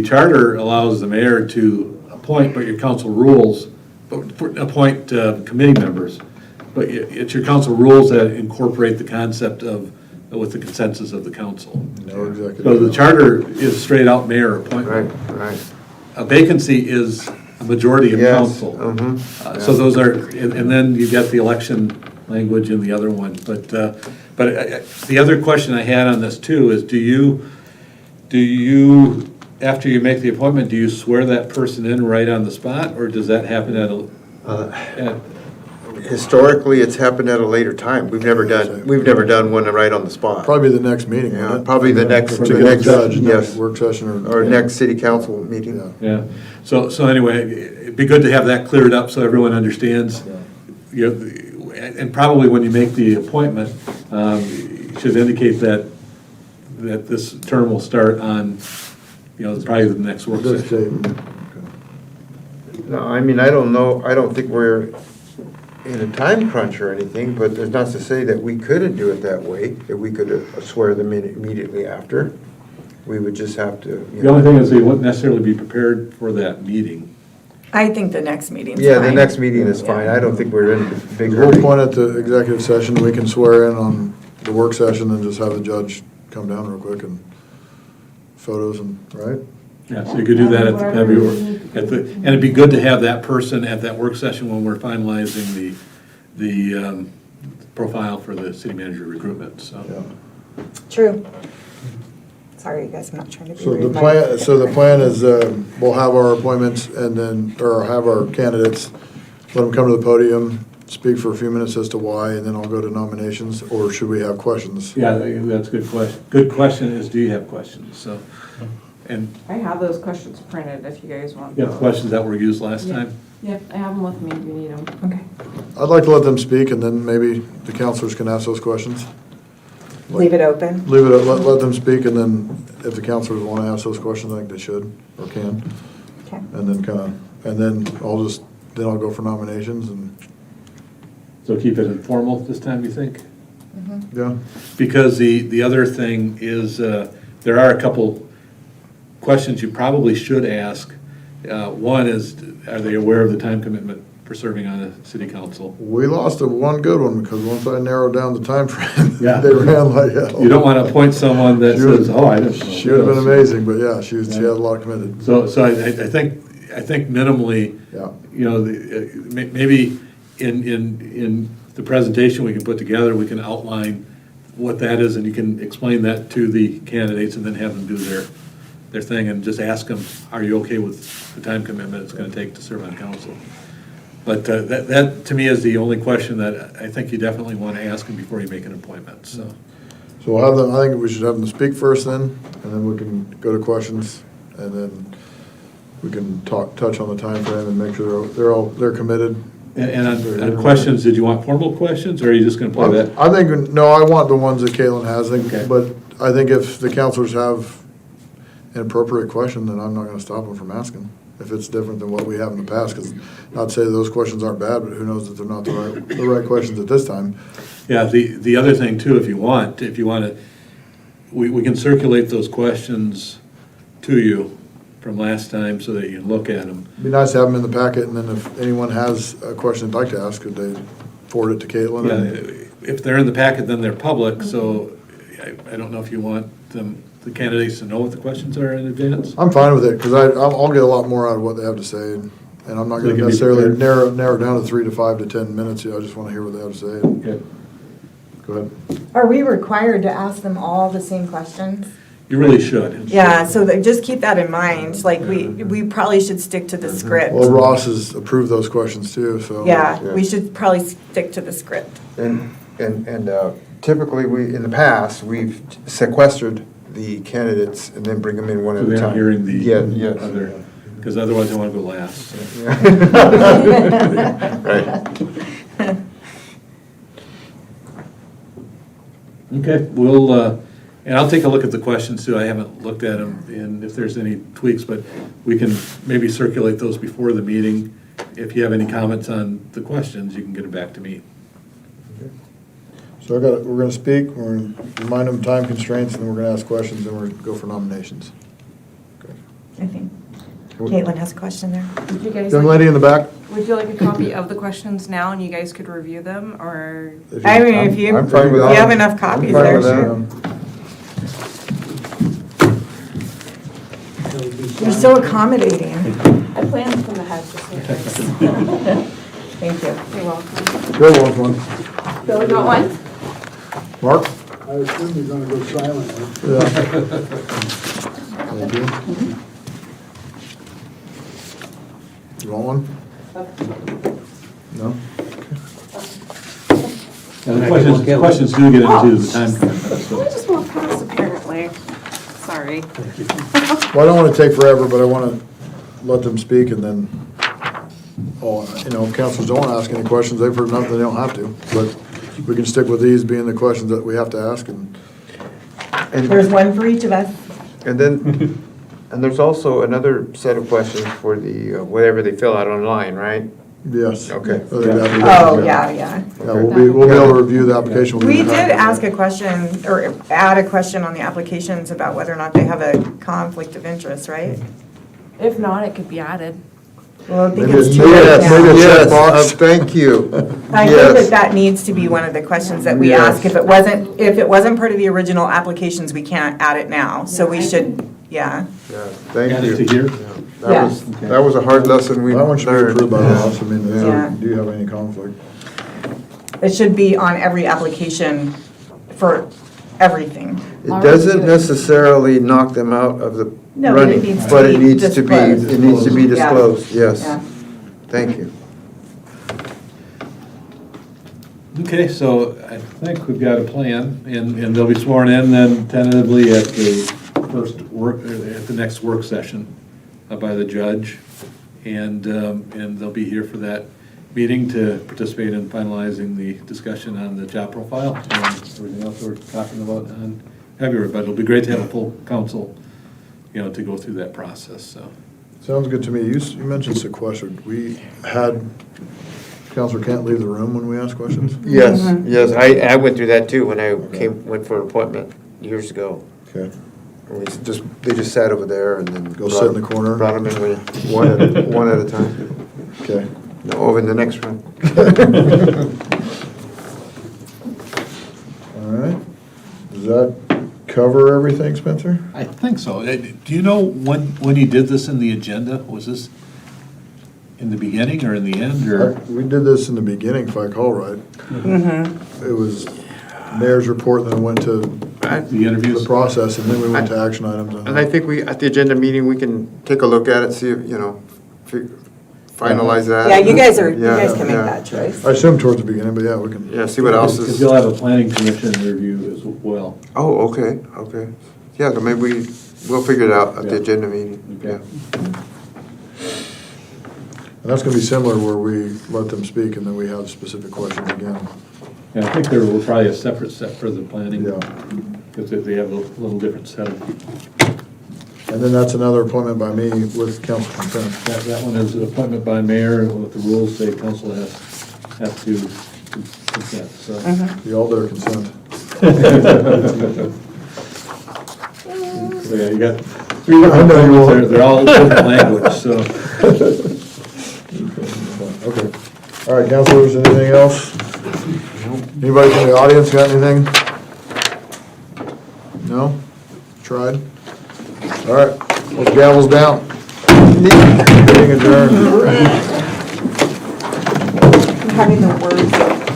charter allows the mayor to appoint, but your council rules, appoint committee members. But it's your council rules that incorporate the concept with the consensus of the council. No executive. So the charter is straight out mayor appointment. Right. A vacancy is a majority of Yes, council. So those are, and then you get the election language in the other one. But the other question I had on this too is, do you, after you make the appointment, do you swear that person in right on the spot, or does that happen at Historically, it's happened at a later time. We've never done one right on the spot. Probably the next meeting, Yeah, wouldn't it? probably the next- To the get a next- judge, yes. next work session Or next city council meeting. Yeah. Yeah, so anyway, it'd be good to have that cleared up so everyone understands. And probably when you make the appointment, you should indicate that this term will start on, probably the next work This session. date. No, I mean, I don't know, I don't think we're in a time crunch or anything, but there's not to say that we couldn't do it that way, that we could swear them in immediately after. We would just have to, you The only know. thing is they wouldn't necessarily be prepared for that meeting. I think the next meeting's fine. Yeah, the next meeting is fine. I don't think we're in a big We'll hurry. point at the executive session, we can swear in on the work session and just have the judge come down real quick and photos and, right? Yeah, so you could do that at the February, and it'd be good to have that person at that work session when we're finalizing the profile for the city manager recruitment, so. Yeah. True. Sorry, you guys, I'm not trying to be So rude. the plan is, we'll have our appointments and then, or have our candidates, let them come to the podium, speak for a few minutes as to why, and then I'll go to nominations, or should we have questions? Yeah, that's a good question. Good question is, do you have questions? So, and I have those questions printed if you guys want. you have questions that were used last Yeah. time? Yep, I have them with me if you need them. Okay. I'd like to let them speak, and then maybe the counselors can ask those questions. Leave it open. Leave it, let them speak, and then if the counselors want to ask those questions, I think they should, or can. Okay. And then and then I'll go for nominations, and, So keep it informal this time, you think? yeah. Because the other thing is, there are a couple questions you probably should ask. One is, are they aware of the time commitment for serving on a city council? We lost one good one, because once I narrowed down the time frame, Yeah. they ran like hell. You don't want to appoint someone that She was- says, oh, I didn't know. She would have been amazing, but yeah, she had a lot committed. So I think minimally, Yeah. you know, maybe in the presentation we can put together, we can outline what that is, and you can explain that to the candidates, and then have them do their thing, and just ask them, are you okay with the time commitment it's gonna take to serve on council? But that, to me, is the only question that I think you definitely want to ask them before you make an appointment, so. So we'll have them, I think we should have them speak first then, and then we can go to questions, and then we can touch on the time frame and make sure they're committed. And on questions, did you want formal questions, or are you just gonna play that? I think, no, I want the ones that Caitlin has, Okay. but I think if the counselors have an appropriate question, then I'm not gonna stop them from asking, if it's different than what we have in the past, because not to say those questions aren't bad, but who knows that they're not the right questions at this time. Yeah, the other thing too, if you want to, we can circulate those questions to you from last time so that you can look at them. It'd be nice to have them in the packet, and then if anyone has a question they'd like to ask, could they forward it to Caitlin? Yeah, if they're in the packet, then they're public, so I don't know if you want the candidates to know what the questions are in advance. I'm fine with it, because I'll get a lot more out of what they have to say, and I'm not So they gonna can be necessarily prepared. narrow it down to 3 to 5 to 10 minutes, I just wanna hear what they have to say. Okay. Go ahead. Are we required to ask them all the same questions? You really should. Yeah, so just keep that in mind, like, we probably should stick to the script. Well, Ross has approved those questions too, so. Yeah, we should probably stick to the script. And typically, in the past, we've sequestered the candidates and then bring them in one So at a they're time. not hearing the Yes. other, because otherwise I want to go last. Right. Okay, and I'll take a look at the questions too. I haven't looked at them, and if there's any tweaks, but we can maybe circulate those before the meeting. If you have any comments on the questions, you can get it back to me. So we're gonna speak, we're gonna remind them time constraints, and then we're gonna ask questions, and we're gonna go for nominations. I think Caitlin has a question there. Would you guys Young like, lady in the back? would you like a copy of the questions now and you guys could review them, or? If you- I mean, if you I'm fine with that. have enough copies I'm fine there, with that. sure. You're so accommodating. I planned from ahead, just in case. Thank you. You're welcome. Bill wants one. Bill, you want one? Mark? I assume you're gonna go silent, huh? Yeah. Thank you. You want one? No? And the questions do get into the time commitment, so. I just walked past apparently. Sorry. Well, I don't wanna take forever, but I wanna let them speak, and then, if councilors don't wanna ask any questions, they've heard enough, they don't have to. But we can stick with these being the questions that we have to ask, and There's one for each of us. And then, And there's also another set of questions for the, whatever they fill out online, right? Yes. Okay. I think that'd be- Oh, yeah, yeah. Yeah, we'll be able to review the application. We'll We be did back. ask a question, or add a question on the applications about whether or not they have a conflict of interest, right? If not, it could be added. Well, I think Maybe it's it's- too maybe late it's- maybe now. it's- Yes, checkbox. thank you. I think Yes. that needs to be one of the questions that we Yes. ask. If it wasn't part of the original applications, we can't add it now. So we should, yeah. Yeah, thank Add it you. to here? That was a hard lesson we That one should be learned. approved by us. I mean, Yeah. do you have any conflict? It should be on every application for everything. It doesn't necessarily knock them out of the No, but it running, needs to but it be needs to be, disclosed. it needs to be Yeah. disclosed, yes. Yeah. Thank you. Okay, so I think we've got a plan, and they'll be sworn in then tentatively at the at the next work session by the judge. And they'll be here for that meeting to participate in finalizing the discussion on the job profile and everything else we're talking about on February. But it'll be great to have a full council, to go through that process, so. Sounds good to me. You mentioned sequestered. We had, Counselor can't leave the room when we ask questions? Yes, yes, I went through that too when I went for an appointment years ago. Okay. They just sat over there and then. Go sit in the corner? Brought them in one at a time. Okay. No, over in the next room. All right. Does that cover everything, Spencer? I think so. Do you know when he did this in the agenda? Was this in the beginning or in the end, or? We did this in the beginning, if I recall right. It was mayor's report, then it went to The interviews? the process, and then we went to action items. And I think at the agenda meeting, we can take a look at it, see if, finalize that. Yeah, you guys can Yeah, make yeah. that choice. I assume towards the beginning, but yeah, we can. Yeah, see what else Because is. you'll have a planning commission review as well. Oh, okay. Yeah, so maybe we'll figure it out at the Yeah. agenda meeting. Okay. And that's gonna be similar where we let them speak and then we have specific questions again. And I think there will probably a separate set for the planning. Yeah. Because they have a little different set of, And then that's another appointment by me with council consent. that one is an appointment by mayor, and what the rules say, council has to consent, so. You all better consent. So, yeah, you got three I different know you appointments, will. they're all different language, so. Okay. All right, councilors, anything else? Anybody from the audience got anything? No? Tried? All right, let's gavels down. Meeting adjourned. Having the words